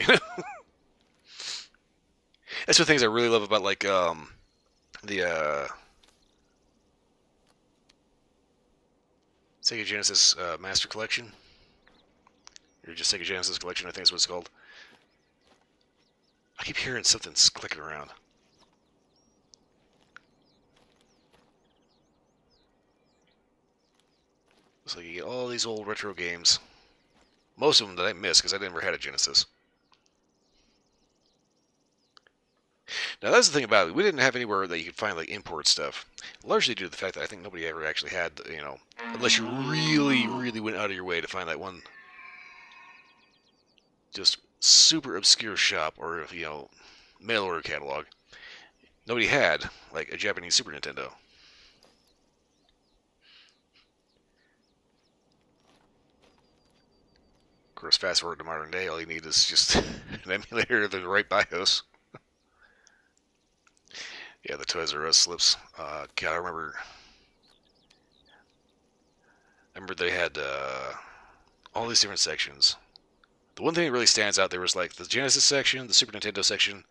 That's the things I really love about, like, the Sega Genesis Master Collection. Or just Sega Genesis Collection, I think is what it's called. I keep hearing something's clicking around. So you get all these old retro games. Most of them that I missed because I never had a Genesis. Now that's the thing about it. We didn't have anywhere that you could find like import stuff. Largely due to the fact that I think nobody ever actually had, unless you really, really went out of your way to find that one just super obscure shop or, mail order catalog. Nobody had, like, a Japanese Super Nintendo. Of course, fast forward to modern day, all you need is just an emulator of the right BIOS. Yeah, the Toys R Us slips. God, I remember they had all these different sections. The one thing that really stands out, there was like the Genesis section, the Super Nintendo section,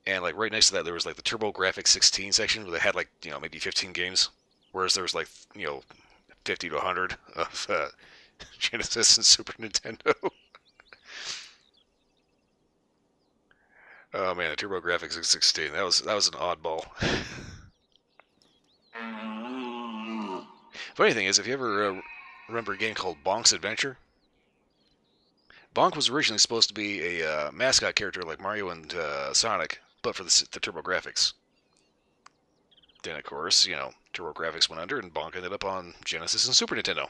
and like right next to that there was like the TurboGrafx 16 section where they had like, maybe 15 games. Whereas there was like, 50 to 100 of Genesis and Super Nintendo. Oh man, the TurboGrafx 16. That was an oddball. Funny thing is, if you ever remember a game called Bonk's Adventure, Bonk was originally supposed to be a mascot character like Mario and Sonic, but for the TurboGrafx. Then, of course, TurboGrafx went under and Bonk ended up on Genesis and Super Nintendo.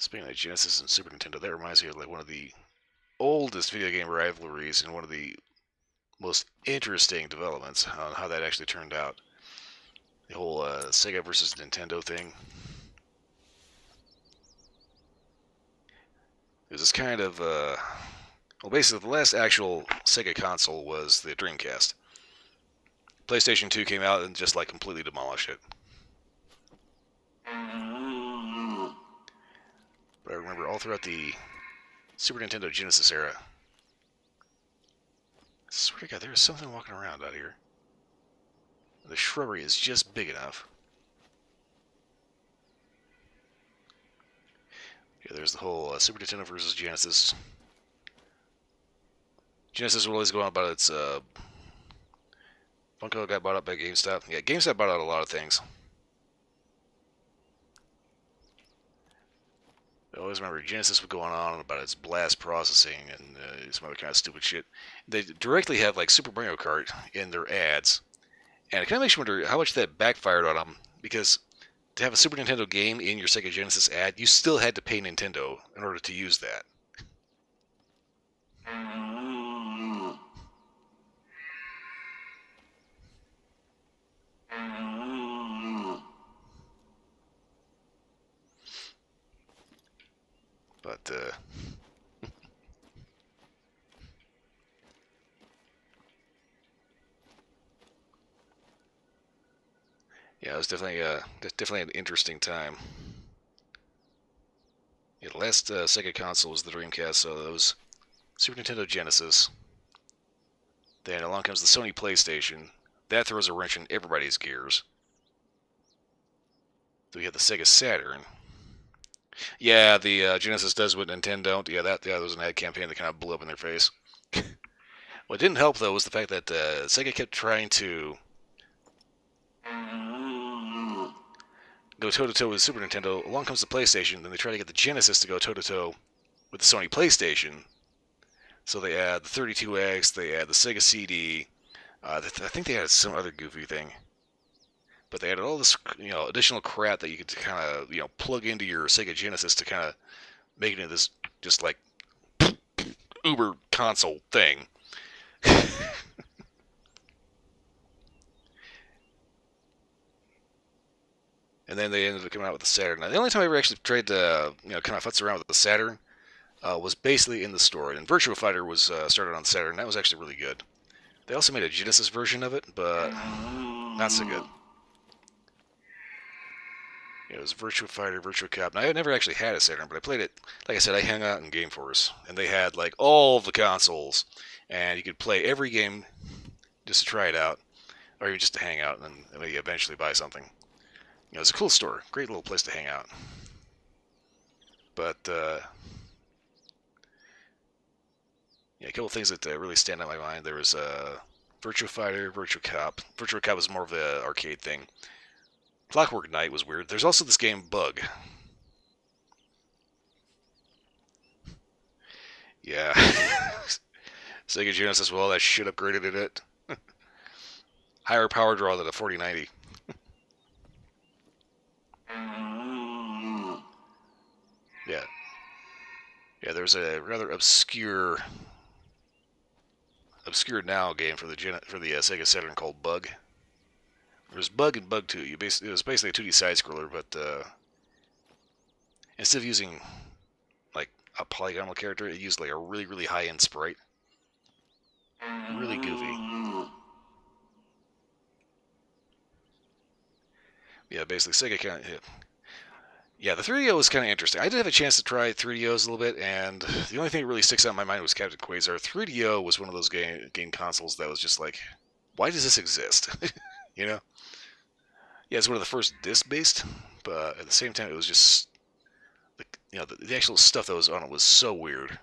Speaking of Genesis and Super Nintendo, that reminds me of like one of the oldest video game rivalries and one of the most interesting developments on how that actually turned out. The whole Sega versus Nintendo thing. It was this kind of, well, basically the last actual Sega console was the Dreamcast. PlayStation 2 came out and just like completely demolished it. But I remember all throughout the Super Nintendo Genesis era, I swear to God, there is something walking around out here. The shrubbery is just big enough. Yeah, there's the whole Super Nintendo versus Genesis. Genesis will always go on about its Funko got bought up by GameStop. Yeah, GameStop bought out a lot of things. I always remember Genesis was going on about its blast processing and some other kind of stupid shit. They directly have like Super Mario Kart in their ads, and it kind of makes you wonder how much that backfired on them, because to have a Super Nintendo game in your Sega Genesis ad, you still had to pay Nintendo in order to use that. But, yeah, it was definitely an interesting time. Yeah, the last Sega console was the Dreamcast, so it was Super Nintendo Genesis. Then along comes the Sony PlayStation. That throws a wrench in everybody's gears. Then we have the Sega Saturn. Yeah, the Genesis does what Nintendo don't. Yeah, there was an ad campaign that kind of blew up in their face. What didn't help, though, was the fact that Sega kept trying to go toe-to-toe with Super Nintendo. Along comes the PlayStation, then they try to get the Genesis to go toe-to-toe with the Sony PlayStation. So they add the 32X, they add the Sega CD. I think they added some other goofy thing. But they added all this, additional crap that you could kind of, plug into your Sega Genesis to kind of make it into this just like uber console thing. And then they ended up coming out with the Saturn. Now, the only time I ever actually tried to, kind of futz around with the Saturn was basically in the store. And Virtua Fighter was started on the Saturn. That was actually really good. They also made a Genesis version of it, but not so good. It was Virtua Fighter, Virtua Cop. Now, I never actually had a Saturn, but I played it. Like I said, I hung out in Game Force, and they had like all the consoles, and you could play every game just to try it out, or even just to hang out and maybe eventually buy something. It's a cool store, great little place to hang out. But yeah, a couple things that really stand out in my mind. There was Virtua Fighter, Virtua Cop. Virtua Cop was more of the arcade thing. Clockwork Knight was weird. There's also this game, Bug. Yeah. Sega Genesis with all that shit upgraded in it. Higher power draw than a 4090. Yeah. Yeah, there's a rather obscure now game for the Sega Saturn called Bug. There's Bug and Bug 2. It was basically a 2D side-scroller, but instead of using like a polygonal character, it used like a really, really high-end sprite. Really goofy. Yeah, basically Sega kind of... Yeah, the 3DO was kind of interesting. I did have a chance to try 3DOs a little bit, and the only thing that really sticks out in my mind was Captain Quasar. 3DO was one of those game consoles that was just like, why does this exist? Yeah, it's one of the first disc-based, but at the same time, it was just, the actual stuff that was on it was so weird.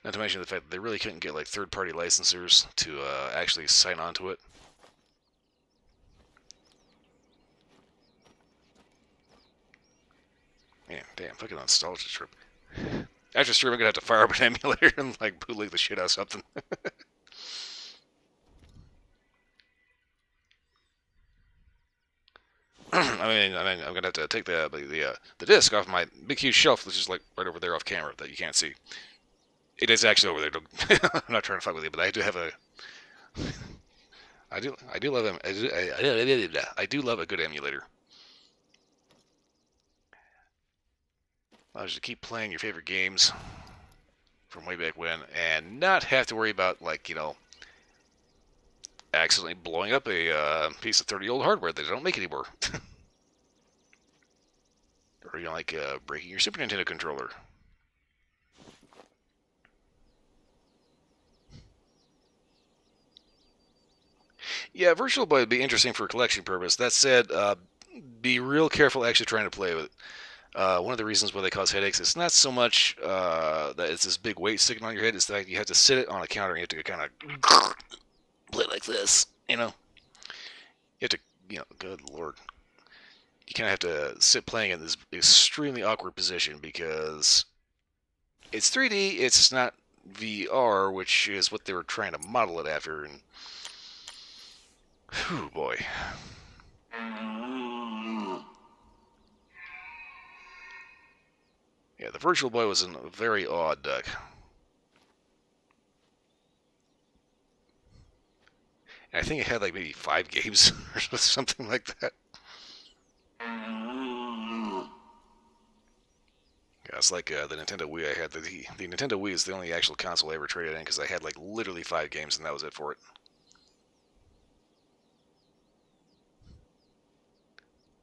Not to mention the fact that they really couldn't get like third-party licensors to actually sign on to it. Man, damn, fucking nostalgia trip. After stream, I'm gonna have to fire up an emulator and like bootleg the shit out of something. I'm gonna have to take the disc off my big huge shelf, which is like right over there off camera that you can't see. It is actually over there. I'm not trying to fuck with you, but I do have a. I do love him. I do love a good emulator. Allows you to keep playing your favorite games from way back when, and not have to worry about like accidentally blowing up a piece of 30-year-old hardware that they don't make anymore. Or like breaking your Super Nintendo controller. Yeah, Virtual Boy would be interesting for a collection purpose. That said, be real careful actually trying to play with it. One of the reasons why they cause headaches is not so much that it's this big weight sticking on your head, it's that you have to sit it on a counter and you have to kind of play like this, you know? You have to, good lord. You kind of have to sit playing in this extremely awkward position because it's 3D, it's not VR, which is what they were trying to model it after, and whew, boy. Yeah, the Virtual Boy was a very odd duck. And I think it had like maybe 5 games or something like that. Yeah, it's like the Nintendo Wii I had. The Nintendo Wii is the only actual console I ever traded in because I had like literally 5 games and that was it for it.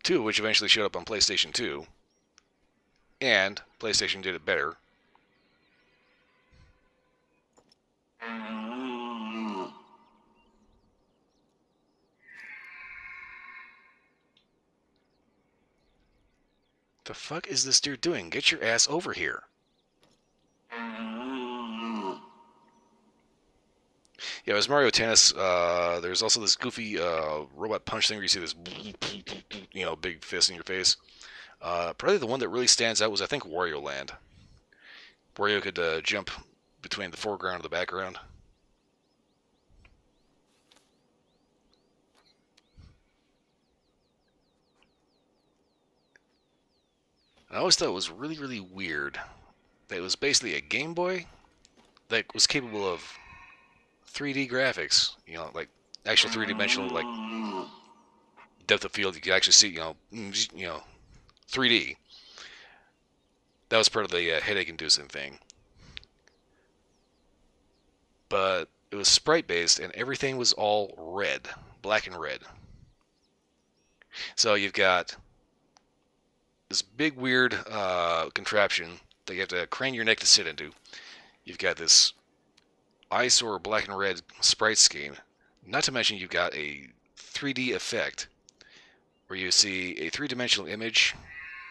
Two of which eventually showed up on PlayStation 2. And PlayStation did it better. The fuck is this dude doing? Get your ass over here. Yeah, it was Mario Tennis. There's also this goofy robot punch thing where you see this, big fist in your face. Probably the one that really stands out was, I think, Wario Land. Wario could jump between the foreground and the background. And I always thought it was really, really weird that it was basically a Game Boy that was capable of 3D graphics. Like actual 3D-dimensional, like depth of field. You could actually see, 3D. That was part of the headache-inducing thing. But it was sprite-based, and everything was all red, black and red. So you've got this big weird contraption that you have to crane your neck to sit into. You've got this eyesore black and red sprite scheme. Not to mention you've got a 3D effect where you see a 3-dimensional image.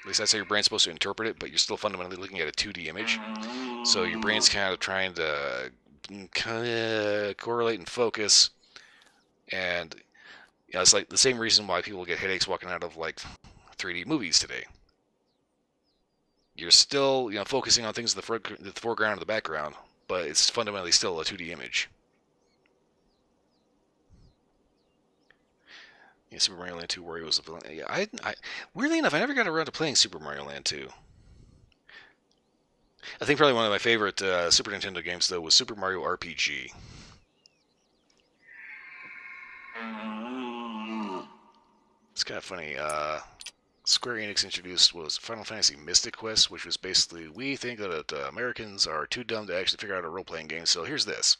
At least that's how your brain's supposed to interpret it, but you're still fundamentally looking at a 2D image. So your brain's kind of trying to correlate and focus. And it's like the same reason why people get headaches walking out of like 3D movies today. You're still, focusing on things in the foreground and the background, but it's fundamentally still a 2D image. Yeah, Super Mario Land 2 Wario was the villain. Yeah, I weirdly enough, I never got around to playing Super Mario Land 2. I think probably one of my favorite Super Nintendo games, though, was Super Mario RPG. It's kind of funny. Square Enix introduced was Final Fantasy Mystic Quest, which was basically, we think that Americans are too dumb to actually figure out a role-playing game, so here's this.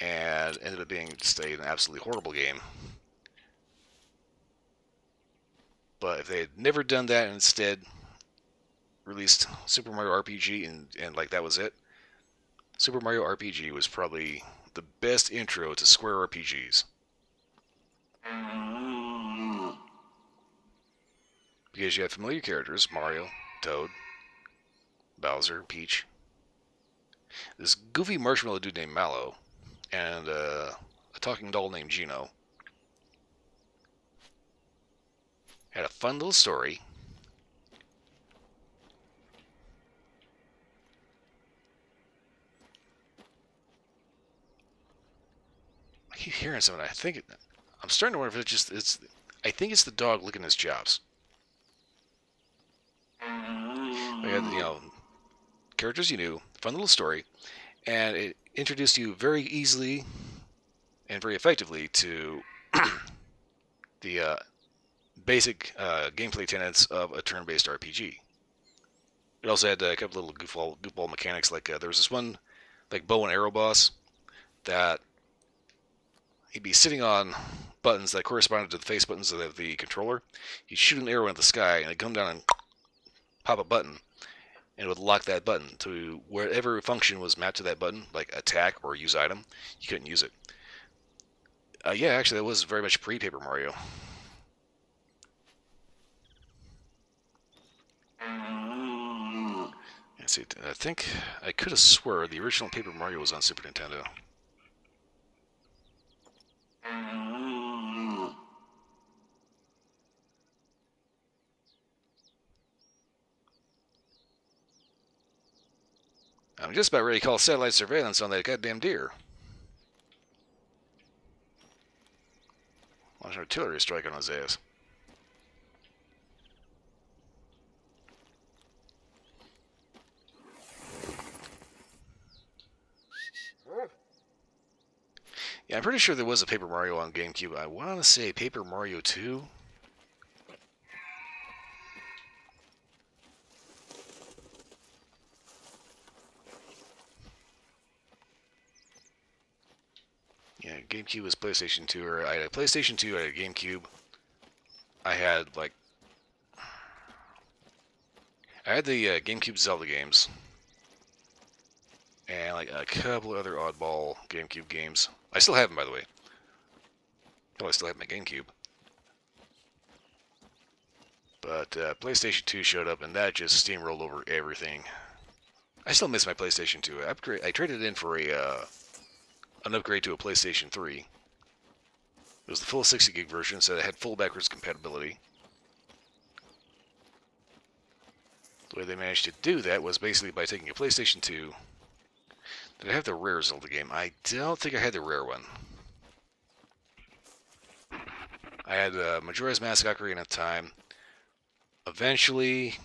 And ended up being just an absolutely horrible game. But if they had never done that and instead released Super Mario RPG and like that was it, Super Mario RPG was probably the best intro to Square RPGs. Because you have familiar characters, Mario, Toad, Bowser, Peach, this goofy marshmallow dude named Mallow, and a talking doll named Gino. Had a fun little story. I keep hearing something. I'm starting to wonder if I think it's the dog licking his chops. We had, characters you knew, fun little story, and it introduced you very easily and very effectively to the basic gameplay tenets of a turn-based RPG. It also had a couple little goofball mechanics, like there was this one like bow and arrow boss that he'd be sitting on buttons that corresponded to the face buttons of the controller. He'd shoot an arrow into the sky, and it'd come down and pop a button, and it would lock that button to wherever function was mapped to that button, like attack or use item. You couldn't use it. Yeah, actually, that was very much pre-Paper Mario. Let's see, I think I could have swore the original Paper Mario was on Super Nintendo. I'm just about ready to call satellite surveillance on that goddamn deer. Launch an artillery strike on his ass. Yeah, I'm pretty sure there was a Paper Mario on GameCube. I want to say Paper Mario 2. Yeah, GameCube was PlayStation 2, or I had a PlayStation 2, I had a GameCube. I had the GameCube Zelda games, and like a couple other oddball GameCube games. I still have them, by the way. I still have my GameCube. But PlayStation 2 showed up, and that just steamrolled over everything. I still miss my PlayStation 2. I traded it in for an upgrade to a PlayStation 3. It was the full 60 gig version, so it had full backwards compatibility. The way they managed to do that was basically by taking a PlayStation 2. Did I have the rare Zelda game? I don't think I had the rare one. I had Majora's Mask Ocarina of Time. Eventually,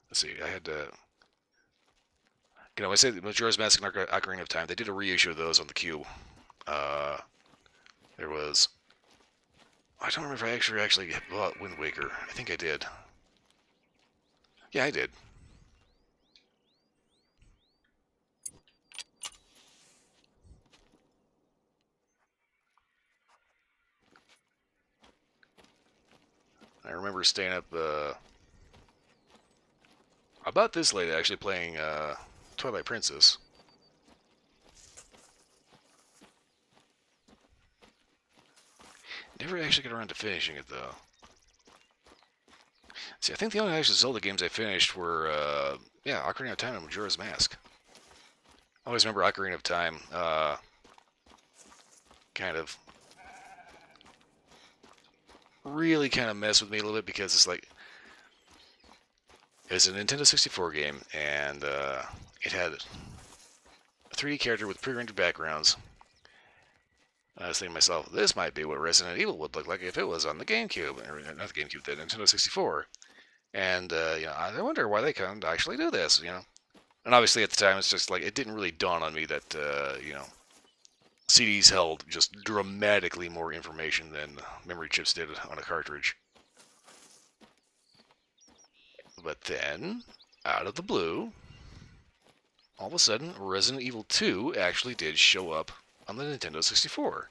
let's see, I had I said Majora's Mask and Ocarina of Time. They did a reissue of those on the Cube. There was, I don't remember if I actually bought Wind Waker. I think I did. Yeah, I did. I remember staying up about this late, actually playing Twilight Princess. Never actually got around to finishing it, though. See, I think the only actual Zelda games I finished were, Ocarina of Time and Majora's Mask. I always remember Ocarina of Time, really kind of messed with me a little bit, because it's like, it's a Nintendo 64 game, and it had a 3D character with pre-rendered backgrounds. I was thinking to myself, this might be what Resident Evil would look like if it was on the GameCube, or not the GameCube, the Nintendo 64. And I wonder why they couldn't actually do this, And obviously at the time, it's just like, it didn't really dawn on me that CDs held just dramatically more information than memory chips did on a cartridge. But then, out of the blue, all of a sudden, Resident Evil 2 actually did show up on the Nintendo 64.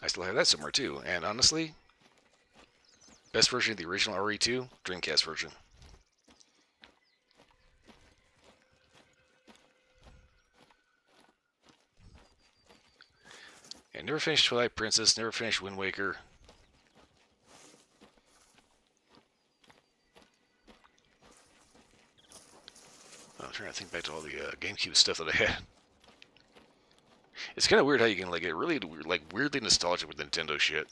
I still have that somewhere too, and honestly, best version of the original RE2, Dreamcast version. And never finished Twilight Princess, never finished Wind Waker. I'm trying to think back to all the GameCube stuff that I had. It's kind of weird how you can like get really like weirdly nostalgic with Nintendo shit.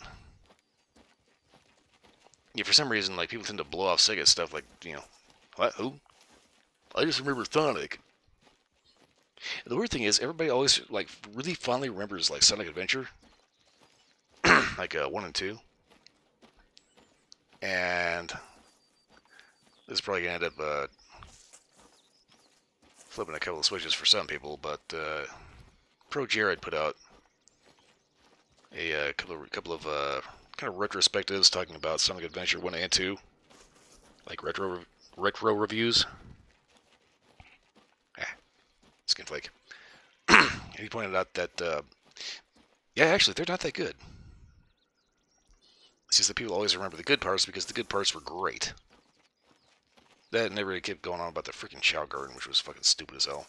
Yeah, for some reason, like people tend to blow off Sega stuff like, what? Who? I just remember Sonic. The weird thing is, everybody always like really fondly remembers like Sonic Adventure, like 1 and 2, and this is probably gonna end up flipping a couple of switches for some people. But Pro Jared put out a couple of kind of retrospectives talking about Sonic Adventure 1 and 2, like retro reviews. Skinflake. And he pointed out that, yeah, actually, they're not that good. It's just that people always remember the good parts because the good parts were great. That never kept going on about the freaking Chow Garden, which was fucking stupid as hell.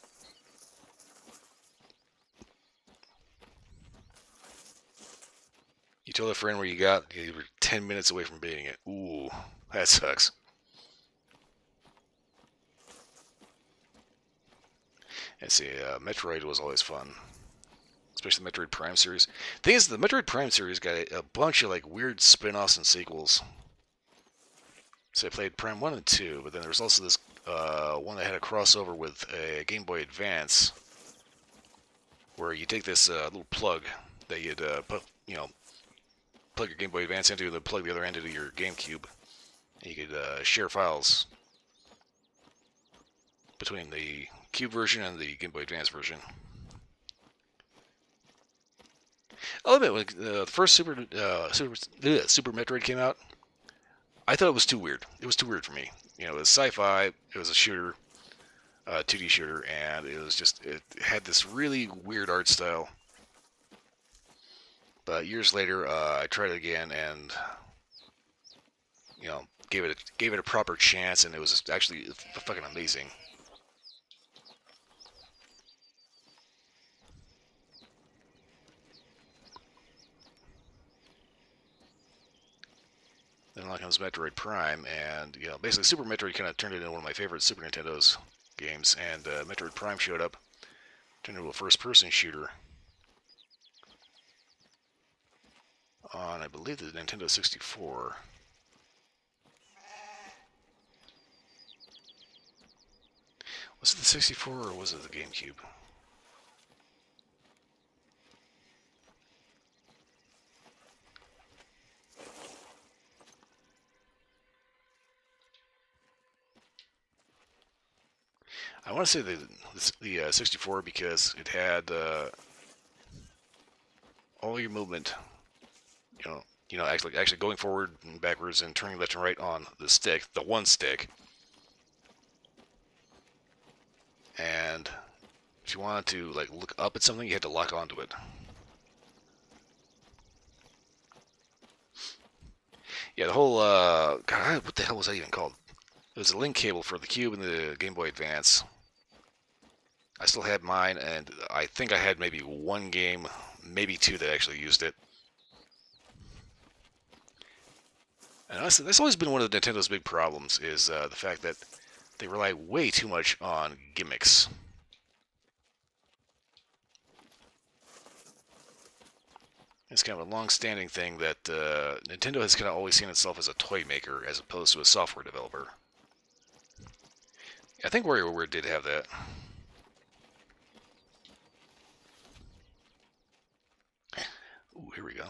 You told a friend where you were 10 minutes away from beating it. Ooh, that sucks. And see, Metroid was always fun. Especially the Metroid Prime series. Thing is, the Metroid Prime series got a bunch of like weird spin-offs and sequels. So I played Prime 1 and 2, but then there was also this one that had a crossover with a Game Boy Advance, where you take this little plug that you'd put, plug your Game Boy Advance into, and then plug the other end into your GameCube, and you could share files between the Cube version and the Game Boy Advance version. I'll admit, when the first Super Metroid came out, I thought it was too weird. It was too weird for me. It was sci-fi, it was a shooter, 2D shooter, and it had this really weird art style. But years later, I tried it again and, gave it a proper chance, and it was actually fucking amazing. Then along comes Metroid Prime, and basically Super Metroid kind of turned into one of my favorite Super Nintendo's games, and Metroid Prime showed up, turned into a first-person shooter on, I believe, the Nintendo 64. Was it the 64 or was it the GameCube? I want to say the 64 because it had all your movement, actually going forward and backwards and turning left and right on the stick, the one stick. And if you wanted to like look up at something, you had to lock onto it. Yeah, the whole God, what the hell was that even called? It was a link cable for the Cube and the Game Boy Advance. I still had mine, and I think I had maybe one game, maybe two that actually used it. And honestly, that's always been one of Nintendo's big problems, is the fact that they rely way too much on gimmicks. It's kind of a long-standing thing that Nintendo has kind of always seen itself as a toy maker as opposed to a software developer. I think WarioWare did have that. Ooh, here we go.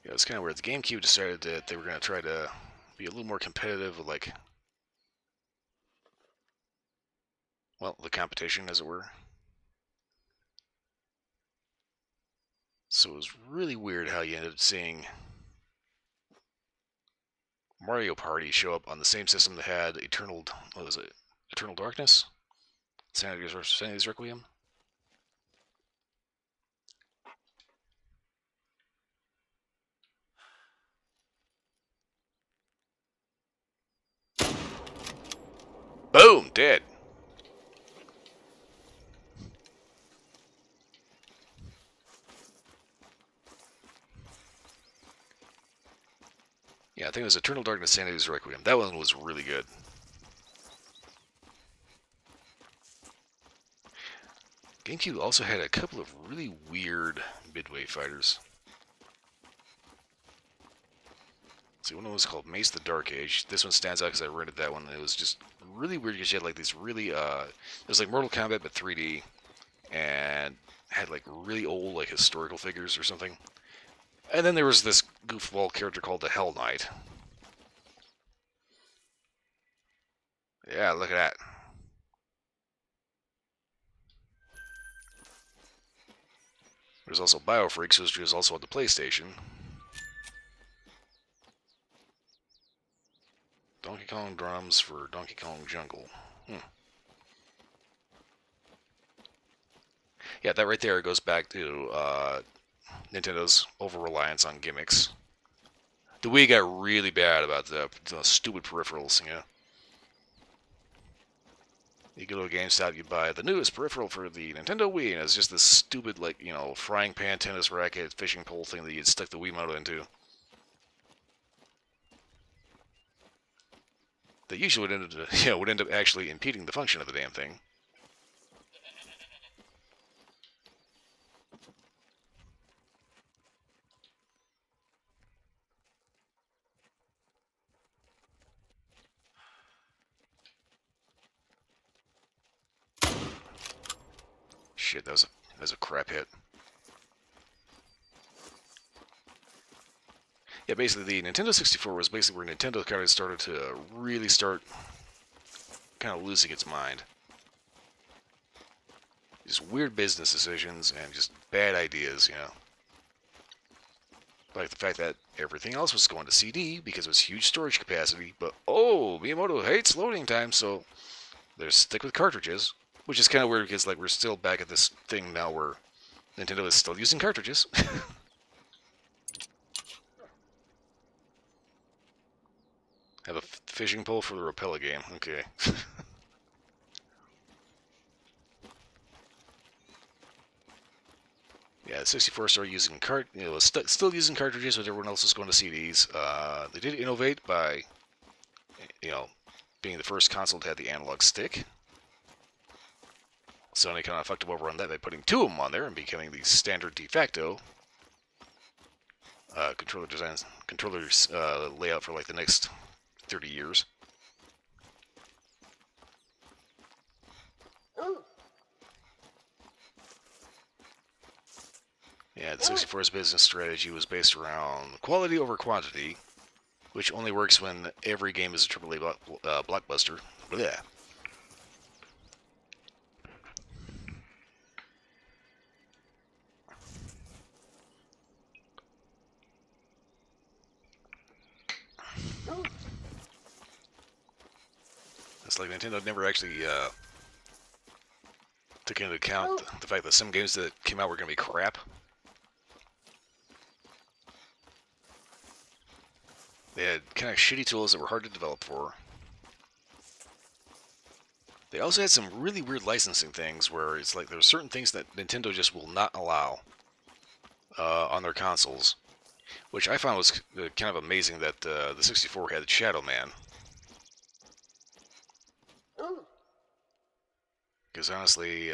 Yeah, it's kind of weird. The GameCube decided that they were going to try to be a little more competitive with, like, well, the competition, as it were. So it was really weird how you ended up seeing Mario Party show up on the same system that had Eternal Darkness? Sanity's Requiem? Boom! Dead! Yeah, I think it was Eternal Darkness Sanity's Requiem. That one was really good. GameCube also had a couple of really weird midway fighters. See, one of them was called Mace the Dark Age. This one stands out because I rented that one. It was just really weird because you had like these really, it was like Mortal Kombat but 3D, and had like really old like historical figures or something. And then there was this goofball character called the Hell Knight. Yeah, look at that. There's also Biofreaks, which was also on the PlayStation. Donkey Kong drums for Donkey Kong Jungle. Yeah, that right there goes back to Nintendo's over-reliance on gimmicks. The Wii got really bad about the stupid peripherals, you know. You go to a GameStop, you buy the newest peripheral for the Nintendo Wii, and it's just this stupid, like, you know, frying pan, tennis racket, fishing pole thing that you'd stuck the Wiimote into. That usually would end up actually impeding the function of the damn thing. Shit, that was a crap hit. Yeah, basically the Nintendo 64 was basically where Nintendo kind of started to really start kind of losing its mind. Just weird business decisions and just bad ideas, you know. Like the fact that everything else was going to CD because it was huge storage capacity, but oh, Miyamoto hates loading time, so they're stick with cartridges, which is kind of weird because like we're still back at this thing now where Nintendo is still using cartridges. Have a fishing pole for the Rapella game. Okay. Yeah, the 64 started using still using cartridges, but everyone else was going to CDs. They did innovate by, you know, being the first console to have the analog stick. Sony kind of fucked them over on that by putting two of them on there and becoming the standard de facto controllers layout for like the next 30 years. Yeah, the 64's business strategy was based around quality over quantity, which only works when every game is a AAA blockbuster. Blech. It's like Nintendo never actually took into account the fact that some games that came out were going to be crap. They had kind of shitty tools that were hard to develop for. They also had some really weird licensing things where it's like there are certain things that Nintendo just will not allow on their consoles, which I found was kind of amazing that the 64 had Shadow Man. Because honestly,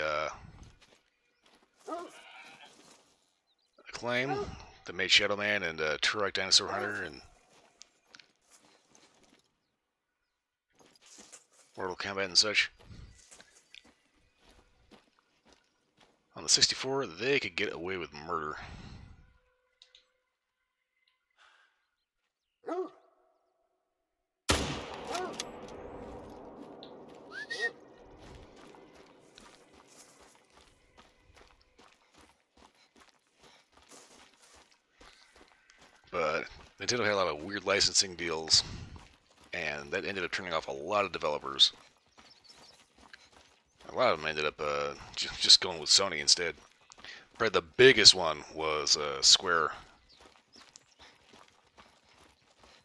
Acclaim that made Shadow Man and Turok Dinosaur Hunter and Mortal Kombat and such. On the 64, they could get away with murder. But Nintendo had a lot of weird licensing deals, and that ended up turning off a lot of developers. A lot of them ended up just going with Sony instead. Probably the biggest one was Square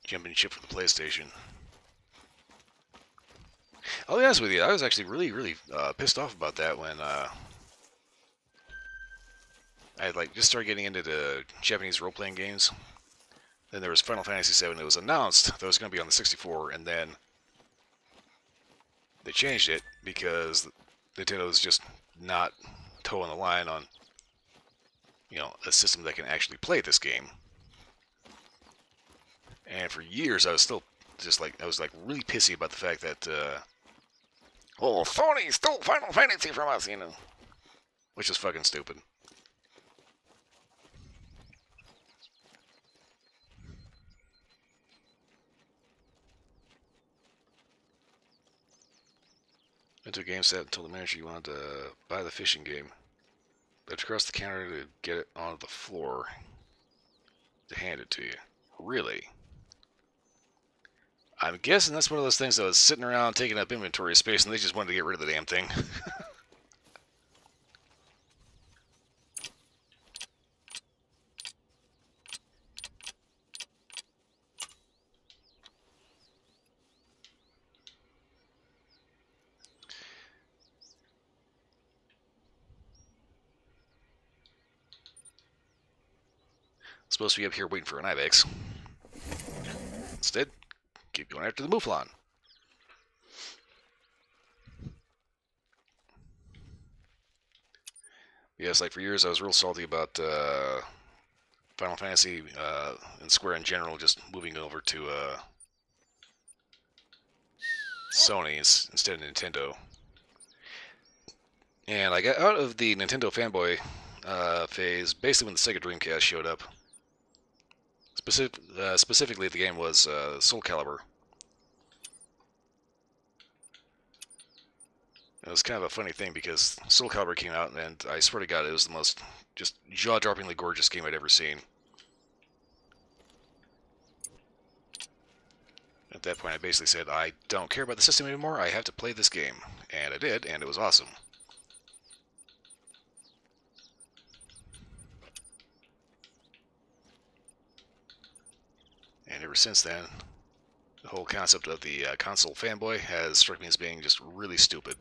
jumping ship for the PlayStation. I'll be honest with you, I was actually really pissed off about that when I had like just started getting into the Japanese role-playing games. Then there was Final Fantasy VII. It was announced that it was going to be on the 64, and then they changed it because Nintendo was just not toeing the line on, a system that can actually play this game. And for years, I was still I was really pissy about the fact that, Sony stole Final Fantasy from us, which is fucking stupid. Went to a GameStop and told the manager you wanted to buy the fishing game. Left across the counter to get it onto the floor to hand it to you. Really? I'm guessing that's one of those things that was sitting around taking up inventory space and they just wanted to get rid of the damn thing. Supposed to be up here waiting for an Ibex. Instead, keep going after the Mouflon. Yes, like for years I was real salty about Final Fantasy and Square in general just moving over to Sony instead of Nintendo. And I got out of the Nintendo fanboy phase basically when the Sega Dreamcast showed up. Specifically, the game was Soul Calibur. It was kind of a funny thing because Soul Calibur came out, and I swear to God, it was the most just jaw-droppingly gorgeous game I'd ever seen. At that point, I basically said, I don't care about the system anymore, I have to play this game. And I did, and it was awesome. And ever since then, the whole concept of the console fanboy has struck me as being just really stupid.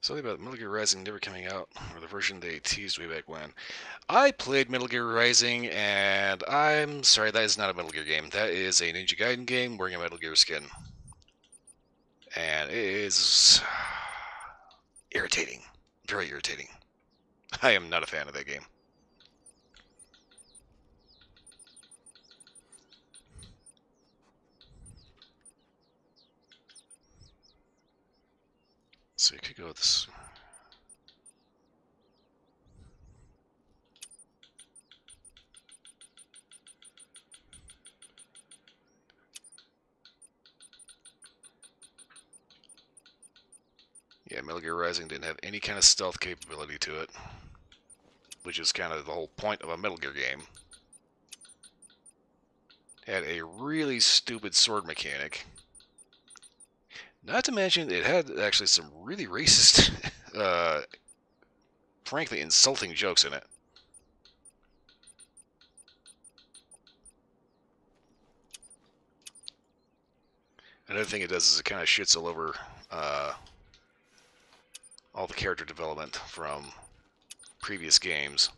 Something about Metal Gear Rising never coming out, or the version they teased way back when. I played Metal Gear Rising, and I'm sorry, that is not a Metal Gear game. That is a Ninja Gaiden game wearing a Metal Gear skin. And it is irritating. Very irritating. I am not a fan of that game. So you could go with this. Yeah, Metal Gear Rising didn't have any kind of stealth capability to it, which is kind of the whole point of a Metal Gear game. Had a really stupid sword mechanic. Not to mention, it had actually some really racist, frankly insulting jokes in it. Another thing it does is it kind of shits all over all the character development from previous games.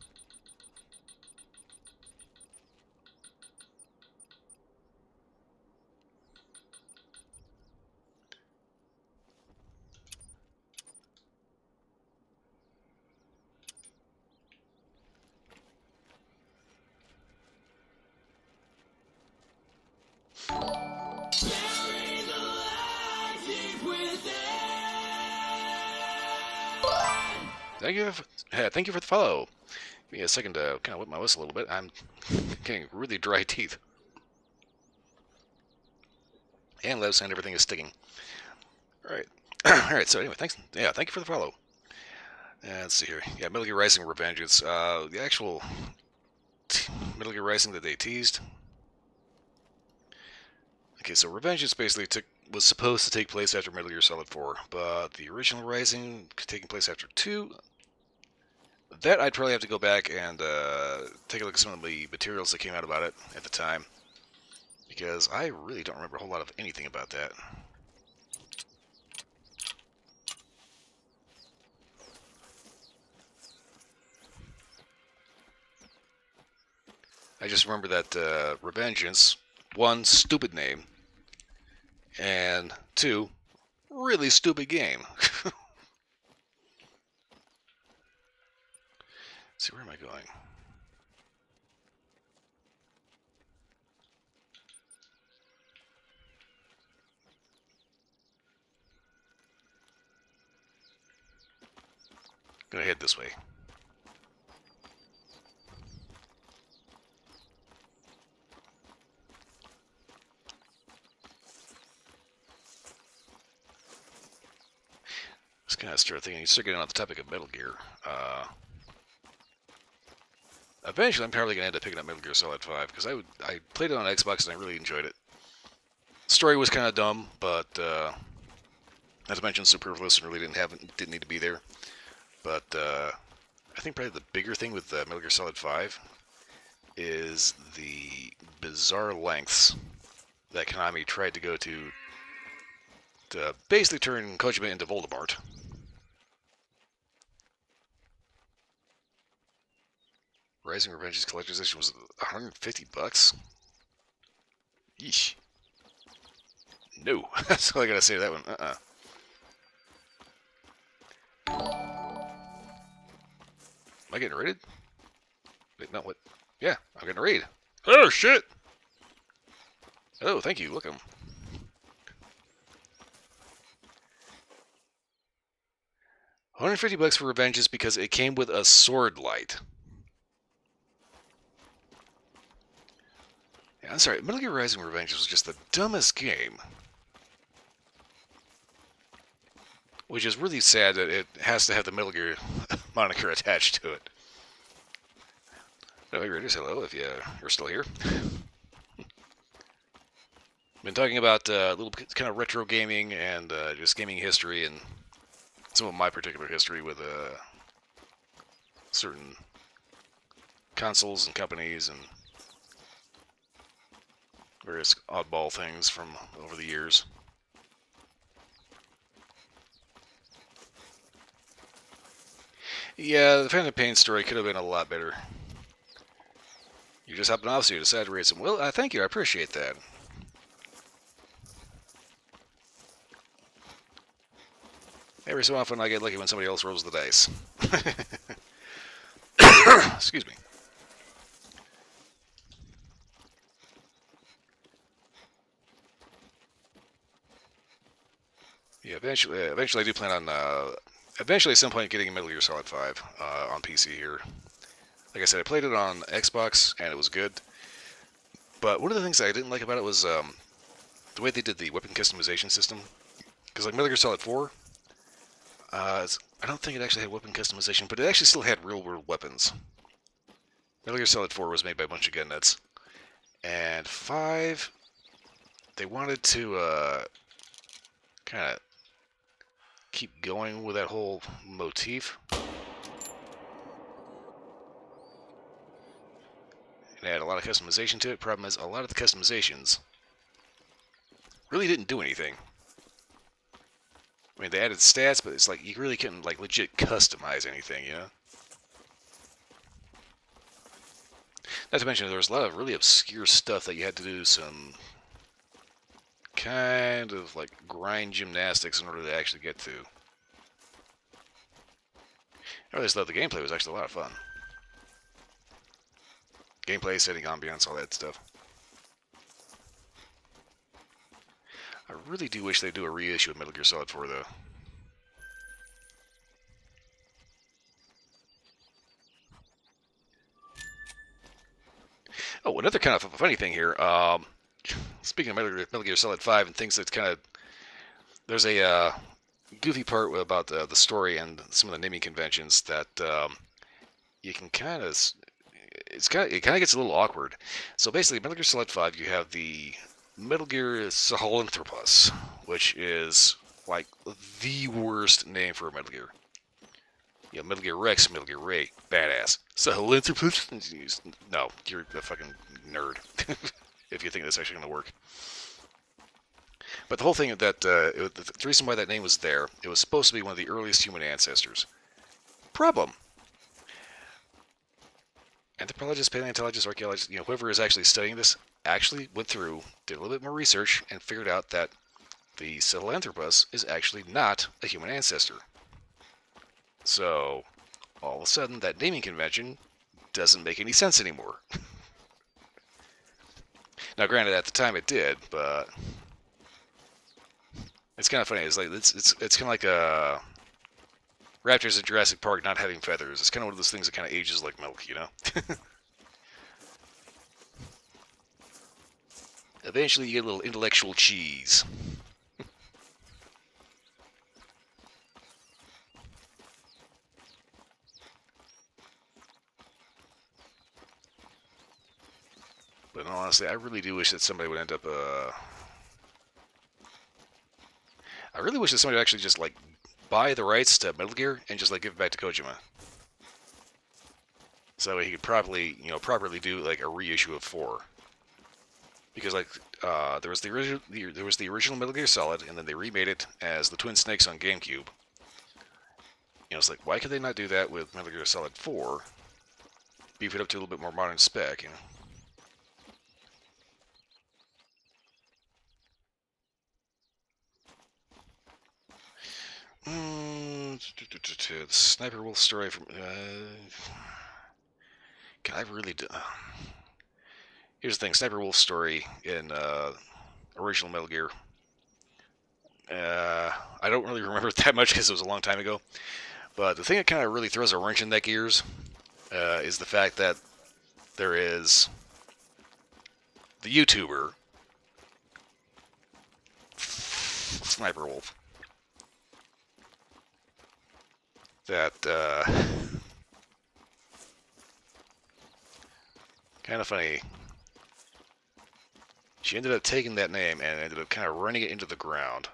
Thank you for the follow. Give me a second to kind of whip my whistle a little bit. I'm getting really dry teeth. And lips and everything is sticking. Alright. Alright, so anyway, thanks. Yeah, thank you for the follow. Let's see here. Yeah, Metal Gear Rising Revengeance. The actual Metal Gear Rising that they teased. Okay, so Revengeance basically was supposed to take place after Metal Gear Solid 4, but the original Rising taking place after 2. That I'd probably have to go back and take a look at some of the materials that came out about it at the time, because I really don't remember a whole lot of anything about that. I just remember that Revengeance, one, stupid name, and two, really stupid game. Let's see, where am I going? Gonna head this way. Just kind of start thinking, you start getting on the topic of Metal Gear. Eventually, I'm probably gonna end up picking up Metal Gear Solid 5 because I played it on Xbox and I really enjoyed it. Story was kind of dumb, but as I mentioned, superfluous and really didn't need to be there. But I think probably the bigger thing with Metal Gear Solid 5 is the bizarre lengths that Konami tried to go to basically turn Kojima into Voldemort. Rising Revenge's collector's edition was $150. Yeesh. No, that's all I gotta say to that one. Am I getting raided? Wait, no, what? Yeah, I'm getting raided. Oh, shit! Oh, thank you, look at him. $150 for Revengeance because it came with a sword light. Yeah, I'm sorry, Metal Gear Rising Revengeance was just the dumbest game. Which is really sad that it has to have the Metal Gear moniker attached to it. No, hey Raiders, hello, if you're still here. Been talking about a little kind of retro gaming and just gaming history and some of my particular history with certain consoles and companies and various oddball things from over the years. Yeah, the Phantom Pain story could have been a lot better. You just happened off, so you decided to raid some. Well, thank you, I appreciate that. Every so often I get lucky when somebody else rolls the dice. Excuse me. Yeah, eventually I do plan on, eventually at some point getting Metal Gear Solid 5 on PC here. Like I said, I played it on Xbox, and it was good. But one of the things I didn't like about it was the way they did the weapon customization system. Because like Metal Gear Solid 4, I don't think it actually had weapon customization, but it actually still had real-world weapons. Metal Gear Solid 4 was made by a bunch of gun nuts. And 5, they wanted to kind of keep going with that whole motif. And add a lot of customization to it. Problem is, a lot of the customizations really didn't do anything. I mean, they added stats, but it's like you really couldn't like legit customize anything, you know? Not to mention, there was a lot of really obscure stuff that you had to do some kind of like grind gymnastics in order to actually get to. I really thought the gameplay was actually a lot of fun. Gameplay, setting, ambiance, all that stuff. I really do wish they'd do a reissue of Metal Gear Solid 4, though. Oh, another kind of funny thing here. Speaking of Metal Gear Solid 5 and things that's kind of... There's a goofy part about the story and some of the naming conventions that you can kind of... it kind of gets a little awkward. So basically, Metal Gear Solid 5, you have the Metal Gear Sahelanthropus, which is like the worst name for a Metal Gear. You know, Metal Gear Rex, Metal Gear Ray, badass. Sahelanthropus? No, you're a fucking nerd. If you think that's actually going to work. But the whole thing that, the reason why that name was there, it was supposed to be one of the earliest human ancestors. Problem. Anthropologists, paleontologists, archaeologists, you know, whoever is actually studying this, actually went through, did a little bit more research, and figured out that the Sahelanthropus is actually not a human ancestor. So, all of a sudden, that naming convention doesn't make any sense anymore. Now, granted, at the time it did, but it's kind of funny. It's like it's kind of like a raptors in Jurassic Park not having feathers. It's kind of one of those things that kind of ages like milk, you know. Eventually, you get a little intellectual cheese. But in all honesty, I really do wish that somebody would end up. I really wish that somebody would actually just like buy the rights to Metal Gear and just like give it back to Kojima. So that way he could properly do like a reissue of 4. Because like there was the original Metal Gear Solid, and then they remade it as the Twin Snakes on GameCube. You know, it's like, why could they not do that with Metal Gear Solid 4? Beef it up to a little bit more modern spec, you know. The Sniper Wolf story from. God, I really do. Here's the thing: Sniper Wolf story in original Metal Gear. I don't really remember it that much because it was a long time ago. But the thing that kind of really throws a wrench in that gears is the fact that there is the YouTuber Sniper Wolf that kind of funny. She ended up taking that name and ended up kind of running it into the ground.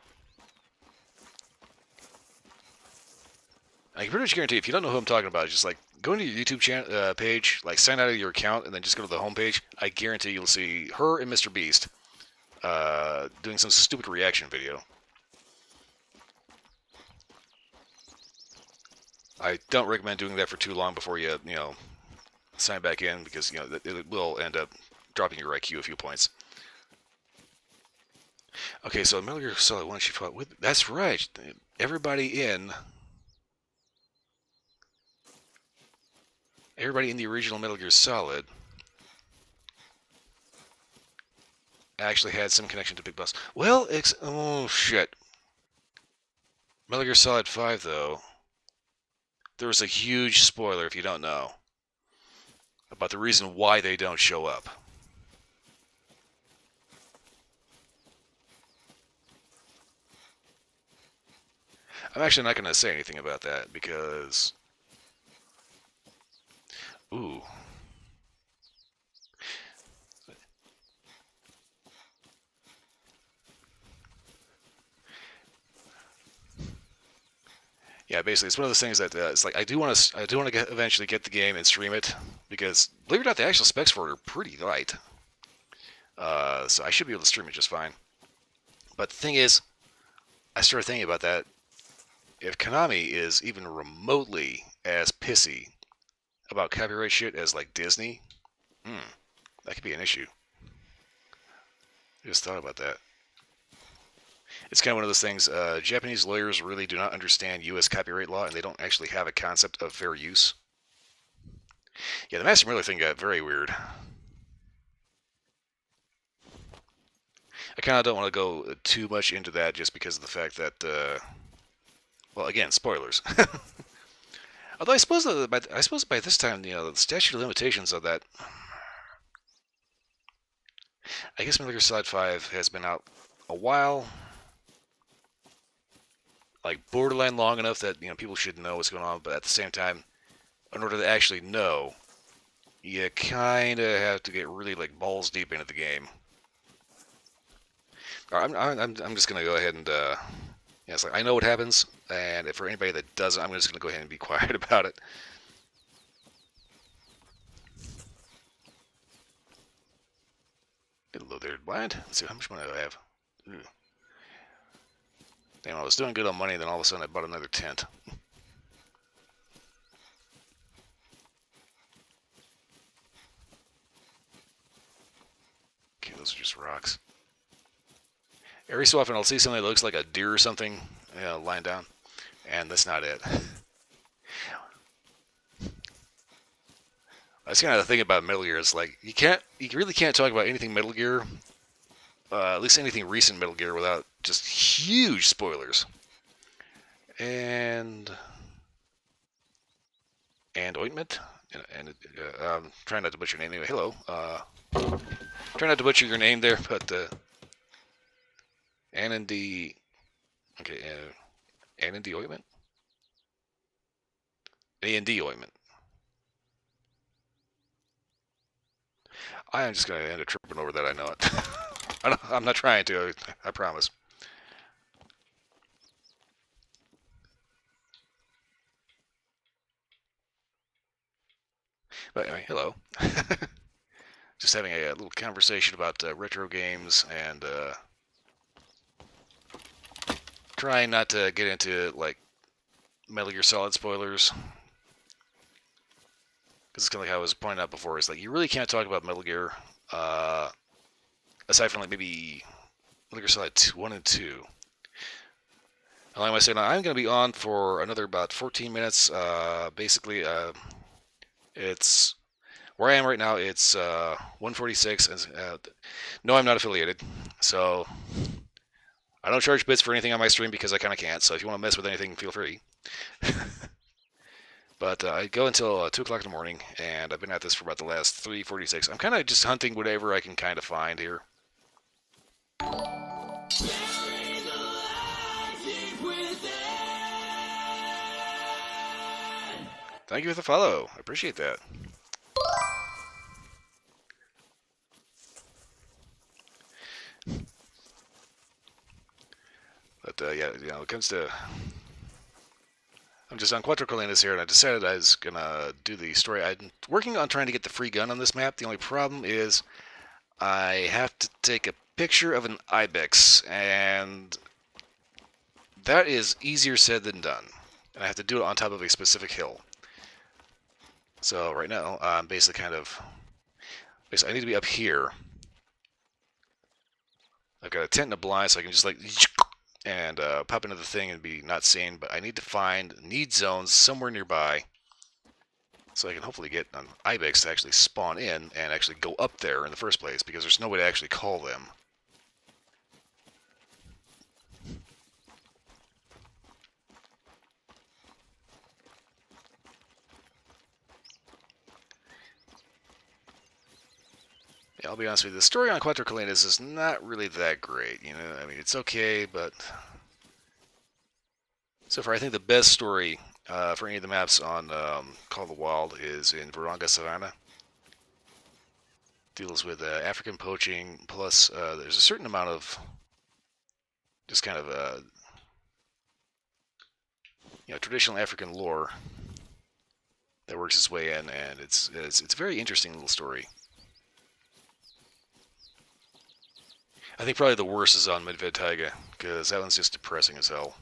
I can pretty much guarantee if you don't know who I'm talking about, just like go into your YouTube page, like sign out of your account, and then just go to the homepage. I guarantee you'll see her and Mr. Beast doing some stupid reaction video. I don't recommend doing that for too long before you sign back in, because it will end up dropping your IQ a few points. Okay, so Metal Gear Solid 1 she fought with. That's right. Everybody in the original Metal Gear Solid actually had some connection to Big Boss. Well, oh shit. Metal Gear Solid 5 though, there was a huge spoiler, if you don't know, about the reason why they don't show up. I'm actually not going to say anything about that because... Ooh. Yeah, basically, it's one of those things that it's like I do want to eventually get the game and stream it, because believe it or not, the actual specs for it are pretty light. So I should be able to stream it just fine. But the thing is, I started thinking about that. If Konami is even remotely as pissy about copyright shit as like Disney, that could be an issue. I just thought about that. It's kind of one of those things, Japanese lawyers really do not understand U.S. copyright law, and they don't actually have a concept of fair use. Yeah, the Master Miller thing got very weird. I kind of don't want to go too much into that just because of the fact that, well, again, spoilers. Although I suppose by this time, the statute of limitations of that... I guess Metal Gear Solid 5 has been out a while. Like, borderline long enough that, people should know what's going on, but at the same time, in order to actually know, you kind of have to get really, like, balls deep into the game. All right, I'm just going to go ahead and, it's like, I know what happens. and for anybody that doesn't, I'm just going to go ahead and be quiet about it. Hello there, blind. Let's see, how much money do I have? Ooh. Damn, I was doing good on money, then all of a sudden I bought another tent. Okay, those are just rocks. Every so often I'll see something that looks like a deer or something lying down, and that's not it. That's kind of the thing about Metal Gear. Is like you really can't talk about anything Metal Gear, at least anything recent Metal Gear, without just huge spoilers. And ointment, and try not to butcher your name anyway. Hello, try not to butcher your name there, but Anandy, okay, Anandy ointment, A&D ointment. I am just going to end up tripping over that. I know it. I'm not trying to. I promise. But anyway, hello. Just having a little conversation about retro games and trying not to get into like Metal Gear Solid spoilers. Because it's kind of like I was pointing out before, is like you really can't talk about Metal Gear aside from like maybe Metal Gear Solid 1 and 2. And like I said, I'm going to be on for another about 14 minutes. Basically, it's where I am right now. It's 1:46, and no, I'm not affiliated, so I don't charge bits for anything on my stream because I kind of can't. So if you want to mess with anything, feel free. But I go until 2 o'clock in the morning, and I've been at this for about the last 3:46. I'm kind of just hunting whatever I can kind of find here. Thank you for the follow. I appreciate that. But yeah, you know, it comes to... I'm just on Cuatro Colinas here, and I decided I was going to do the story. I'm working on trying to get the free gun on this map. The only problem is I have to take a picture of an ibex, and that is easier said than done. And I have to do it on top of a specific hill. So right now, I'm basically kind of... Basically, I need to be up here. I've got a tent and a blind, so I can just like... and pop into the thing and be not seen, but I need to find need zones somewhere nearby so I can hopefully get an ibex to actually spawn in and actually go up there in the first place, because there's no way to actually call them. Yeah, I'll be honest with you, the story on Cuatro Colinas is not really that great, you know, I mean, it's okay, but... So far, I think the best story for any of the maps on Call of the Wild is in Virunga Savannah. Deals with African poaching, plus there's a certain amount of just kind of you know, traditional African lore that works its way in, and it's a very interesting little story. I think probably the worst is on Medved Taiga, because that one's just depressing as hell.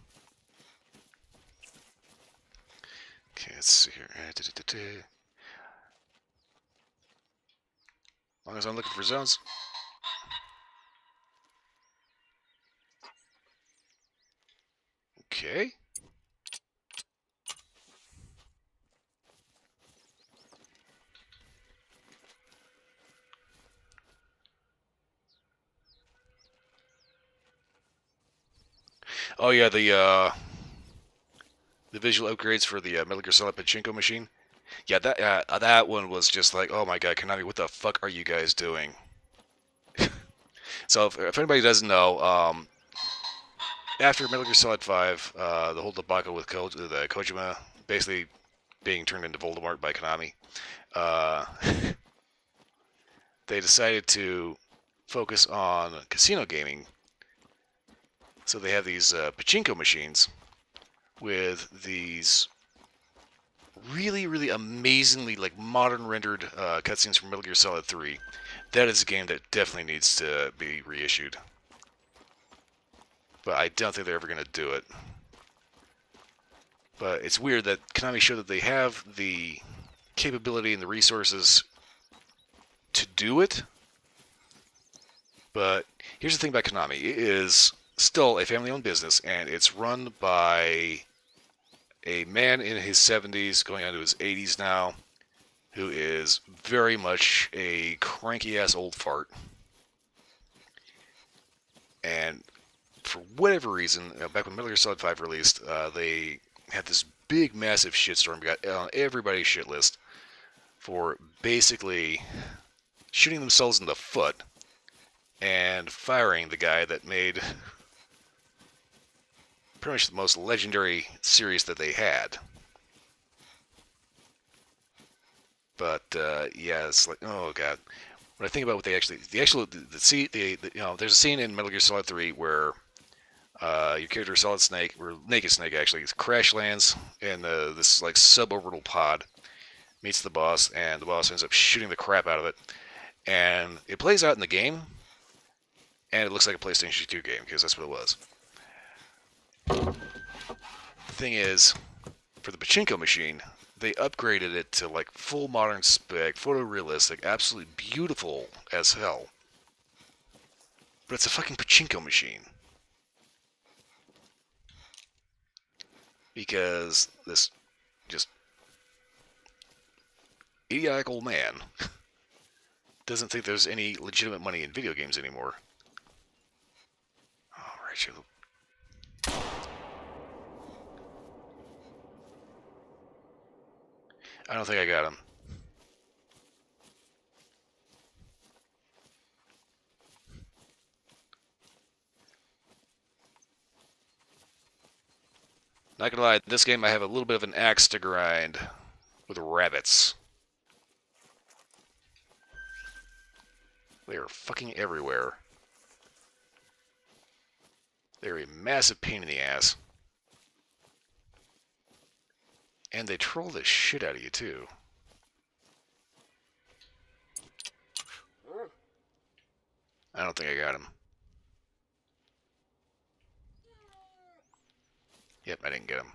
Okay, let's see here. As long as I'm looking for zones. Okay. Oh yeah, the visual upgrades for the Metal Gear Solid Pachinko machine. Yeah, that one was just like, oh my god, Konami, what the fuck are you guys doing? So if anybody doesn't know, after Metal Gear Solid 5, the whole debacle with the Kojima basically being turned into Voldemort by Konami, they decided to focus on casino gaming. So they have these pachinko machines with these really, really amazingly like modern rendered cutscenes from Metal Gear Solid 3. That is a game that definitely needs to be reissued. But I don't think they're ever going to do it. But it's weird that Konami showed that they have the capability and the resources to do it. But here's the thing about Konami. It is still a family-owned business, and it's run by a man in his 70s, going on to his 80s now, who is very much a cranky-ass old fart. And for whatever reason, back when Metal Gear Solid 5 released, they had this big, massive shitstorm. Got on everybody's shit list for basically shooting themselves in the foot and firing the guy that made pretty much the most legendary series that they had. But yeah, it's like, oh god. When I think about what they actually, there's a scene in Metal Gear Solid 3 where your character Solid Snake, or Naked Snake actually, crash lands in this like suborbital pod, meets the boss, and the boss ends up shooting the crap out of it. And it plays out in the game, and it looks like a PlayStation 2 game, because that's what it was. The thing is, for the pachinko machine, they upgraded it to like full modern spec, photorealistic, absolutely beautiful as hell. But it's a fucking pachinko machine. Because this just idiotic old man doesn't think there's any legitimate money in video games anymore. Alright, you. I don't think I got him. Not gonna lie, in this game I have a little bit of an axe to grind with rabbits. They are fucking everywhere. They're a massive pain in the ass. And they troll the shit out of you, too. I don't think I got him. Yep, I didn't get him.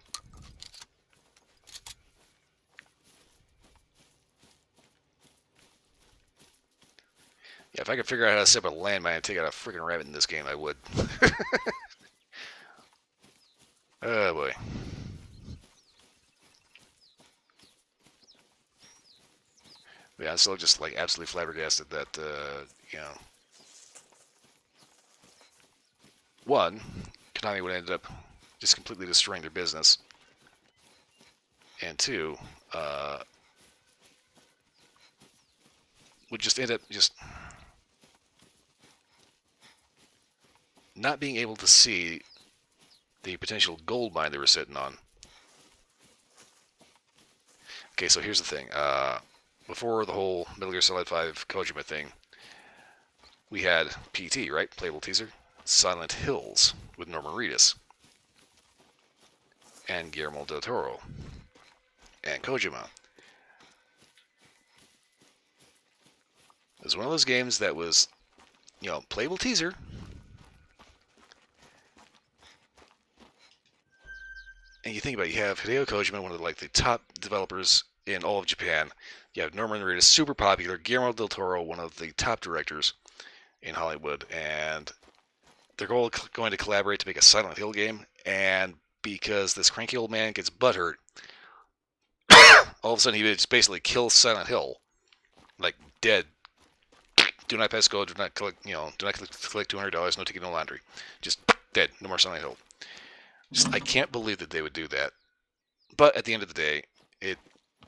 Yeah, if I could figure out how to set up a landmine and take out a freaking rabbit in this game, I would. Oh, boy. Yeah, I'm still just, like, absolutely flabbergasted that, you know... One, Konami would end up just completely destroying their business. And two, would just end up just not being able to see the potential gold mine they were sitting on. Okay, so here's the thing. Before the whole Metal Gear Solid 5 Kojima thing, we had PT, right? Playable teaser. Silent Hills with Norman Reedus. And Guillermo del Toro. And Kojima. It was one of those games that was, you know, playable teaser. And you think about it, you have Hideo Kojima, one of the top developers in all of Japan. You have Norman Reedus, super popular. Guillermo del Toro, one of the top directors in Hollywood. And they're all going to collaborate to make a Silent Hill game. And because this cranky old man gets butthurt, all of a sudden he just basically kills Silent Hill. Like, dead. Do not pass go, do not collect, do not collect $200, no ticket, no laundry. Just dead. No more Silent Hill. Just, I can't believe that they would do that. But at the end of the day, it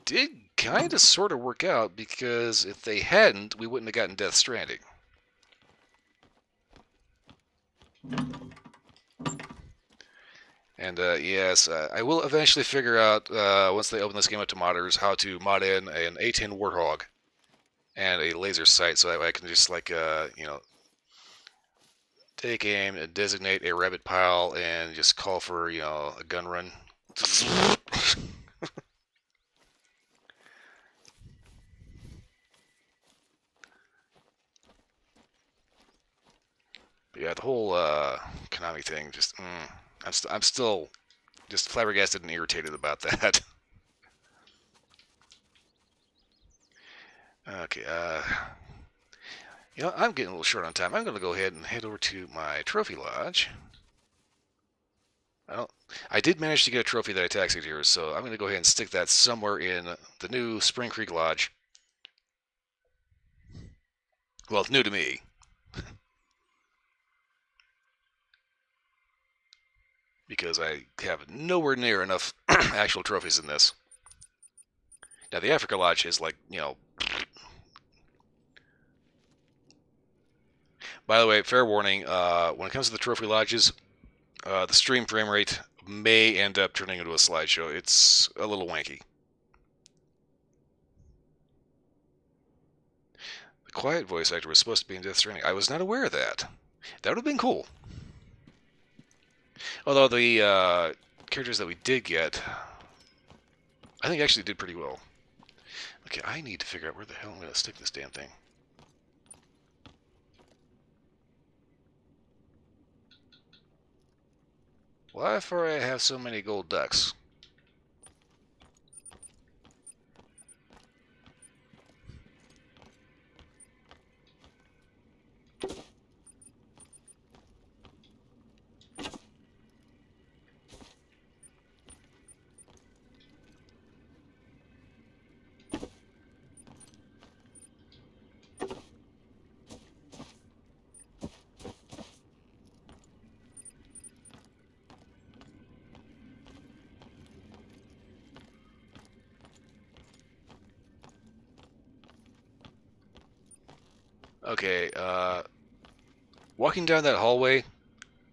did kind of sort of work out, because if they hadn't, we wouldn't have gotten Death Stranding. And yes, I will eventually figure out, once they open this game up to modders, how to mod in an A10 Warthog and a laser sight, so that way I can just, take aim and designate a rabbit pile and just call for, a gun run But yeah, the whole Konami thing, just I'm still just flabbergasted and irritated about that. Okay, you know, I'm getting a little short on time. I'm going to go ahead and head over to my trophy lodge. I did manage to get a trophy that I taxied here, so I'm going to go ahead and stick that somewhere in the new Spring Creek Lodge. Well, it's new to me. Because I have nowhere near enough actual trophies in this. Now, the Africa Lodge is like, you know... By the way, fair warning, when it comes to the trophy lodges, the stream frame rate may end up turning into a slideshow. It's a little wanky. The quiet voice actor was supposed to be in Death Stranding. I was not aware of that. That would have been cool. Although the characters that we did get, I think actually did pretty well. Okay, I need to figure out where the hell I'm going to stick this damn thing. Why for I have so many gold ducks? Okay, walking down that hallway,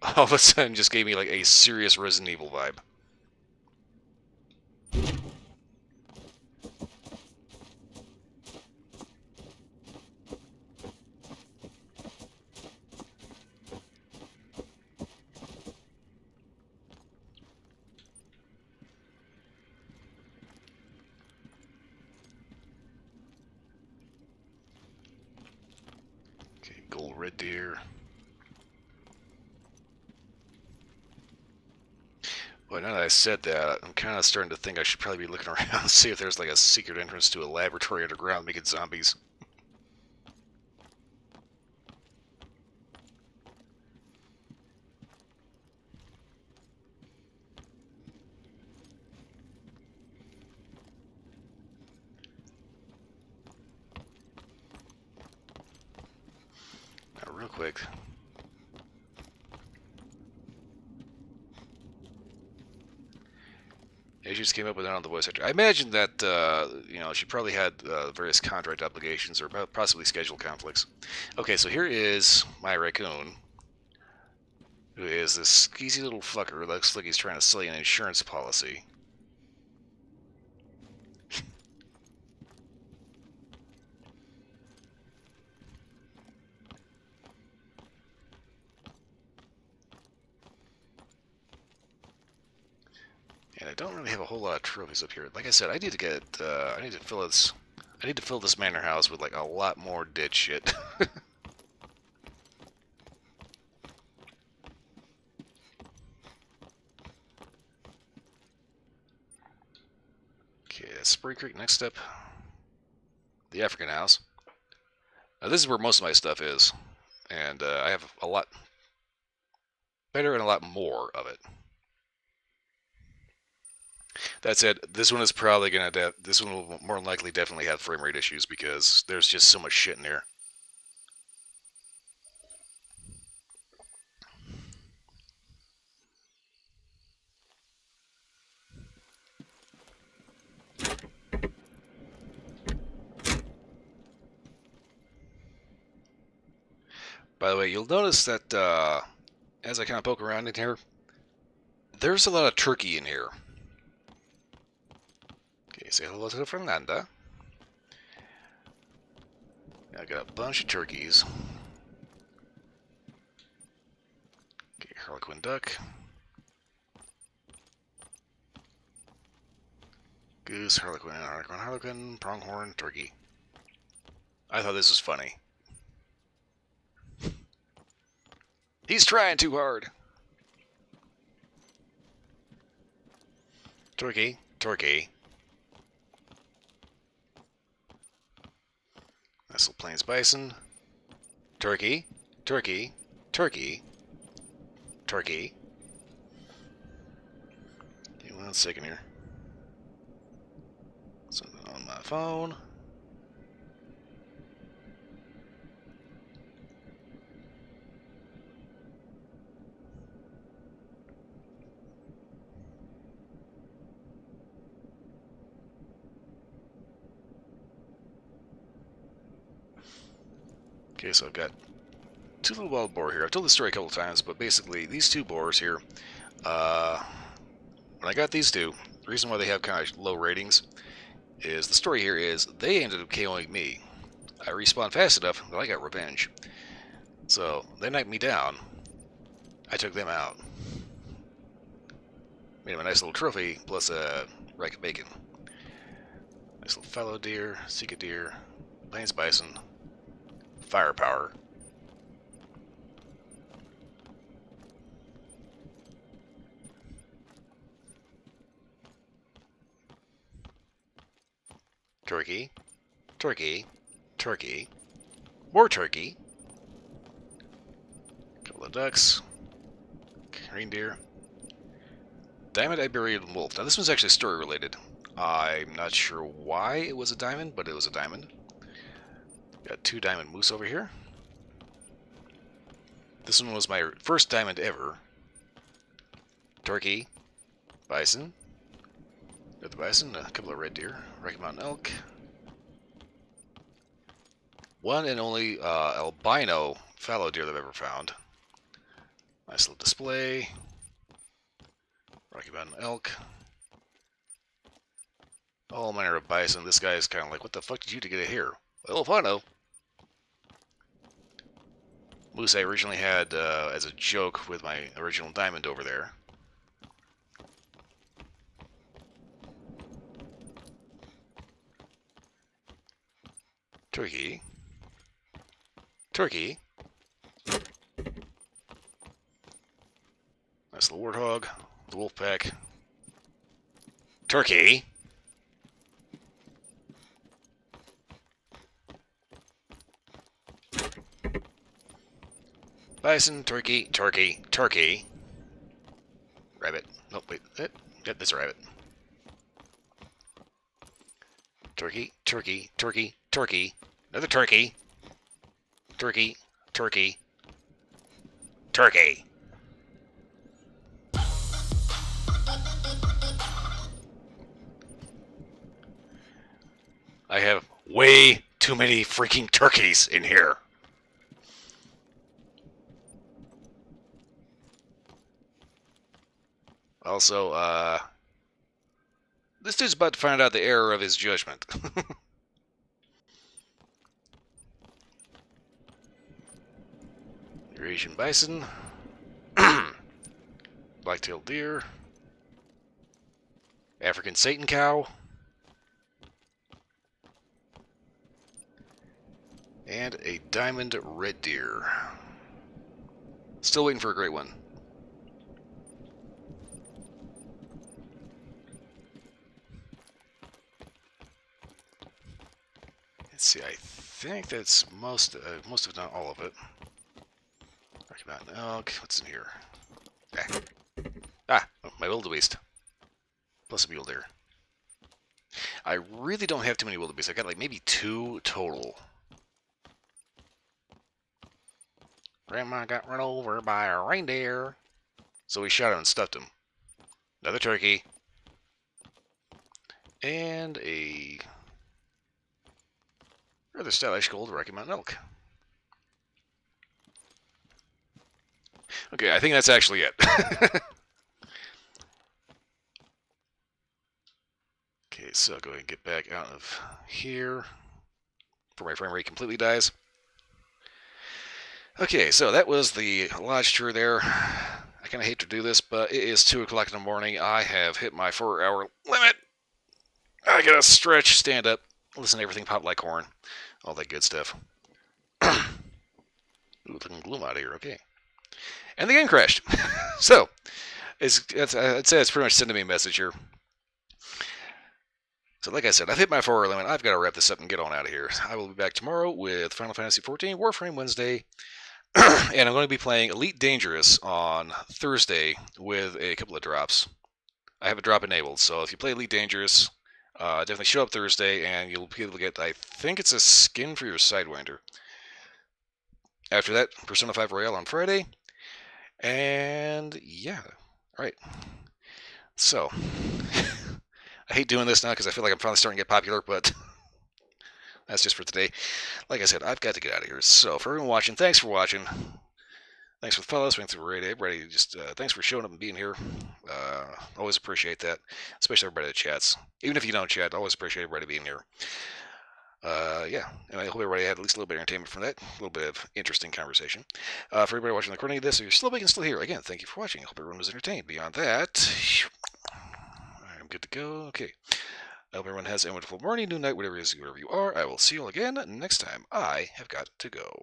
all of a sudden just gave me like a serious Resident Evil vibe. Okay, gold red deer. Well, now that I said that, I'm kind of starting to think I should probably be looking around and see if there's like a secret entrance to a laboratory underground making zombies. Now, real quick. Yeah, she just came up with that on the voice actor. I imagine that, you know, she probably had various contract obligations or possibly schedule conflicts. Okay, so here is my raccoon, who is this skeezy little fucker who looks like he's trying to sell you an insurance policy. And I don't really have a whole lot of trophies up here. Like I said, I need to get, I need to fill this manor house with like a lot more dead shit. Okay, Spring Creek. Next step, the African house. Now this is where most of my stuff is, and I have a lot better and a lot more of it. That said, this one is probably gonna. This one will more than likely definitely have frame rate issues because there's just so much shit in here. By the way, you'll notice that as I kind of poke around in here, there's a lot of turkey in here. Okay, say hello to Fernanda. I got a bunch of turkeys. Okay, Harlequin duck. Goose, harlequin, pronghorn, turkey. I thought this was funny. He's trying too hard. Turkey. Nice little plains bison. Turkey. Okay, 1 second here. Something on my phone. Okay, so I've got 2 little wild boar here. I've told this story a couple times, but basically these 2 boars here, when I got these 2, the reason why they have kind of low ratings is the story here is they ended up KOing me. I respawned fast enough that I got revenge. So they knocked me down. I took them out. Made them a nice little trophy plus a rack of bacon. Nice little fallow deer, sika deer, plains bison, firepower. Turkey, more turkey, couple of ducks, reindeer, diamond Iberian wolf. Now this one's actually story related. I'm not sure why it was a diamond, but it was a diamond. Got 2 diamond moose over here. This one was my first diamond ever. Turkey, bison. Got the bison, a couple of red deer, Rocky Mountain elk. 1 and only albino fallow deer that I've ever found. Nice little display. Rocky Mountain elk. All manner of bison. This guy is kind of like, what the fuck did you do to get it here? Well, if I know. Moose I originally had as a joke with my original diamond over there. Turkey. Nice little warthog. The wolf pack. Turkey. Bison, turkey. Rabbit. Nope, wait. Yep, that's a rabbit. Turkey. Another turkey. Turkey. I have way too many freaking turkeys in here. Also, this dude's about to find out the error of his judgment. Eurasian bison. Black-tailed deer. African Satan cow. And a diamond red deer. Still waiting for a great one. Let's see, I think that's most if not all of it. Rocky Mountain elk. What's in here? My wildebeest. Plus a mule deer. I really don't have too many wildebeest. I got like maybe 2 total. Grandma got run over by a reindeer. So we shot him and stuffed him. Another turkey. And a rather stylish gold Rocky Mountain elk. Okay, I think that's actually it. Okay, so I'll go ahead and get back out of here before my frame rate completely dies. Okay, so that was the lodge tour there. I kind of hate to do this, but it is 2 o'clock in the morning. I have hit my 4-hour limit. I gotta stretch, stand up, listen to everything pop like corn. All that good stuff. Ooh, looking gloom out of here. Okay. And the game crashed. So, I'd say it's pretty much sending me a message here. So like I said, I've hit my 4-hour limit. I've got to wrap this up and get on out of here. I will be back tomorrow with Final Fantasy XIV Warframe Wednesday. And I'm going to be playing Elite Dangerous on Thursday with a couple of drops. I have a drop enabled, so if you play Elite Dangerous, definitely show up Thursday and you'll be able to get, I think it's a skin for your Sidewinder. After that, Persona 5 Royale on Friday. And yeah, alright. So, I hate doing this now because I feel like I'm finally starting to get popular, but that's just for today. Like I said, I've got to get out of here. So, for everyone watching, thanks for watching. Thanks for the follows. Thanks for everybody. Just thanks for showing up and being here. Always appreciate that, especially everybody that chats. Even if you don't chat, always appreciate everybody being here. Yeah, and I hope everybody had at least a little bit of entertainment from that, a little bit of interesting conversation. For everybody watching the recording of this, if you're still big and still here, again, thank you for watching. I hope everyone was entertained. Beyond that, I'm good to go. Okay. I hope everyone has a wonderful morning, noon, night, whatever it is, wherever you are. I will see you all again next time. I have got to go.